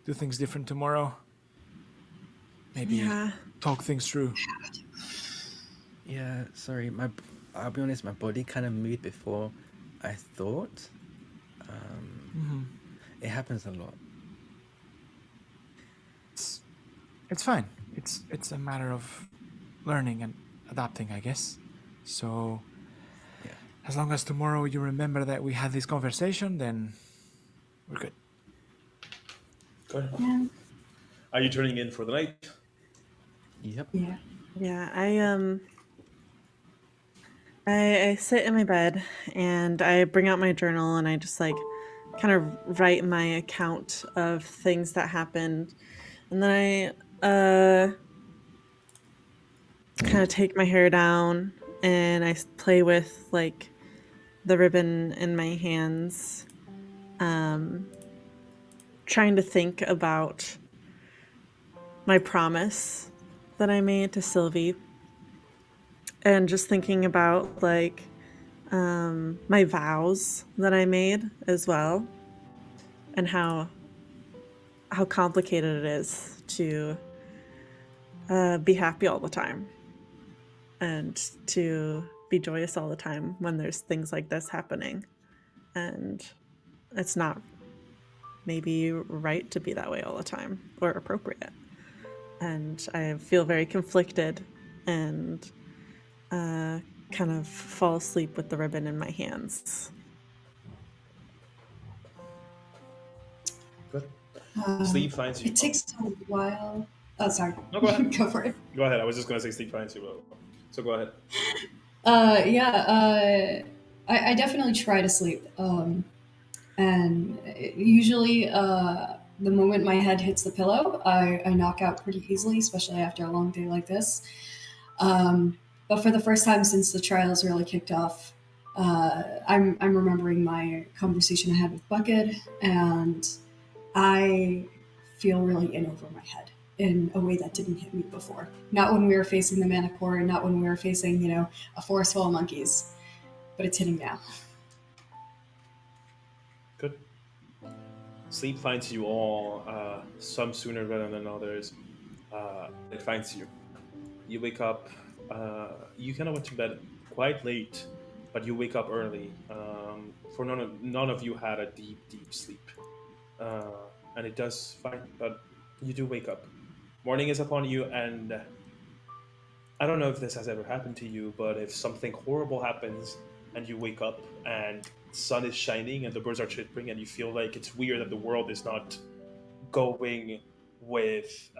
do things different tomorrow. Maybe Yeah. talk things through. Yeah, sorry. I'll be honest. My body kind of moved before I thought. It happens a lot. It's fine. It's a matter of learning and adapting, I guess. So, Yeah. as long as tomorrow you remember that we had this conversation, then we're good. Go ahead. Yeah. Are you turning in for the night? Yep. Yeah. Yeah, I sit in my bed and I bring out my journal and I just kind of write my account of things that happened. And then I kind of take my hair down and I play with the ribbon in my hands, trying to think about my promise that I made to Sylvie, and just thinking about my vows that I made as well, and how complicated it is to be happy all the time and to be joyous all the time when there's things like this happening, and it's not maybe right to be that way all the time or appropriate. and I feel very conflicted and kind of fall asleep with the ribbon in my hands. Good. Sleep finds you. It takes a while. Oh, sorry. No, go ahead. Go for it. Go ahead. I was just gonna say sleep finds you. So go ahead. I definitely try to sleep. And usually, the moment my head hits the pillow, I knock out pretty easily, especially after a long day like this. But for the first time since the trials really kicked off, I'm remembering my conversation I had with Bucket, and I feel really in over my head in a way that didn't hit me before. Not when we were facing the Manticore, and not when we were facing, a forest full of monkeys. But it's hitting now. Good. Sleep finds you all, some sooner rather than others. It finds you. You wake up. You kind of went to bed quite late, but you wake up early. For none of you had a deep sleep, and it does fine. But you do wake up. Morning is upon you, and I don't know if this has ever happened to you, but if something horrible happens and you wake up and the sun is shining and the birds are chirping and you feel like it's weird that the world is not going with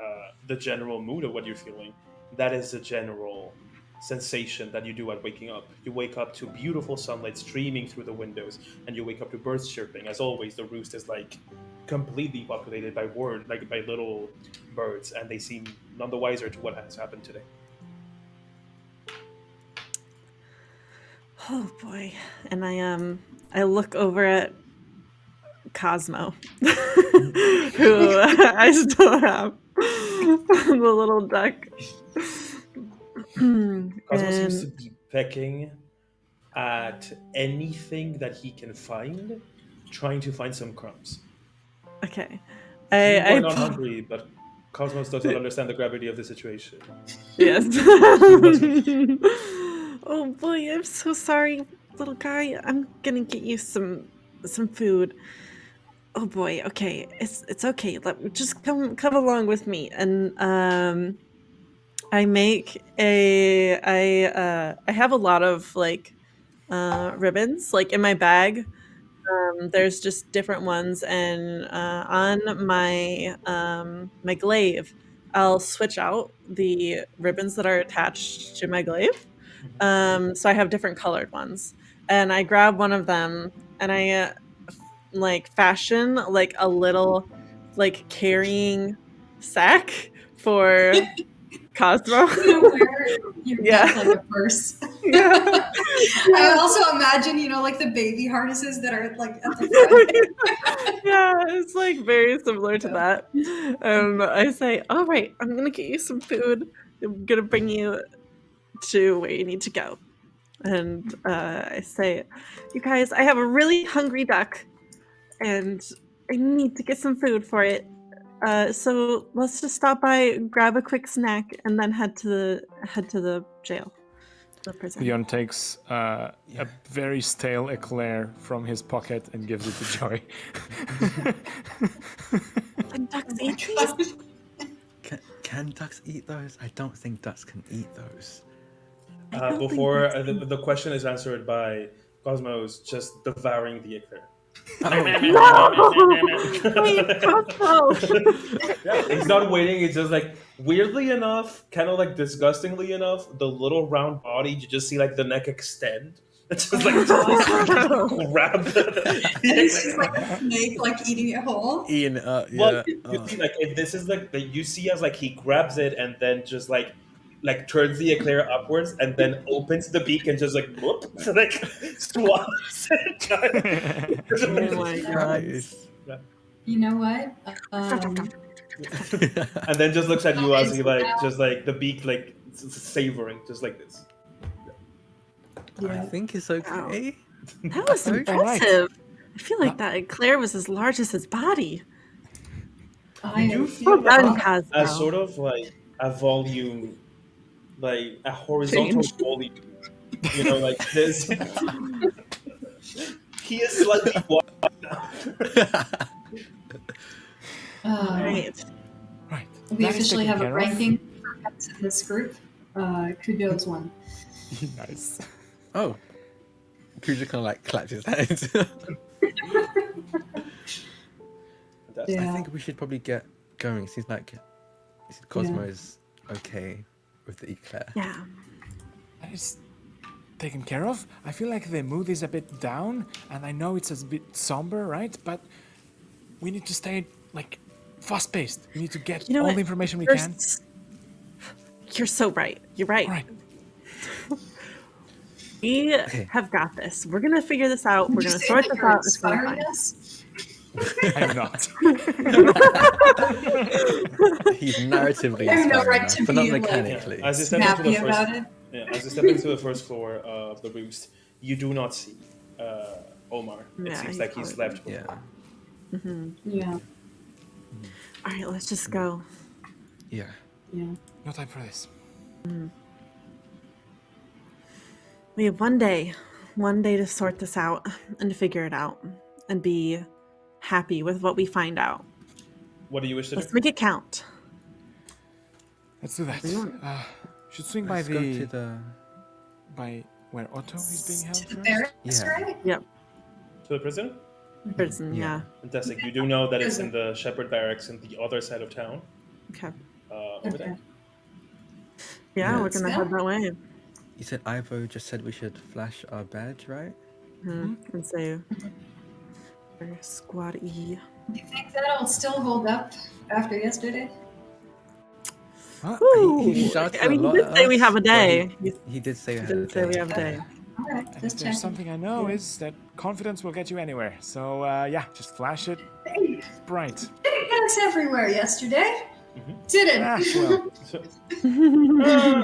the general mood of what you're feeling, that is the general sensation that you do at waking up. You wake up to beautiful sunlight streaming through the windows, and you wake up to birds chirping. As always, the roost is like completely populated by by little birds, and they seem none the wiser to what has happened today. Oh boy. And I look over at Cosmo, who I still have, the little duck. Cosmo seems to be pecking at anything that he can find, trying to find some crumbs. Okay. You are not hungry, but Cosmos does not understand the gravity of the situation. Yes. Oh boy, I'm so sorry, little guy. I'm gonna get you some food. Oh boy, okay, it's okay. Just come along with me, and I make I have a lot of ribbons in my bag. There's just different ones, and on my my glaive, I'll switch out the ribbons that are attached to my glaive. So I have different colored ones, and I grab one of them, and I fashion a little carrying sack for Cosmo. Where you Yeah. get like a purse. Yeah. I also imagine, like the baby harnesses that are like at the front. Yeah, it's very similar to that. I say, all right, I'm gonna get you some food. I'm gonna bring you to where you need to go. And I say, you guys, I have a really hungry duck, and I need to get some food for it. So let's just stop by, grab a quick snack, and then head to the jail, the prison. Leon takes a very stale eclair from his pocket and gives it to Joy. And ducks Oh my eat God. these? Can ducks eat those? I don't think ducks can eat those. Before the question is answered by Cosmos just devouring the eclair. Wait, Cosmo! Yeah, he's not waiting. It's just weirdly enough, kind of disgustingly enough, the little round body, you just see the neck extend. It's just grab the And it's just like a snake, eating it whole. Eating it up, Well, yeah. you see, if this is you see as he grabs it and then just turns the eclair upwards and then opens the beak and just whoop, swallows it. Oh my god. Nice. You know what? And then just looks at you as he just the beak savoring just like this. I think it's okay. That was Okay. impressive. I feel like that eclair was as large as his body. You do feel Well done, Cosmo. a sort of a volume, a horizontal Change. volume. This. He is slightly wide now. Right. Right. We That is officially taken have a care of. ranking for pets in this group. Kudo's one. Nice. Oh, Kuja kind of like clapped his hands. Fantastic. I Yeah. think we should probably get going. It seems like Cosmo is okay with the eclair. Yeah. That is taken care of. I feel like the mood is a bit down, and I know it's a bit somber, right? But we need to stay like fast-paced. We need to get You know all what? the information we You're can. You're so right. You're right. All right. We have got this. We're gonna figure this out. Would We're you gonna say sort that this you're out. It's gonna be inspiring fine. us? I'm not. He's narratively I have no inspiring right us, to but not be, like, mechanically. As you step into the Happy first, about it? as you step into the first floor of the roost, you do not see Omar. It Yeah, seems he's like he's probably- left before. Yeah. Yeah. All right, let's just go. Yeah. Yeah. No time for this. We have one day to sort this out and to figure it out and be happy with what we find out. What do you wish to do? Let's make it count. Let's do that. Should swing Let's by go to the. by where Otto is being held To the first. barracks, Yeah. right? Yep. To the prison? Prison, yeah. Fantastic. You do know that it's in the Shepherd Barracks in the other side of town. Okay. Over there. Yeah, we're Let's gonna go. head that way. You said Ivo just said we should flash our badge, right? And say, we're Squad E. Do you think that'll still hold up after yesterday? Huh? He shouted I mean, a he lot did at say we us, have a but day. He did say we He had a didn't say we day. have a day. All right, And if just there's checking. something I know is that confidence will get you anywhere. So yeah, just flash it Hey, bright. didn't get us everywhere yesterday. Didn't. Ah, well,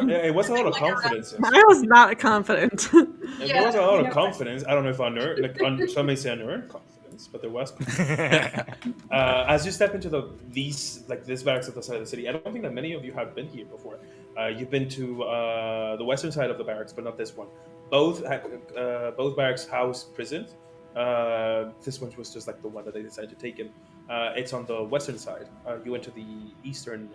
Yeah, it was a lot of confidence. I was not confident. There was a lot of Yeah. confidence. I don't know if unearned, some may say unearned confidence, but there was. As you step into this barracks at the side of the city, I don't think that many of you have been here before. You've been to the western side of the barracks, but not this one. Both barracks house prisons. This one was just like the one that they decided to take in. It's on the western side. You went to the eastern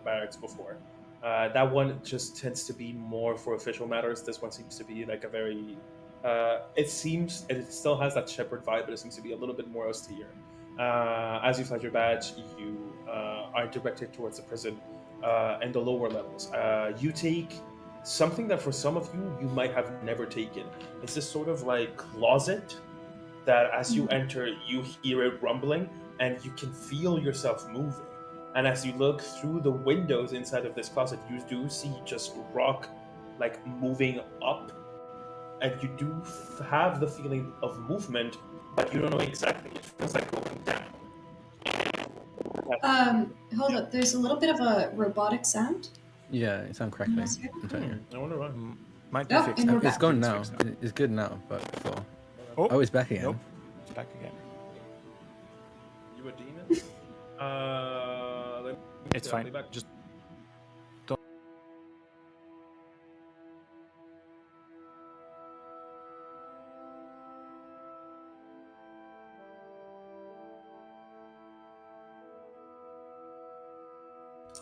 barracks before. That one just tends to be more for official matters. This one seems to be like a very. It still has that shepherd vibe, but it seems to be a little bit more austere. As you flash your badge, you are directed towards the prison and the lower levels. You take something that for some of you might have never taken. It's this sort of like closet that as you enter, you hear it rumbling and you can feel yourself moving. And as you look through the windows inside of this closet, you do see just rock like moving up. And you do have the feeling of movement, but you don't know exactly. It feels like going down. Hold up. There's a little bit of a robotic sound. Yeah, it sounds crackling. Yes, yeah. Antonio. I wonder why. might be Oh, fixed and now. we're It's gone It's now. fixed now. It's good now, but before. Oh, Oh, it's back again. nope. It's back again. You a demon? Let me It's I'll be fine. back. Just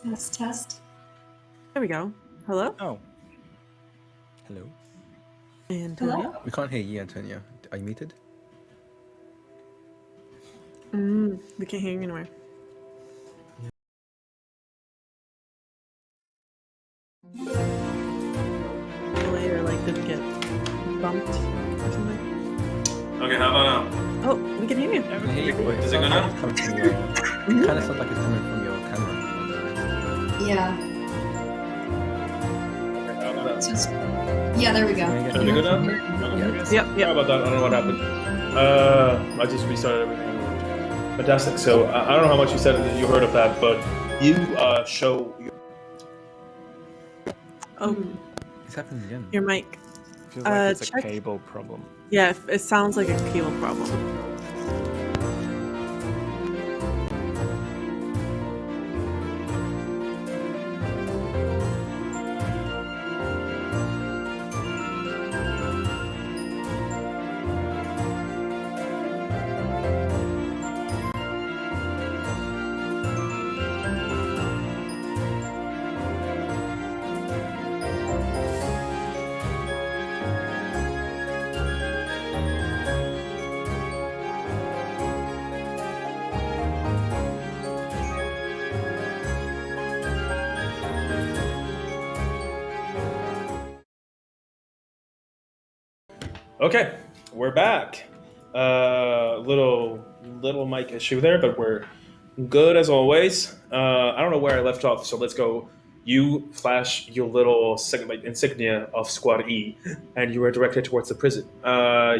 Let's test. There we go. Hello? oh. Hello. Antonio? Hello. We can't hear you, Antonio. Are you muted? We can't hear you anywhere. Later, like, didn't get bumped or something. Okay, how about now? Oh, we can hear you. I can hear you, but Is it good now? It's coming from your. It kind of sounds like it's coming from your camera. Yeah. Okay, how about that? It's just. Yeah, there we go. Can you Is it good now? Yeah. Okay. Yep, Sorry yep. about that. I don't know what happened. I just restarted everything. Fantastic. So I don't know how much you said you heard of that, but you show. Oh, It's happening again. your mic. Feels like it's a check. cable problem. Yeah, it sounds like a cable problem. Okay, we're back. Little mic issue there, but we're good as always. I don't know where I left off, so let's go. You flash your little like insignia of Squad E, and you are directed towards the prison.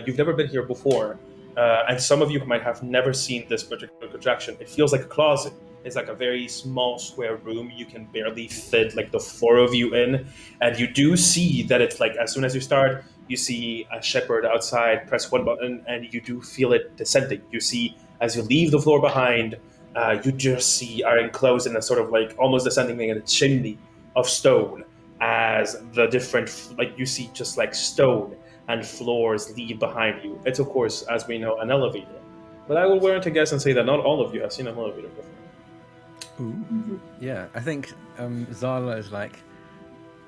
You've never been here before, and some of you might have never seen this particular contraction. It feels like a closet. It's like a very small square room. You can barely fit like the four of you in, and you do see that it's like as soon as you start, you see a shepherd outside. Press one button, and you do feel it descending. You see as you leave the floor behind, you just see are enclosed in a sort of like almost descending thing in a chimney of stone. As the different like you see just like stone and floors leave behind you. It's of course, as we know, an elevator. But I will warrant to guess and say that not all of you have seen an elevator before. Yeah, I think Zala is like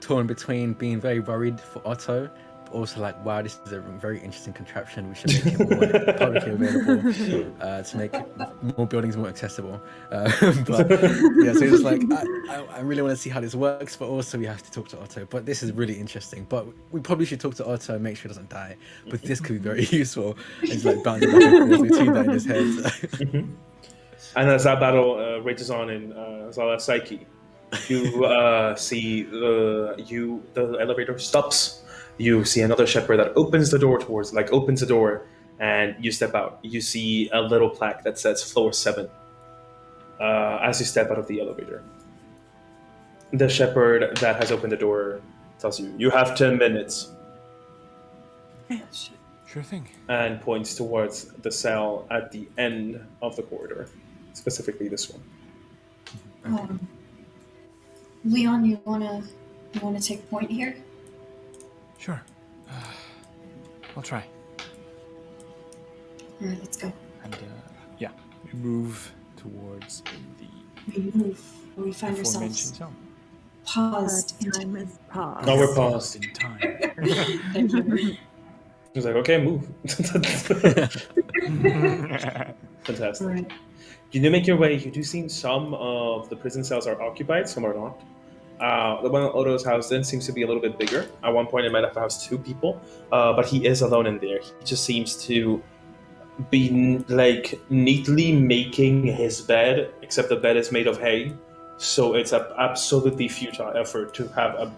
torn between being very worried for Otto, but also like, wow, this is a very interesting contraption. We should make it more publicly available to make more buildings more accessible. But yeah, so it's like, I really want to see how this works, but also we have to talk to Otto. But this is really interesting. But we probably should talk to Otto and make sure he doesn't die. But this could be very useful. And he's like bouncing back and forth between that in his head. And as that battle rages on in Zala's psyche, you see the elevator stops. You see another shepherd that opens the door, and you step out. You see a little plaque that says floor 7 as you step out of the elevator. The shepherd that has opened the door tells you, you have 10 minutes, Sure thing. and points towards the cell at the end of the corridor, specifically this one. Leon, you wanna take point here? Sure. I'll try. All right, let's go. And yeah, we move towards the We move where we find aforementioned ourselves zone. paused in Time is paused. Now we're paused. In time. Thank you. He's like, okay, move. Fantastic. All right. You do make your way. You do see some of the prison cells are occupied, some are not. The one that Odo's housed in seems to be a little bit bigger. At one point, it might have housed 2 people, but he is alone in there. He just seems to be like neatly making his bed, except the bed is made of hay, so it's an absolutely futile effort to have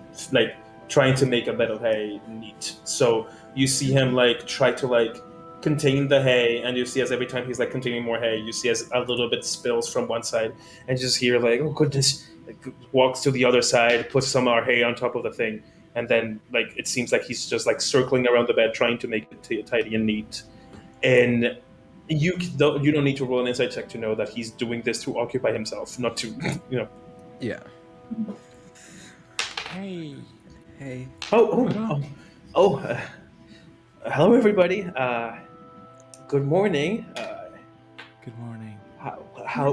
trying to make a bed of hay neat. So you see him like try to like contain the hay, and you see as every time he's like containing more hay, you see as a little bit spills from one side, and you just hear like, oh goodness, like, walks to the other side, puts some more hay on top of the thing, and then like it seems like he's just like circling around the bed trying to make it tidy and neat. And you don't need to roll an insight check to know that he's doing this to occupy himself, not to Yeah. Hey. Hey. Hello everybody. Good morning. Good morning. How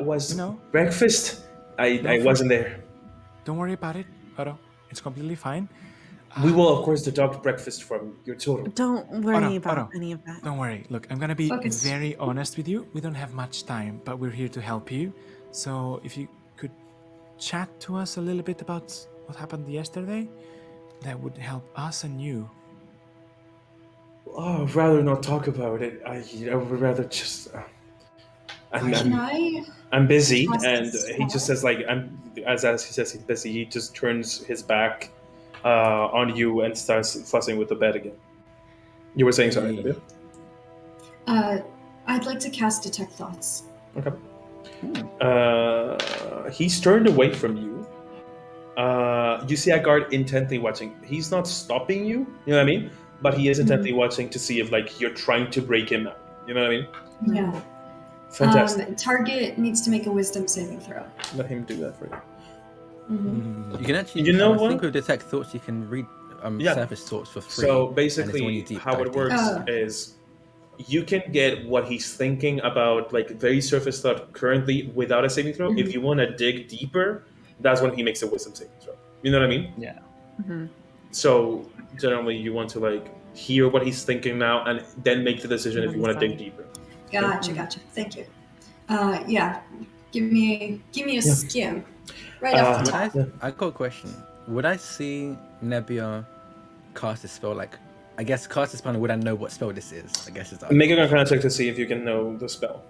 was No. breakfast? I No, wasn't there. Don't worry about it, Otto. It's completely fine. We will of course deduct breakfast from your total. Don't worry Otto, about Otto. any of that. Don't worry. Look, I'm gonna be Focus. very honest with you. We don't have much time, but we're here to help you. So if you could chat to us a little bit about what happened yesterday, that would help us and you. Oh, I'd rather not talk about it. I would rather just. I'm busy, Toss and this he just says like as he says he's busy. He just turns his back on you and starts fussing with the bed again. You were saying something, Olivia? I'd like to cast Detect Thoughts. Okay. He's turned away from you. You see a guard intently watching. He's not stopping you. You know what I mean? But he is intently watching to see if like you're trying to break him out. You know what I mean? Yeah. Fantastic. Target needs to make a Wisdom saving throw. Let him do that for you. Mm-hmm. You can actually. You know I what? think with Detect Thoughts, you can read Yeah. surface thoughts for free. So and it's when basically, you deep how dive it deep. works Oh. is you can get what he's thinking about, like very surface thought currently, without a saving throw. If you want to dig deeper, that's when he makes a wisdom saving throw. You know what I mean? Yeah. So generally, you want to like hear what he's thinking now, and then make the decision if you want to dig deeper. Gotcha. Thank you. Yeah. Give me a skim. Right off the top. I got a question. Would I see Nebula cast a spell like I guess cast a spell, would I know what spell this is? I guess is that. Make a Arcana check to see if you can know the spell.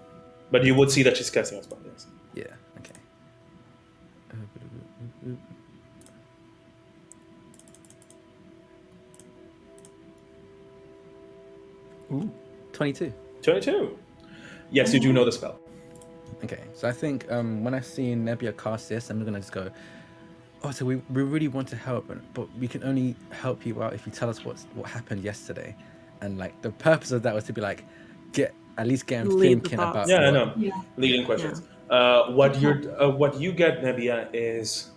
But you would see that she's casting a spell, yes. Yeah, okay. Ooh. 22. 22. Yes, you do know the spell. Okay, so I think when I see Nebula cast this, I'm gonna just go, oh, so we really want to help, but we can only help you out if you tell us what happened yesterday. And like the purpose of that was to be like, at least get him Lead the thinking thoughts. about Yeah, I what, know. Yeah. Leading questions. What you get, Nebia, is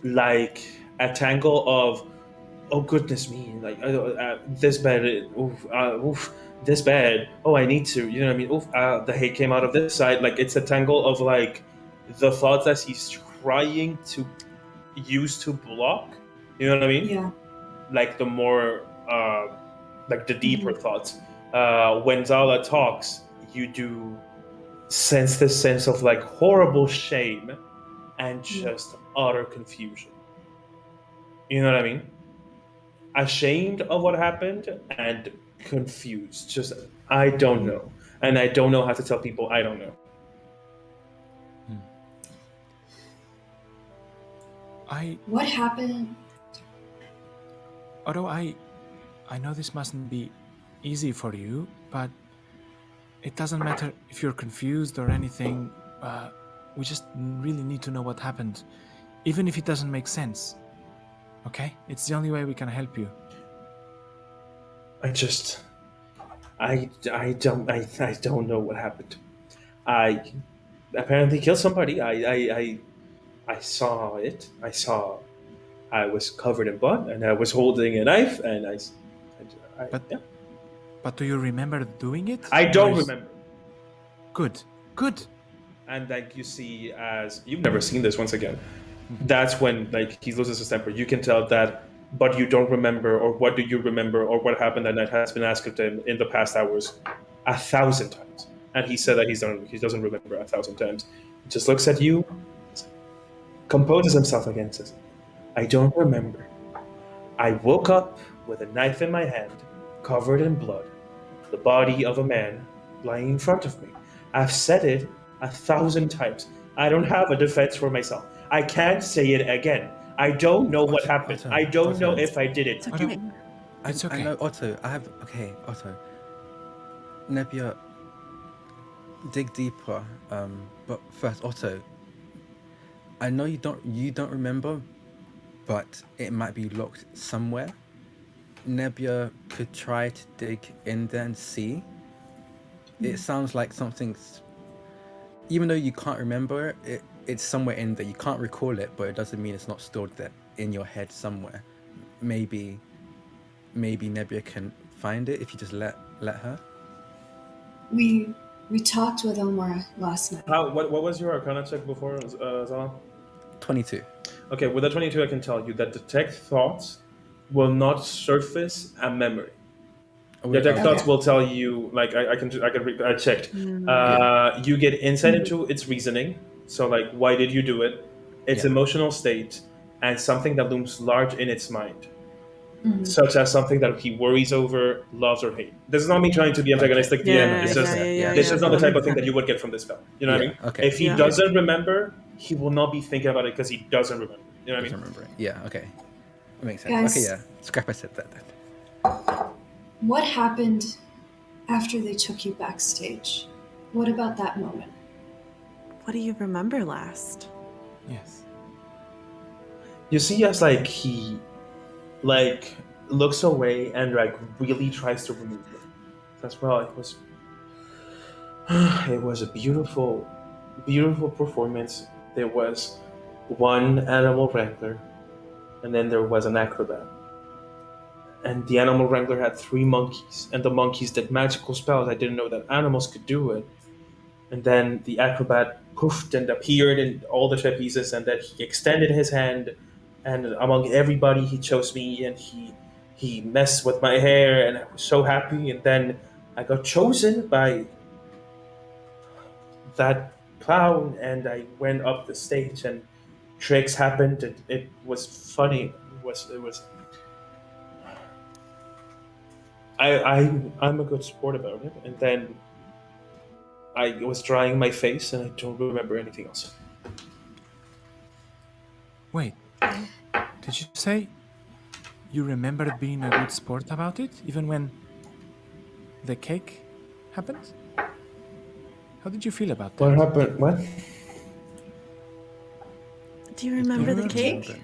like a tangle of, oh goodness me, like this bad, this bad. Oh, I need to, you know what I mean? The hate came out of this side. Like it's a tangle of like the thoughts that he's trying to use to block. You know what I mean? Yeah. Like the more, like the deeper thoughts. When Zala talks, you do sense this sense of like horrible shame and just utter confusion. You know what I mean? Ashamed of what happened and confused. Just, I don't know. And I don't know how to tell people I don't know. What happened? Although I know this mustn't be easy for you, but it doesn't matter if you're confused or anything. We just really need to know what happened, even if it doesn't make sense. Okay? It's the only way we can help you. I don't know what happened. I apparently killed somebody. I saw it. I was covered in blood and I was holding a knife and But do you remember doing it? I don't Or is- remember. Good. And like you see, as you've never seen this once again, that's when like he loses his temper. You can tell that, but you don't remember, or what do you remember, or what happened that night has been asked of him in the past hours 1,000 times. And he said that he doesn't remember 1,000 times. He just looks at you, composes himself again, and says, I don't remember. I woke up with a knife in my hand, covered in blood, the body of a man lying in front of me. I've said it 1,000 times. I don't have a defense for myself. I can't say it again. I don't know what happened. Otto, I don't know Otto. if I did it. It's okay. It's okay. I know, Otto. Otto. Nebula, dig deeper. But first, Otto. I know you don't remember, but it might be locked somewhere. Nebula could try to dig in there and see. It sounds like something's, even though you can't remember it, it's somewhere in there. You can't recall it, but it doesn't mean it's not stored there in your head somewhere. Maybe Nebula can find it if you just let her. We talked with Omar last night. What was your Arcana check before, Zala? 22. Okay, with the 22, I can tell you that detect thoughts will not surface a memory. Detect thoughts will tell you, like I checked. You get insight into its reasoning. So, like, why did you do it? Its emotional state, and something that looms large in its mind, such as something that he worries over, loves, or hates. This is not me trying to be antagonistic at the end. It's just this is not the type of thing that you would get from this spell. You know what I mean? Okay. If he doesn't remember, he will not be thinking about it because he doesn't remember. You know what I mean? Remember it. Yeah. Okay. That makes sense. Guys. Okay. Yeah. Scrap. I said that. Then. What happened after they took you backstage? What about that moment? What do you remember last? Yes. You see, as like he, like looks away and like really tries to remove it. As well, it was a beautiful performance. There was one animal wrangler, and then there was an acrobat. And the animal wrangler had 3 monkeys, and the monkeys did magical spells. I didn't know that animals could do it. And then the acrobat poofed and appeared in all the trapezes, and then he extended his hand, and among everybody he chose me, and he messed with my hair, and I was so happy. And then I got chosen by that clown, and I went up the stage, and tricks happened, and it was funny. It was I'm a good sport about it, and then I was drying my face, and I don't remember anything else. Wait, did you say you remembered being a good sport about it, even when the cake happened? How did you feel about What that? happened? What? Do you remember the remember? cake?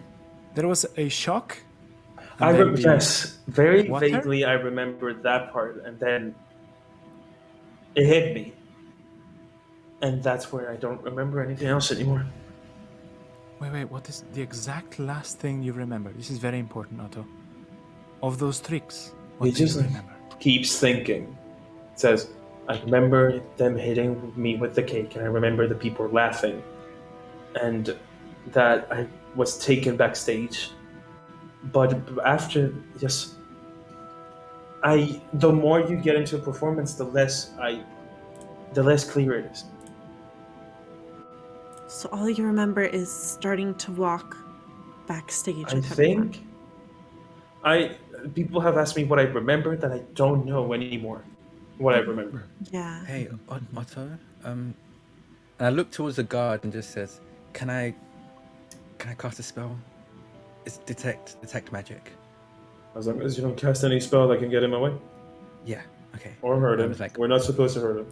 There was a shock. I and then the yes, very water? vaguely. I remember that part, and then it hit me, and that's where I don't remember anything else anymore. Wait, what is the exact last thing you remember? This is very important, Otto. Of those tricks, what He do you just remember? keeps thinking. Says, I remember them hitting me with the cake, and I remember the people laughing, and that I was taken backstage. But after, just the more you get into a performance, the less clear it is. So all you remember is starting to walk backstage I with everyone. think people have asked me what I remember that I don't know anymore. What I remember. Yeah. Hey, Otto. And I look towards the guard and just says, "Can I cast a spell? It's detect magic." As long as you don't cast any spell that can get him away Yeah. Okay. or hurt I him. was like, We're not supposed to hurt him.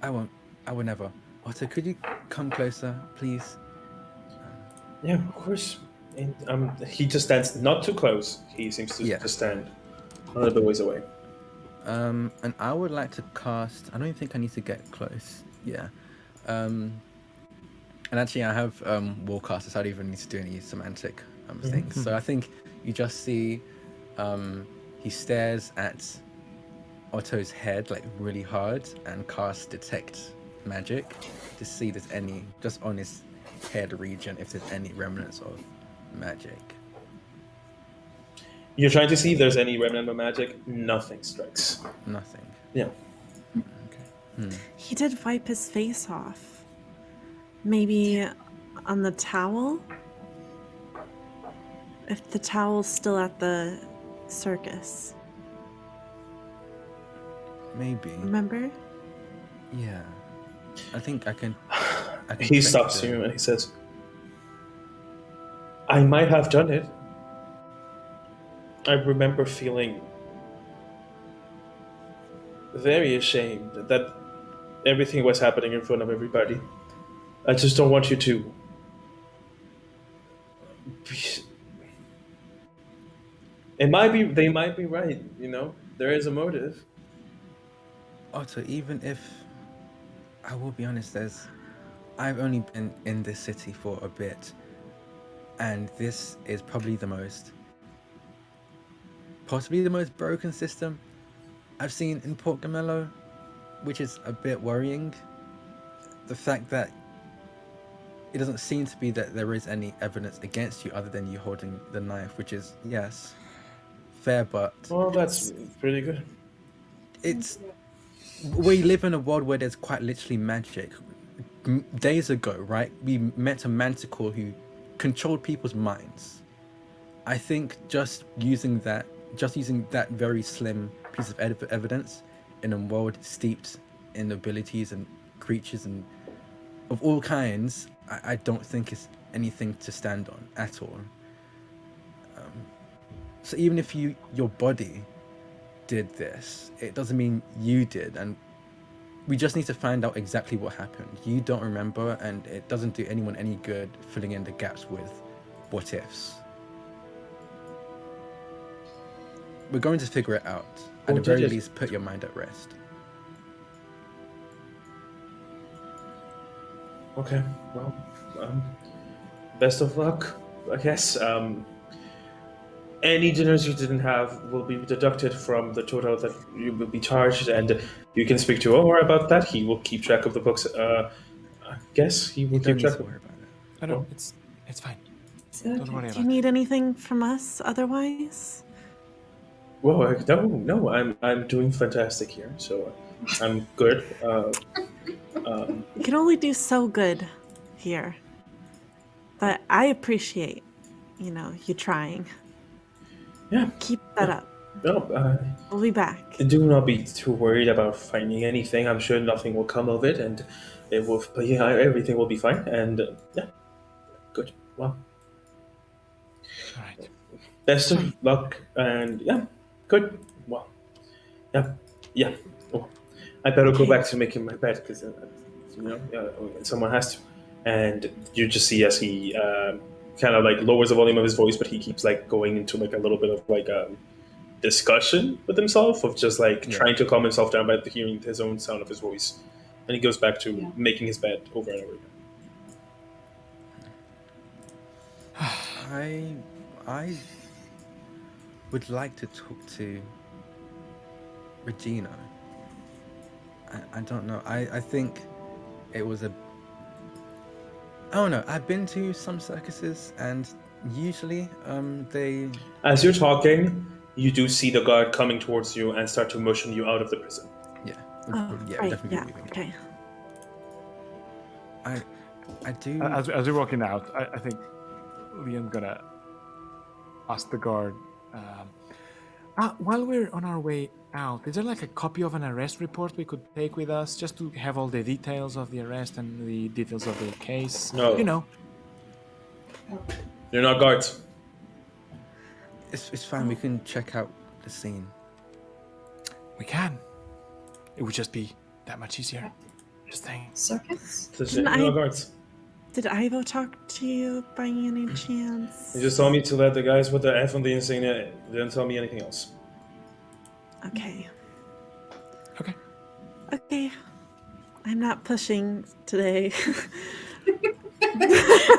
I won't. I will never. Otto, could you come closer, please? Yeah, of course. And he just stands not too close. He seems to Yeah. just stand a little bit ways away. And I would like to cast. I don't think I need to get close. Yeah. And actually, I have Warcaster, so I don't even need to do any semantic things. So I think you just see he stares at Otto's head like really hard and casts detect magic to see if there's any just on his head region if there's any remnants of magic. You're trying to see if there's any remnant of magic. Nothing strikes. Nothing. Yeah. Okay. He did wipe his face off. Maybe on the towel? If the towel's still at the circus. Maybe. Remember? Yeah. I think I can. He stops you and he says, I might have done it. I remember feeling very ashamed that everything was happening in front of everybody. I just don't want you to. It might be. They might be right. You know, there is a motive. Otto, even if I will be honest, I've only been in this city for a bit, and this is probably possibly the most broken system I've seen in Port Gamello, which is a bit worrying. The fact that it doesn't seem to be that there is any evidence against you other than you holding the knife, which is, yes, fair, but Well, that's pretty good. we live in a world where there's quite literally magic. Days ago, right, we met a manticore who controlled people's minds. I think just using that very slim piece of evidence in a world steeped in abilities and creatures and of all kinds, I don't think it's anything to stand on at all. So even if your body did this, it doesn't mean you did, and we just need to find out exactly what happened. You don't remember, and it doesn't do anyone any good filling in the gaps with what ifs. We're going to figure it out. At the very least, put your mind at rest. Okay, well, best of luck, I guess. Any dinners you didn't have will be deducted from the total that you will be charged, and you can speak to Omar about that. He will keep track of the books. I guess he will You don't keep need track to of worry about it. I know, it's fine. Don't worry Do about you it. need anything from us otherwise? Well, no, I'm doing fantastic here, so I'm good. You can only do so good here. But I appreciate, you trying. Yeah, Keep that up. No, We'll be back. do not be too worried about finding anything. I'm sure nothing will come of it, and it will. But yeah, everything will be fine. And yeah, good. Well, All right. best of luck, and yeah, good. Well, yeah, yeah. Oh, I better go Okay. back to making my bed because someone has to. And you just see as he kind of like lowers the volume of his voice, but he keeps like going into like a little bit of like discussion with himself of just like Yeah. trying to calm himself down by hearing his own sound of his voice, and he goes back to Yeah. making his bed over and over again. I would like to talk to Regina. I don't know. I think it was a. I don't know. I've been to some circuses, and usually they. As you're talking, you do see the guard coming towards you and start to motion you out of the prison. Yeah. Oh, Yeah, right. definitely Yeah. moving. Okay. I do. As we're walking out, I think Liam's gonna ask the guard. While we're on our way out, is there like a copy of an arrest report we could take with us, just to have all the details of the arrest and the details of the case? No. You know. You're not guards. It's fine. We can check out the scene. We can. It would just be that much easier. Just saying. Circus? You're not guards. Did Ivo talk to you by any chance? He just told me to let the guys with the F on the insignia. Didn't tell me anything else. Okay. Okay. Okay. I'm not pushing today.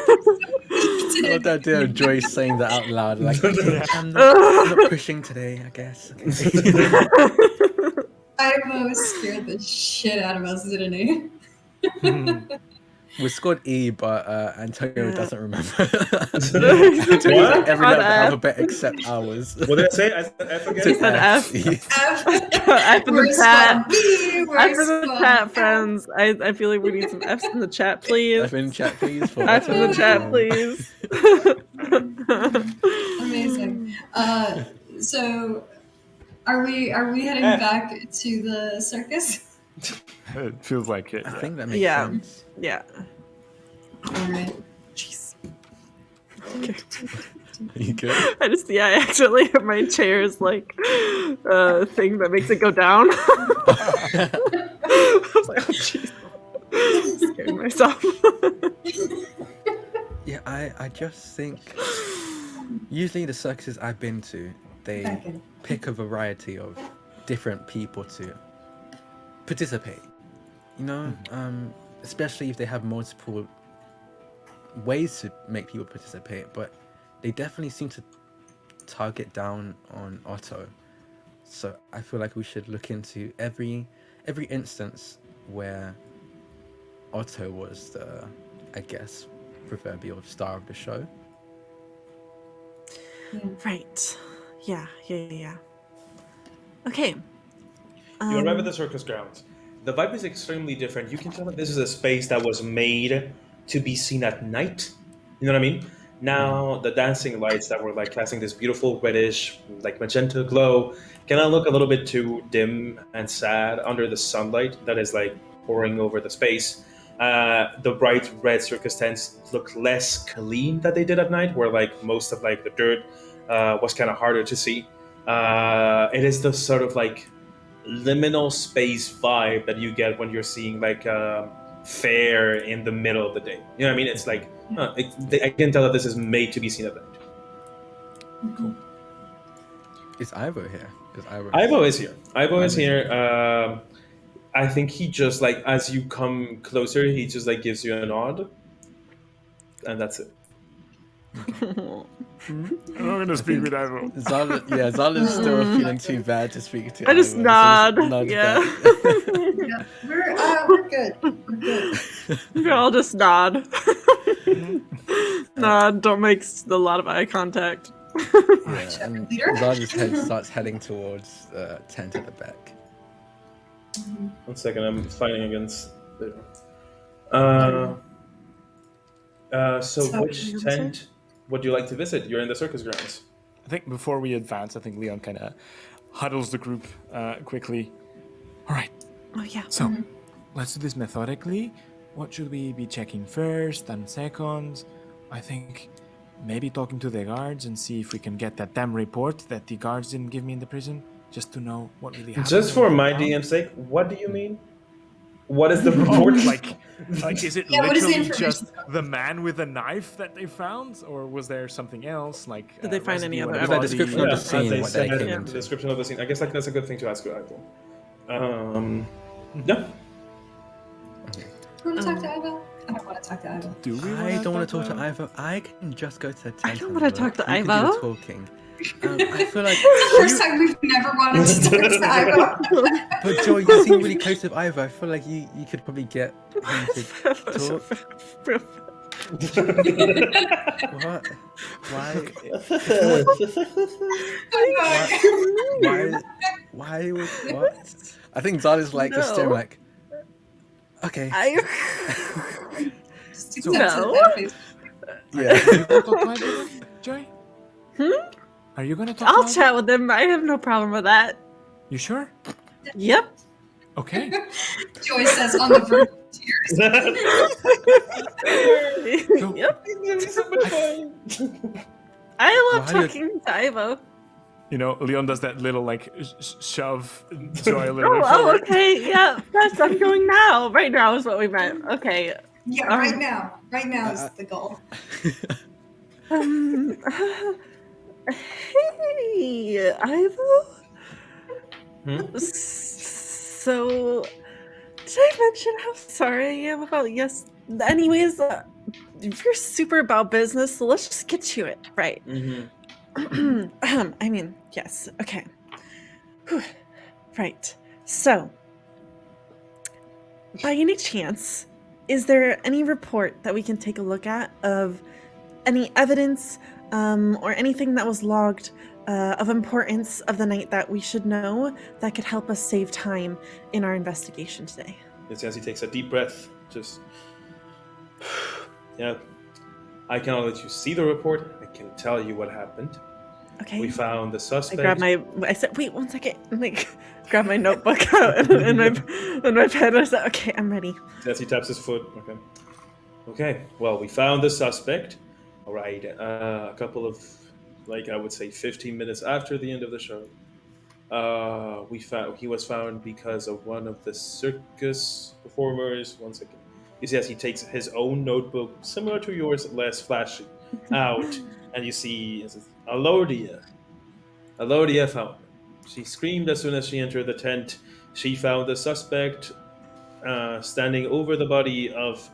I love the idea of Joyce saying that out loud. Like, I'm not pushing today, I guess. Okay. Ivo scared the shit out of us, didn't he? We scored E, but Antonio doesn't remember. What? Every letter of the F. alphabet except ours. What did I say? I said F again? He said F. F, F in we're the squad chat. B, we're F in the squad chat, F. friends. I feel like we need some F's in the chat, please. F in chat, please. For F in the chat, please. Amazing. So, are we heading F. back to the circus? It feels like it. I Yeah. think that makes Yeah. sense. Yeah. All right. Jeez. Are you good? I accidentally hit my chair's like thing that makes it go down. I was like, oh jeez. Scaring myself. Yeah, I just think usually the circuses I've been to, they Okay. pick a variety of different people to participate. You know, especially if they have multiple ways to make people participate, but they definitely seem to target down on Otto. So I feel like we should look into every instance where Otto was the, I guess, proverbial star of the show. Right. Yeah. Okay. You arrive at the circus grounds. The vibe is extremely different. You can tell that this is a space that was made to be seen at night. You know what I mean? Now the dancing lights that were like casting this beautiful reddish, like magenta glow, kind of look a little bit too dim and sad under the sunlight that is like pouring over the space. The bright red circus tents look less clean than they did at night, where like most of like the dirt was kind of harder to see. It is the sort of like liminal space vibe that you get when you're seeing like a fair in the middle of the day. You know what I mean? It's like I can tell that this is made to be seen at night. Is Ivo here? Ivo is here. Ivo is here. I think he just like as you come closer, he just like gives you a nod, and that's it. I'm not gonna speak with Ivo. Zala's still feeling too bad to speak to. I just Ivo, so nod. just nods Yeah. back. Yeah, we're good. We're good. We all just nod. Nod. Don't make a lot of eye contact. Yeah, and Leader? Zala's head starts heading towards the tent at the back. 1 second, I'm fighting against. So So- which tent would you like to visit? You're in the circus grounds. I think before we advance, I think Leon kind of huddles the group quickly. All right. Oh yeah. So let's do this methodically. What should we be checking first and second? I think maybe talking to the guards and see if we can get that damn report that the guards didn't give me in the prison, just to know what really happened. Just for and my what they found. DM's sake, what do you mean? What is the report? Like, is it Yeah, what is the literally information just the man with a knife that they found, or was there something else? Like, Did they find any residue other on the Was there body? description of the Yeah, as scene, they what they said, came the into? description of the scene. I guess that's a good thing to ask you, Ivo. Yeah. You want to talk to Ivo? I don't want to talk to Ivo. Do we? I don't want to talk to Ivo. I can just go to the tent. I don't wanna talk to You can do Ivo. the talking. I feel like It's the first time we've never wanted to talk to Ivo. But Joy, you seem really close with Ivo. I feel like you could probably get him to talk. What? Why? Why? What? I think Zala's like just staring No. like, okay. Just So- accept No. that face. Yeah. Are you gonna talk to Ivo, Joy? Are you gonna talk? I'll to Ivo? chat with him. I have no problem with that. You sure? Yep. Okay. Joy says on the verge of tears. Yep. I love Why are you- talking to Ivo. You know, Leon does that little like shove Joy a little bit Oh, forward. okay. Yeah, yes, I'm going now. Right now is what we meant. Okay. Yeah, right now. Right now is the goal. Um, hey, Ivo. So, did I mention how sorry I am about yes? Anyways, you're super about business, so let's just get to it, right? I mean, yes. Okay. Whew. Right. So, by any chance, is there any report that we can take a look at of any evidence or anything that was logged of importance of the night that we should know that could help us save time in our investigation today? It's as he takes a deep breath, just yeah. I cannot let you see the report. I can tell you what happened. Okay. We found the I suspect. grabbed I said, wait 1 second. And like, grab my notebook out and my pen. I said, okay, I'm ready. As he taps his foot. Okay. Okay. Well, we found the suspect. All right. A couple of, like I would say, 15 minutes after the end of the show. He was found because of one of the circus performers. 1 second. You see, as he takes his own notebook, similar to yours, less flashy, out, and you see, it says, Alodia. Alodia found him. She screamed as soon as she entered the tent. She found the suspect standing over the body of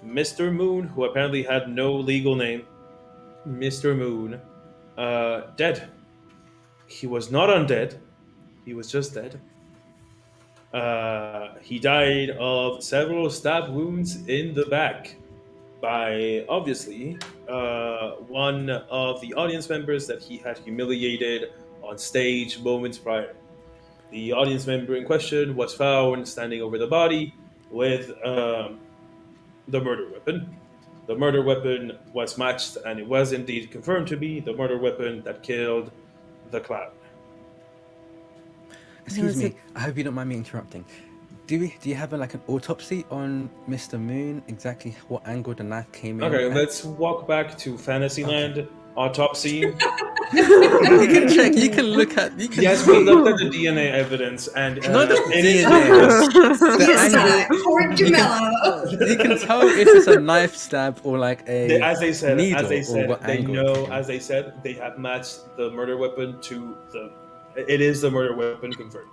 Mr. Moon, who apparently had no legal name. Mr. Moon, dead. He was not undead. He was just dead. He died of several stab wounds in the back by, obviously, one of the audience members that he had humiliated on stage moments prior. The audience member in question was found standing over the body with the murder weapon. The murder weapon was matched, and it was indeed confirmed to be the murder weapon that killed the clown. Excuse is me. it- I hope you don't mind me interrupting. Do you have like an autopsy on Mr. Moon? Exactly what angle the knife came in? Okay, at? let's walk back to Fantasyland. Autopsy. You can check. You can look at. You can. Yes, we looked at the DNA evidence, and Not the it is DNA. The Yes, angle. Fort You Gemello. You can tell if it's a knife stab or like a as they said, needle as they or said, what they angle. know. it came. As they said, they have matched the murder weapon to the. It is the murder weapon confirmed.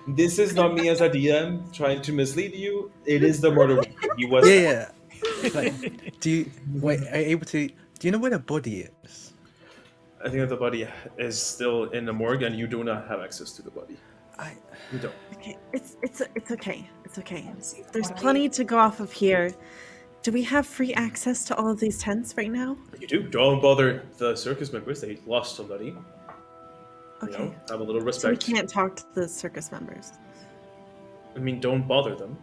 This is not me as a DM trying to mislead you. It is the murder weapon. He was. Yeah. Like, do you wait? Are you able to? Do you know where the body is? I think that the body is still in the morgue, and you do not have access to the body. I. You don't. Okay, it's okay. It's okay. There's plenty to go off of here. Do we have free access to all of these tents right now? You do. Don't bother the circus members. They lost somebody. You Okay. know, have a little So we respect. can't talk to the circus members. I mean, don't bother them.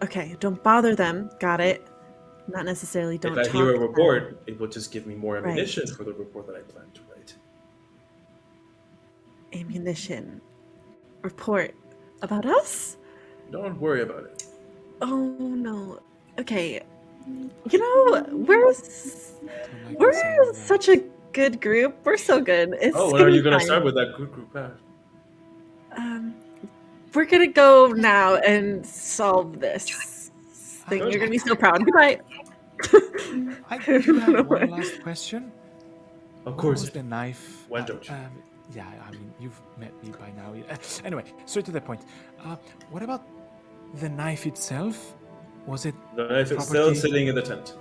Okay, don't bother them. Got it. Not necessarily don't If I talk hear a to them. report, it will just give me more Right. ammunition for the report that I plan to write. ammunition report about us? Don't worry about it. Oh no. Okay. You know, we're such a good group. We're so good. It's Oh, when are you gonna gonna be start fine. with that good group? We're gonna go now and solve this thing. Good. You're gonna be so proud. Goodbye. I do have one last question. Of What course. was the knife? When don't you? Yeah, I mean, you've met me by now. Anyway, straight to the point. What about the knife itself? Was it The knife is still property? sitting in the tent.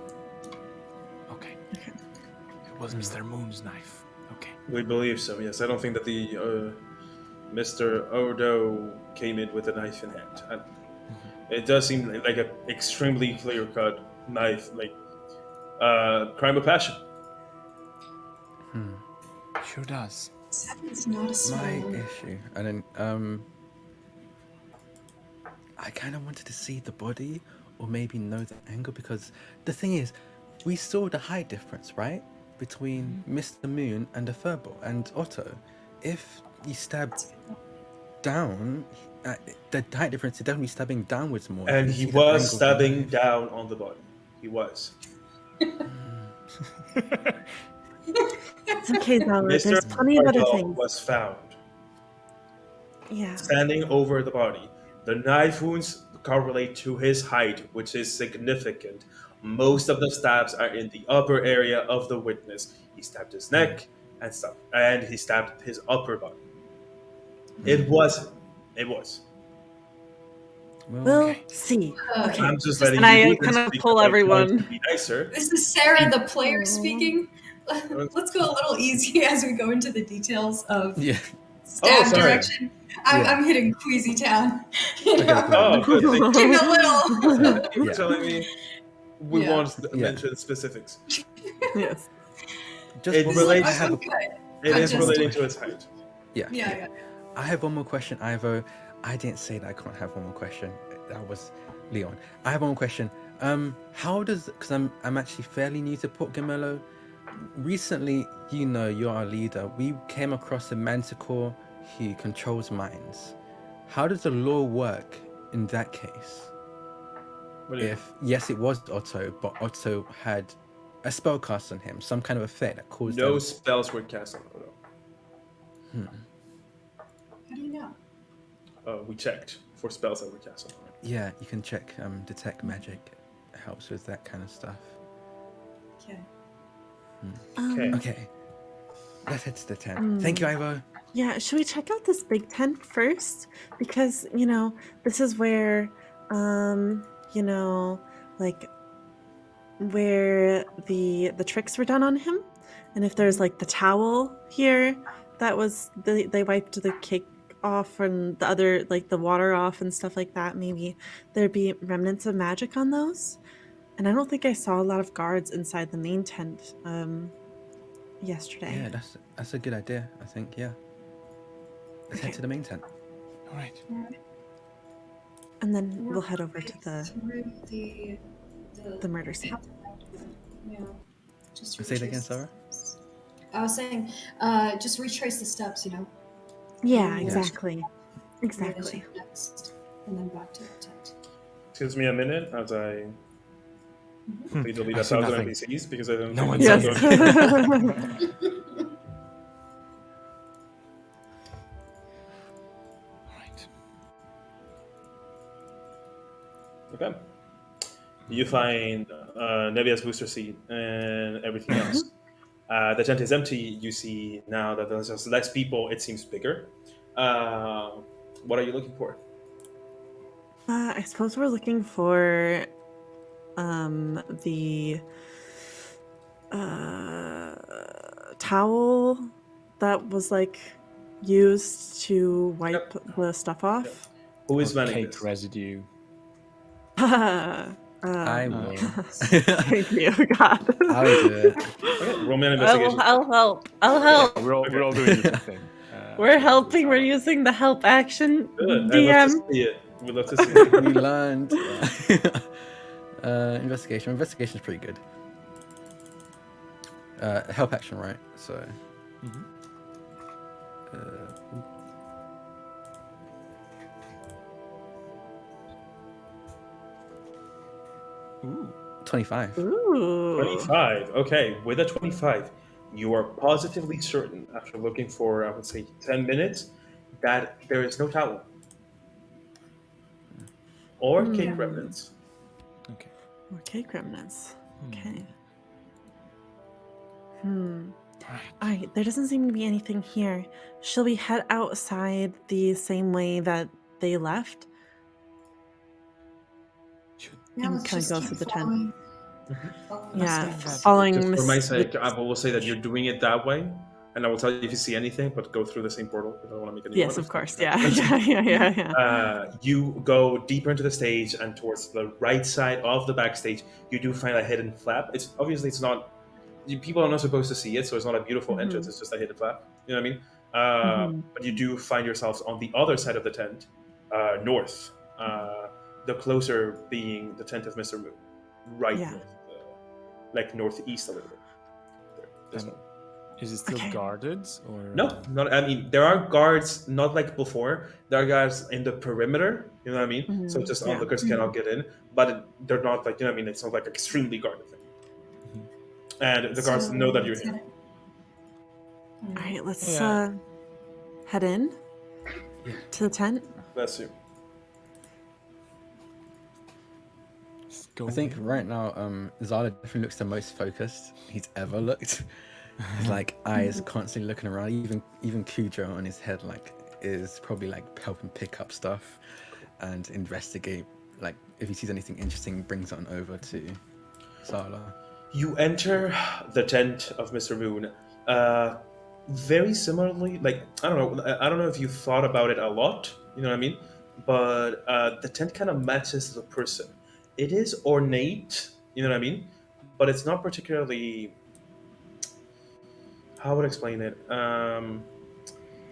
Okay. It was Mr. Moon's knife. Okay. We believe so. Yes, I don't think that the Mr. Odo came in with a knife in hand. And it does seem like an extremely clear-cut knife, like crime of passion. Sure does. Seven's not a small My one. issue, and then I kind of wanted to see the body or maybe know the angle, because the thing is, we saw the height difference, right, between Mr. Moon and the Furball and Otto. If you stab down, the height difference is definitely stabbing downwards more. And You he see the was angle of the stabbing knife. down on the body. He was. It's okay, Zala. Mr. There's plenty of other Ardell things. was found Yeah. standing over the body. The knife wounds correlate to his height, which is significant. Most of the stabs are in the upper area of the witness. He stabbed his neck and stuff, and he stabbed his upper body. It was. It was. We'll see. Okay. I'm just letting And you I do this kind of because pull I'm trying everyone. to be nicer. This is Sarah, the player, speaking. Let's go a little easy as we go into the details of Yeah. stab sorry. direction. I'm hitting Queasy Town. You know? Oh, good. Thank Keep you. it little. Thank you for Yeah. telling me. We Yeah. want to Yeah. mention specifics. Yes. Just It one This is more- relates- I have a, good. It I'm is just- relating to his height. Yeah. I have one more question, Ivo. I didn't say that I can't have one more question. That was Leon. I have one more question. How does, because I'm actually fairly new to Port Gamello. Recently, you're our leader. We came across a manticore who controls minds. How does the law work in that case? What do you If yes, it was Otto, but Otto had a spell cast on him, some kind of effect that caused No them. spells were cast on Odo. How do you know? We checked for spells that were cast on him. Yeah, you can check detect magic. It helps with that kind of stuff. Okay. Okay. Okay, let's head to the tent. Thank you, Ivo. Yeah, should we check out this big tent first? Because, this is where, like, where the tricks were done on him. And if there's, like, the towel here that was, they wiped the cake off and the other, like, the water off and stuff like that, maybe there'd be remnants of magic on those. And I don't think I saw a lot of guards inside the main tent yesterday. Yeah, that's a good idea. I think. Yeah. Let's head Okay. to the main tent. All right. And then we'll head over to Through the murder scene. Yeah. Just Say it again, retrace the Sarah? steps. I was saying, just retrace the steps, Yeah, Yeah. exactly. where Exactly. to next, and then back to the tent. Excuse me a minute as I quickly delete I see 1,000 nothing. NPCs because I don't No think one's that's Yes. going- All right. Okay. You find Nevia's booster seat and everything else. The tent is empty. You see now that there's just less people. It seems bigger. What are you looking for? I suppose we're looking for the towel that was like used to wipe the stuff off. Who is Or manning cake this? residue. I will. Thank you, God. I'll do it. Okay, roll me an investigation. I'll help. I'll help. We're all doing the same thing. We're helping. We're using the help action. Good. I'd love DM. to see it. We'd love to see it. We learned. Investigation. Investigation's pretty good. Help action, right? So. Ooh. 25. Ooh. 25. Okay, with a 25, you are positively certain, after looking for, I would say, 10 minutes, that there is no towel or cake remnants. Okay. More cake remnants. Hmm. Okay. Right. Alright, there doesn't seem to be anything here. Shall we head outside the same way that they left? Should Yeah, And let's kinda just go keep to the tent. following. Mhm. Following Yeah, the steps. following Just for my Miss. sake, I will say that you're doing it that way, and I will tell you if you see anything, but go through the same portal because I don't want to make any Yes, noise. of course. Yeah, yeah. You go deeper into the stage and towards the right side of the backstage. You do find a hidden flap. It's obviously it's not. People are not supposed to see it, so it's not a beautiful entrance. Mhm. It's just a hidden flap. You know what I mean? Mhm. But you do find yourselves on the other side of the tent, north. The closer being the tent of Mr. Moon, right Yeah. north, like northeast a little bit. There, this And one. is it still Okay. guarded or No, not. I mean, there are guards, not like before. There are guards in the perimeter. You know what I mean? So Mhm. just Yeah. onlookers cannot get in, but they're not like you know what I mean. It's not like extremely guarded thing. Mhm. And the guards So know that you're let's here. head in. Alright, let's Yeah. head in Yeah. to the tent. Bless you. Let's go I think in? right now, Zala definitely looks the most focused he's ever looked. His like eyes constantly looking around. Even Cujo on his head like is probably like helping pick up stuff and investigate. Like if he sees anything interesting, brings it on over to Zala. You enter the tent of Mr. Moon. Very similarly, like I don't know. I don't know if you thought about it a lot. You know what I mean? But the tent kind of matches the person. It is ornate. You know what I mean? But it's not particularly. How would I explain it?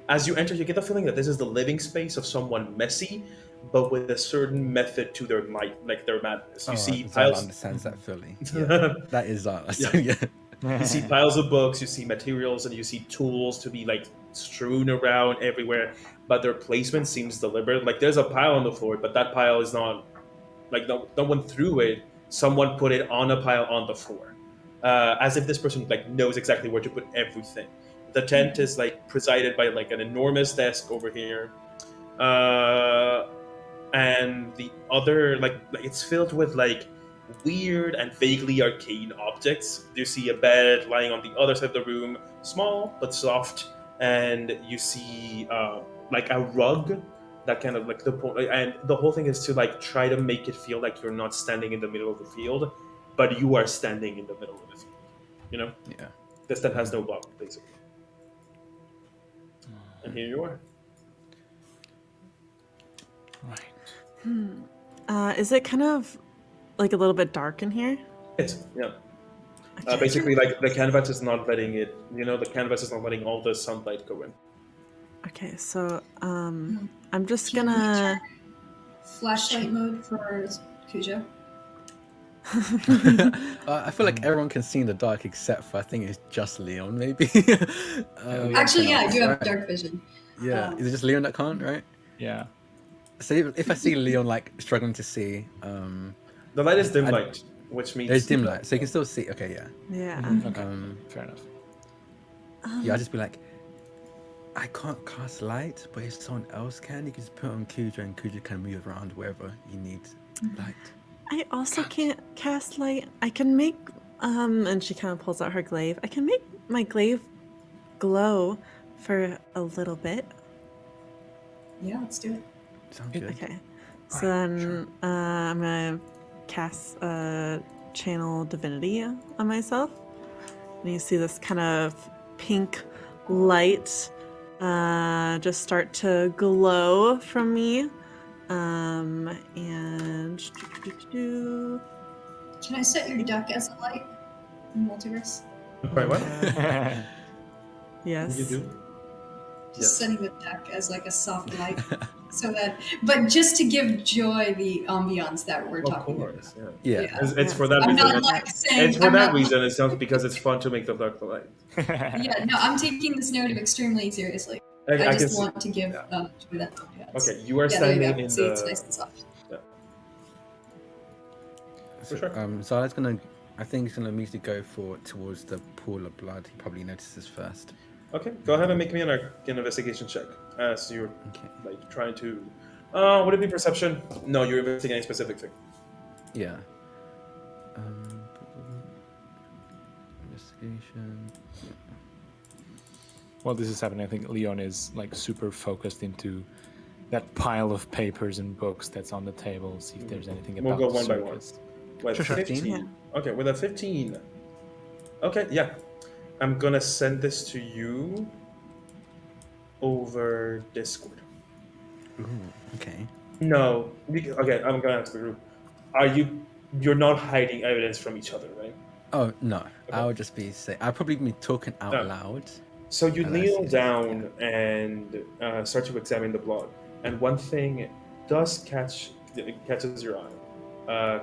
As you enter, you get the feeling that this is the living space of someone messy, but with a certain method to their might, like their madness. You Oh, see Zala piles. understands that fully. Yeah, that is Zala. So Yeah. yeah. You see piles of books, you see materials, and you see tools to be like strewn around everywhere. But their placement seems deliberate. Like there's a pile on the floor, but that pile is not like no one threw it. Someone put it on a pile on the floor, as if this person like knows exactly where to put everything. The tent is like presided by like an enormous desk over here, uh, and the other like it's filled with like weird and vaguely arcane objects. You see a bed lying on the other side of the room, small but soft, and you see like a rug that kind of like the point, and the whole thing is to like try to make it feel like you're not standing in the middle of the field, but you are standing in the middle of the field. You know, Yeah. this tent has no bottom basically, and here you are. Right. Is it kind of like a little bit dark in here? It's yeah. Okay. Basically, like the canvas is not letting it. You know, the canvas is not letting all the sunlight go in. Okay, so I'm just Can we gonna. Flashlight mode for Cujo. I feel like everyone can see in the dark except for I think it's just Leon maybe. Actually, yeah, I do have right? dark vision. Yeah, is it just Leon that can't, right? Yeah. So if I see Leon like struggling to see, The light is dim I- light, which means there's dim light, so you can still see. Okay, yeah, Yeah. Okay. Um, Fair enough. yeah. I'll just be like, I can't cast light, but if someone else can, you can just put on Cujo, and Cujo can move around wherever you need light. I also can't cast light. I can make and she kind of pulls out her glaive. I can make my glaive glow for a little bit. Yeah, let's do it. Sounds good. Okay. So then I'm gonna cast channel divinity on myself. And you see this kind of pink light just start to glow from me. And Can I set your duck as a light in multiverse? Wait, what? yes. You do? Just Yes. setting the duck as like a soft light, so that, but just to give Joy the ambiance that we're Of talking course, about. yeah. Yeah. It's for that I'm reason. not like saying. It's for I'm that not, reason. It's not because it's fun to make the dark the light. Yeah, no, I'm taking this narrative extremely seriously. I I can just see. want to give Yeah. Joy that nod. Yeah, Okay, you are yeah, there you standing go. in See, it's the. nice and soft. Yeah, So, sure. Zara's gonna. I think he's gonna immediately go towards the pool of blood. He probably notices first. Okay, go ahead and make me an investigation check as you're Okay. like trying to. Would it be perception? No, you're investigating a specific thing. Yeah. Um, investigation. While this is happening, I think Leon is like super focused into that pile of papers and books that's on the table. See if there's anything We'll about go the one by one. circus. With Sure. 15. Okay, with a 15. Okay, yeah. I'm gonna send this to you over Discord. Ooh, okay. No, okay. I'm gonna ask the group. You're not hiding evidence from each other, right? Oh no, Okay. I would just be say. I'd probably be talking out No. loud. So you And I kneel see. down and start to examine the blood, and one thing catches your eye.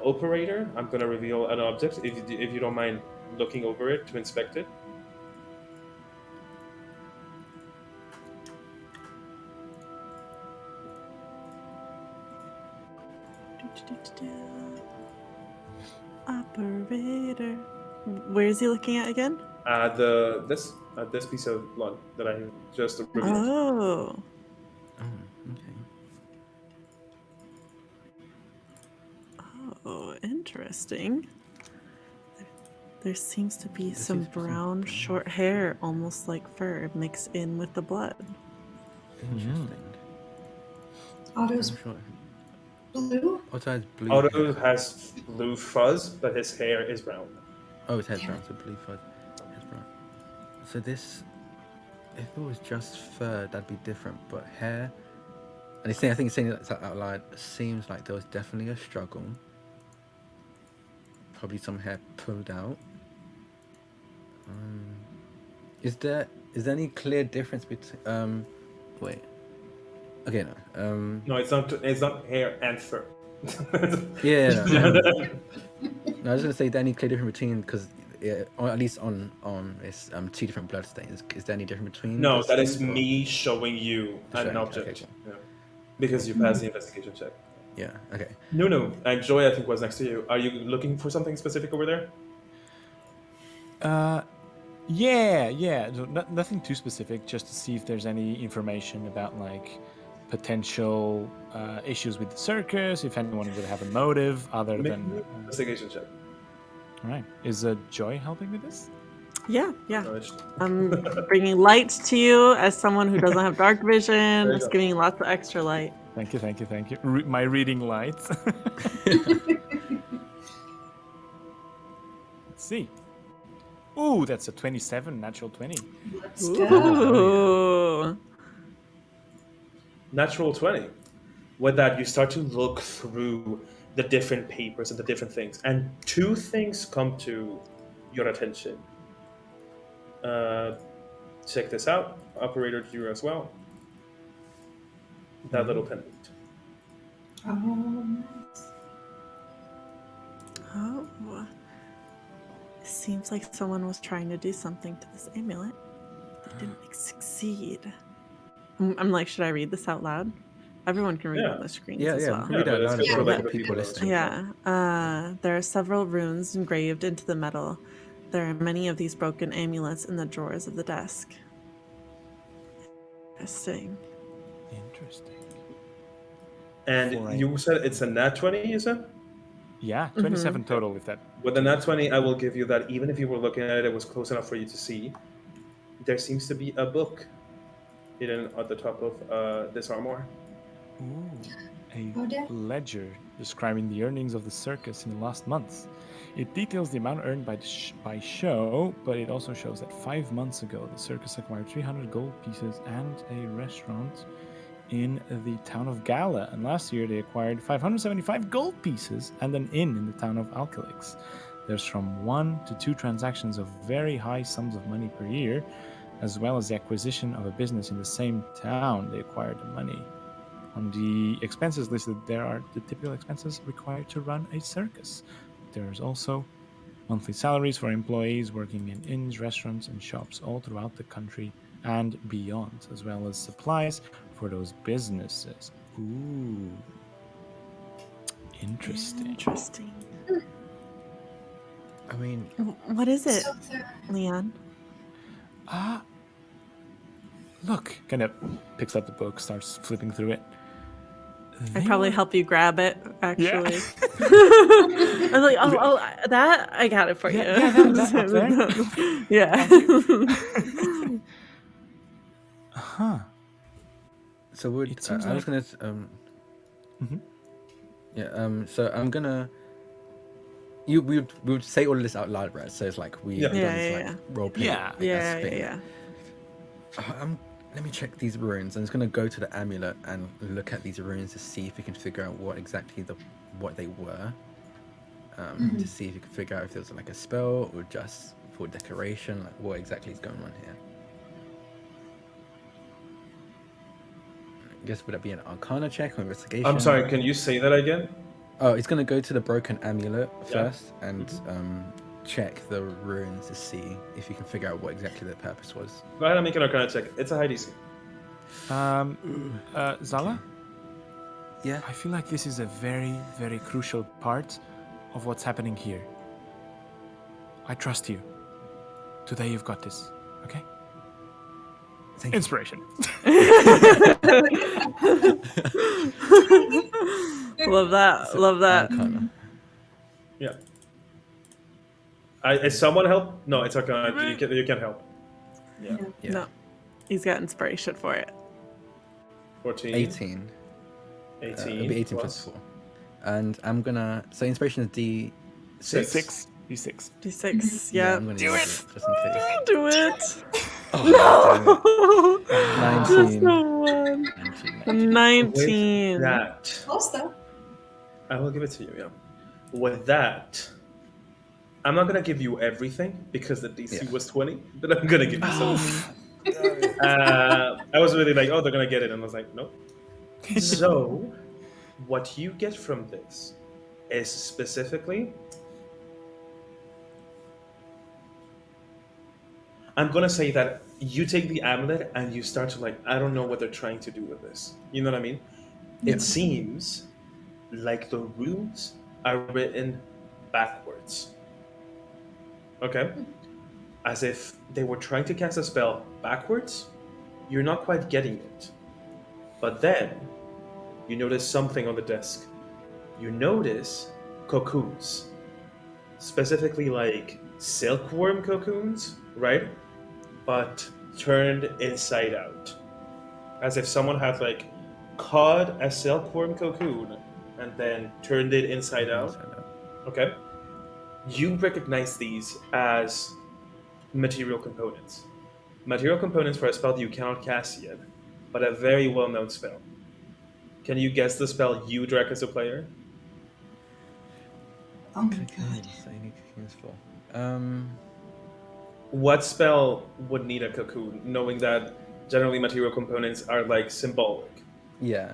Operator, I'm gonna reveal an object if you don't mind looking over it to inspect it. Operator. Where is he looking at again? This piece of blood that I just revealed. Oh. Oh, okay. Oh, interesting. There seems to be There some seems to be some brown, brown. short hair, almost like fur, mixed in with the blood. Interesting. Otto's I'm sure. blue. Otto has blue Otto hair. has blue fuzz, but his hair is brown. Oh, his head's Damn brown, so blue fuzz. Head's brown. So this, if it was just fur, that'd be different. But hair, and I think saying that out loud seems like there was definitely a struggle. Probably some hair pulled out. Is there any clear difference between? Wait. Okay, no. No, it's not. It's not hair and fur. Yeah. No, no, I was gonna say, is there any clear difference between or at least on it's two different blood stains. Is there any difference between? No, the that is stains, or- me showing you Just an showing, object. okay, cool. Yeah. Because you passed the investigation check. Yeah. Okay. No. And Joy, I think, was next to you. Are you looking for something specific over there? Yeah. So nothing too specific, just to see if there's any information about like potential issues with the circus, if anyone would have a motive other Make than. me an investigation check. All right. Is Joy helping with this? Yeah. Nice. I'm bringing light to you as someone who doesn't have dark vision. There you Just go. giving you lots of extra light. Thank you. My reading lights. Let's see. Ooh, that's a 27, natural 20. Let's go. Ooh. Natural 20. With that, you start to look through the different papers and the different things, and two things come to your attention. Check this out, operator, to you as well. That little pendant. Oh, nice. Oh. It seems like someone was trying to do something to this amulet. They didn't succeed. I'm like, should I read this out loud? Everyone can read Yeah. on the screens Yeah. as Yeah. well. Read but out it's loud good as for, well like, for the people people listening. Yeah. There are several runes engraved into the metal. There are many of these broken amulets in the drawers of the desk. Interesting. And For a- you said it's a nat 20, you said? Yeah, 27 total with that. With the nat 20, I will give you that even if you were looking at it, it was close enough for you to see. There seems to be a book hidden at the top of this armor. Ooh, Oh, dear. a ledger describing the earnings of the circus in the last months. It details the amount earned by show, but it also shows that 5 months ago the circus acquired 300 gold pieces and a restaurant in the town of Gala, and last year they acquired 575 gold pieces and an inn in the town of Alkalix. There's from 1 to 2 transactions of very high sums of money per year, as well as the acquisition of a business in the same town they acquired the money. On the expenses listed, there are the typical expenses required to run a circus. There's also monthly salaries for employees working in inns, restaurants, and shops all throughout the country, and beyond, as well as supplies for those businesses. Ooh. Interesting. Interesting. I mean, What is it, So there- Leon? Look, kind of picks up the book, starts flipping through it. I'd probably help you grab it, Yeah. actually. I was like, oh, that? I got it for you. Yeah, that up there. Yeah. Huh. so would It seems I was like- gonna Mhm. yeah. So I'm gonna. We would say all of this out loud, right? So it's like we Yeah. don't Yeah, need to, yeah, like role play. Yeah. Yeah. Let me check these runes. I'm just gonna go to the amulet and look at these runes to see if we can figure out what exactly what they were. To see if you can figure out if there was like a spell or just for decoration, like what exactly is going on here. I guess would that be an Arcana check or investigation? I'm sorry, can you say that again? Oh, it's gonna go to the broken amulet Yeah. first and check the runes to see if you can figure out what exactly the purpose was. Go ahead and make an Arcana check. It's a high DC. Zala, Yeah. I feel like this is a very, very crucial part of what's happening here. I trust you. Today you've got this, okay? Thank you. Inspiration. Love that. Love that. Arcana. Yeah. Is someone help? No, it's Arcana. You can't help. Yeah. Yeah. No, he's got inspiration for it. 14. 18. 18. It'll be 18 plus 4. And I'm gonna. So inspiration is D6. Six. D6. D6. Yeah. I'm gonna use it just in case. Do it. Oh, No. Just 19. the one. 19. 19. With that, Close though. I will give it to you, yeah. With that, I'm not going to give you everything because the DC Yeah. was 20, but I'm going to give you some. I was really like, oh, they're going to get it. And I was like, nope. So, what you get from this is specifically, I'm going to say that you take the amulet and you start to like, I don't know what they're trying to do with this. You know what I mean? Yeah. It seems like the runes are written backwards. Okay? As if they were trying to cast a spell backwards. You're not quite getting it. But then, you notice something on the desk. You notice cocoons. Specifically like silkworm cocoons, right? But turned inside out. As if someone had like caught a silkworm cocoon and then turned it inside out. Okay? You recognize these as material components. Material components for a spell that you cannot cast yet, but a very well-known spell. Can you guess the spell you direct as a player? Oh my god. So you need cocoons for. What spell would need a cocoon, knowing that generally material components are like symbolic? Yeah.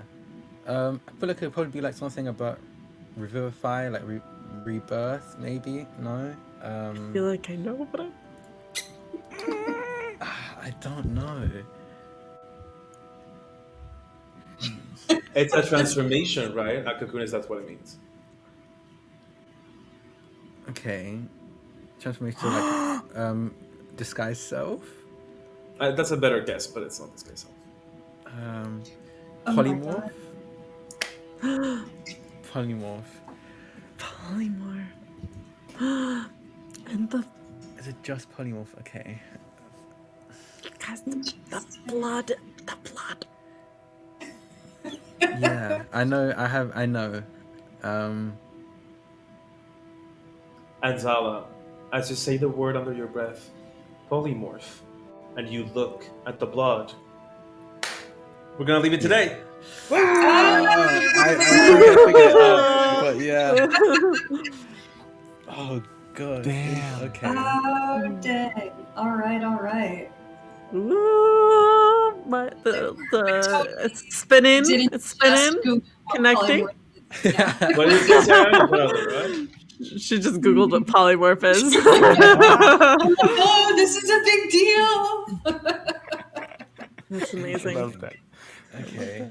I feel like it would probably be like something about revivify, like rebirth, maybe? No? I feel like I know, but I don't know. It's a transformation, right? A cocoon is that's what it means. Okay. Transformation to like disguise self? That's a better guess, but it's not this case. Um, Oh my polymorph? Polymorph. polymorph. And the Is it just polymorph? Okay. guys, the blood. The blood. Yeah, I know. I know. And Zala, as you say the word under your breath, polymorph, and you look at the blood, we're gonna leave it today. I figured it out, but yeah. Oh god. Damn. Okay. Oh dang. Alright, alright. Ooh, it's spinning. Didn't It's just spinning. Google Connecting. polymorph. What did you say, Sarah? Right? She just googled what polymorph is. Oh, this is a big deal. That's I amazing. love that. Okay.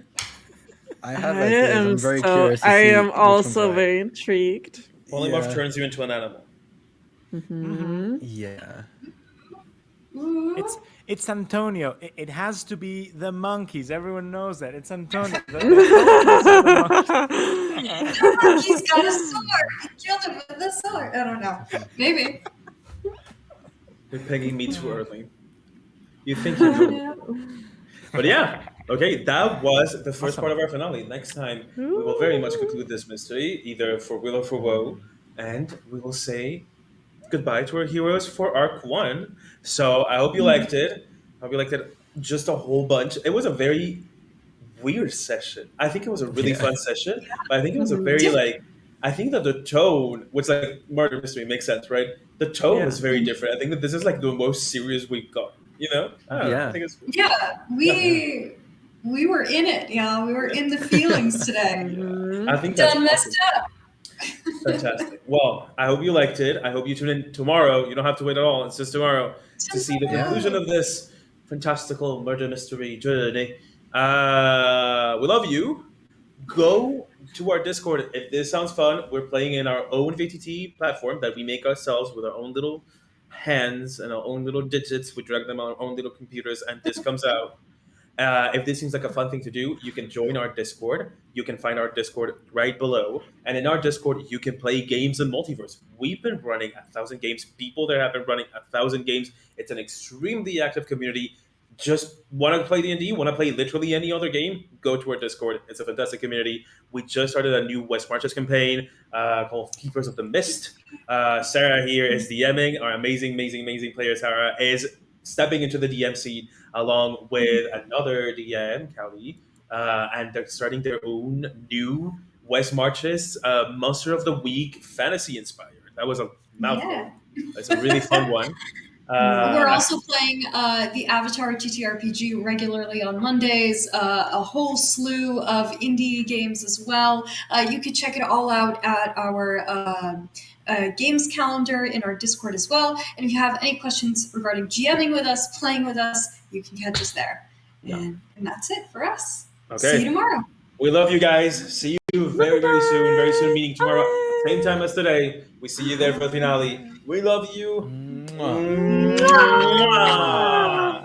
I I have ideas. am I'm very so. curious to I see am which one's also right. very intrigued. Polymorph Yeah. turns you into an animal. Hmm. Yeah. Ooh. It's Antonio. It has to be the monkeys. Everyone knows that. It's Antonio. The He's got a sword. He killed him with a sword. I don't know. Maybe. You're pegging me too early. You think you know me. But yeah, okay, that was the first part of our finale. Next time, we will very much conclude this mystery, either for will or for woe, and we will say goodbye to our heroes for arc one. So I hope you liked it. I hope you liked it just a whole bunch. It was a very weird session. I think it was a really Yeah. fun session, but I think it was a very like I think that the tone, which like murder mystery makes sense, right? The tone Yeah. was very different. I think that this is like the most serious we've got. You know, I don't know. I Yeah. think it's Yeah, we were in it. Yeah, we were in the feelings today. yeah. I think that's Done messed awesome. up. Fantastic. Well, I hope you liked it. I hope you tune in tomorrow. You don't have to wait at all. It's just tomorrow to see the Yeah. conclusion of this fantastical murder mystery journey. We love you. Go to our Discord if this sounds fun. We're playing in our own VTT platform that we make ourselves with our own little hands and our own little digits. We drag them on our own little computers, and this comes out. If this seems like a fun thing to do, you can join our Discord. You can find our Discord right below. And in our Discord, you can play games in Multiverse. We've been running 1,000 games. People there have been running 1,000 games. It's an extremely active community. Just want to play D&D, want to play literally any other game, go to our Discord. It's a fantastic community. We just started a new West Marches campaign called Keepers of the Mist. Sarah here is DMing. Our amazing player, Sarah, is stepping into the DM seat along with another DM, Callie, and they're starting their own new West Marches Monster of the Week fantasy inspired. That was a mouthful. Yeah. It's a really fun one. We're also playing the Avatar TTRPG regularly on Mondays, a whole slew of indie games as well. You can check it all out at our games calendar in our Discord as well. And if you have any questions regarding GMing with us, playing with us, you can catch us there. Yeah. And that's it for us. Okay. See you tomorrow. We love you guys. See you very soon. Very soon, meeting tomorrow. Same time as today. We see you there for the finale. We love you. Mwah. Mwah.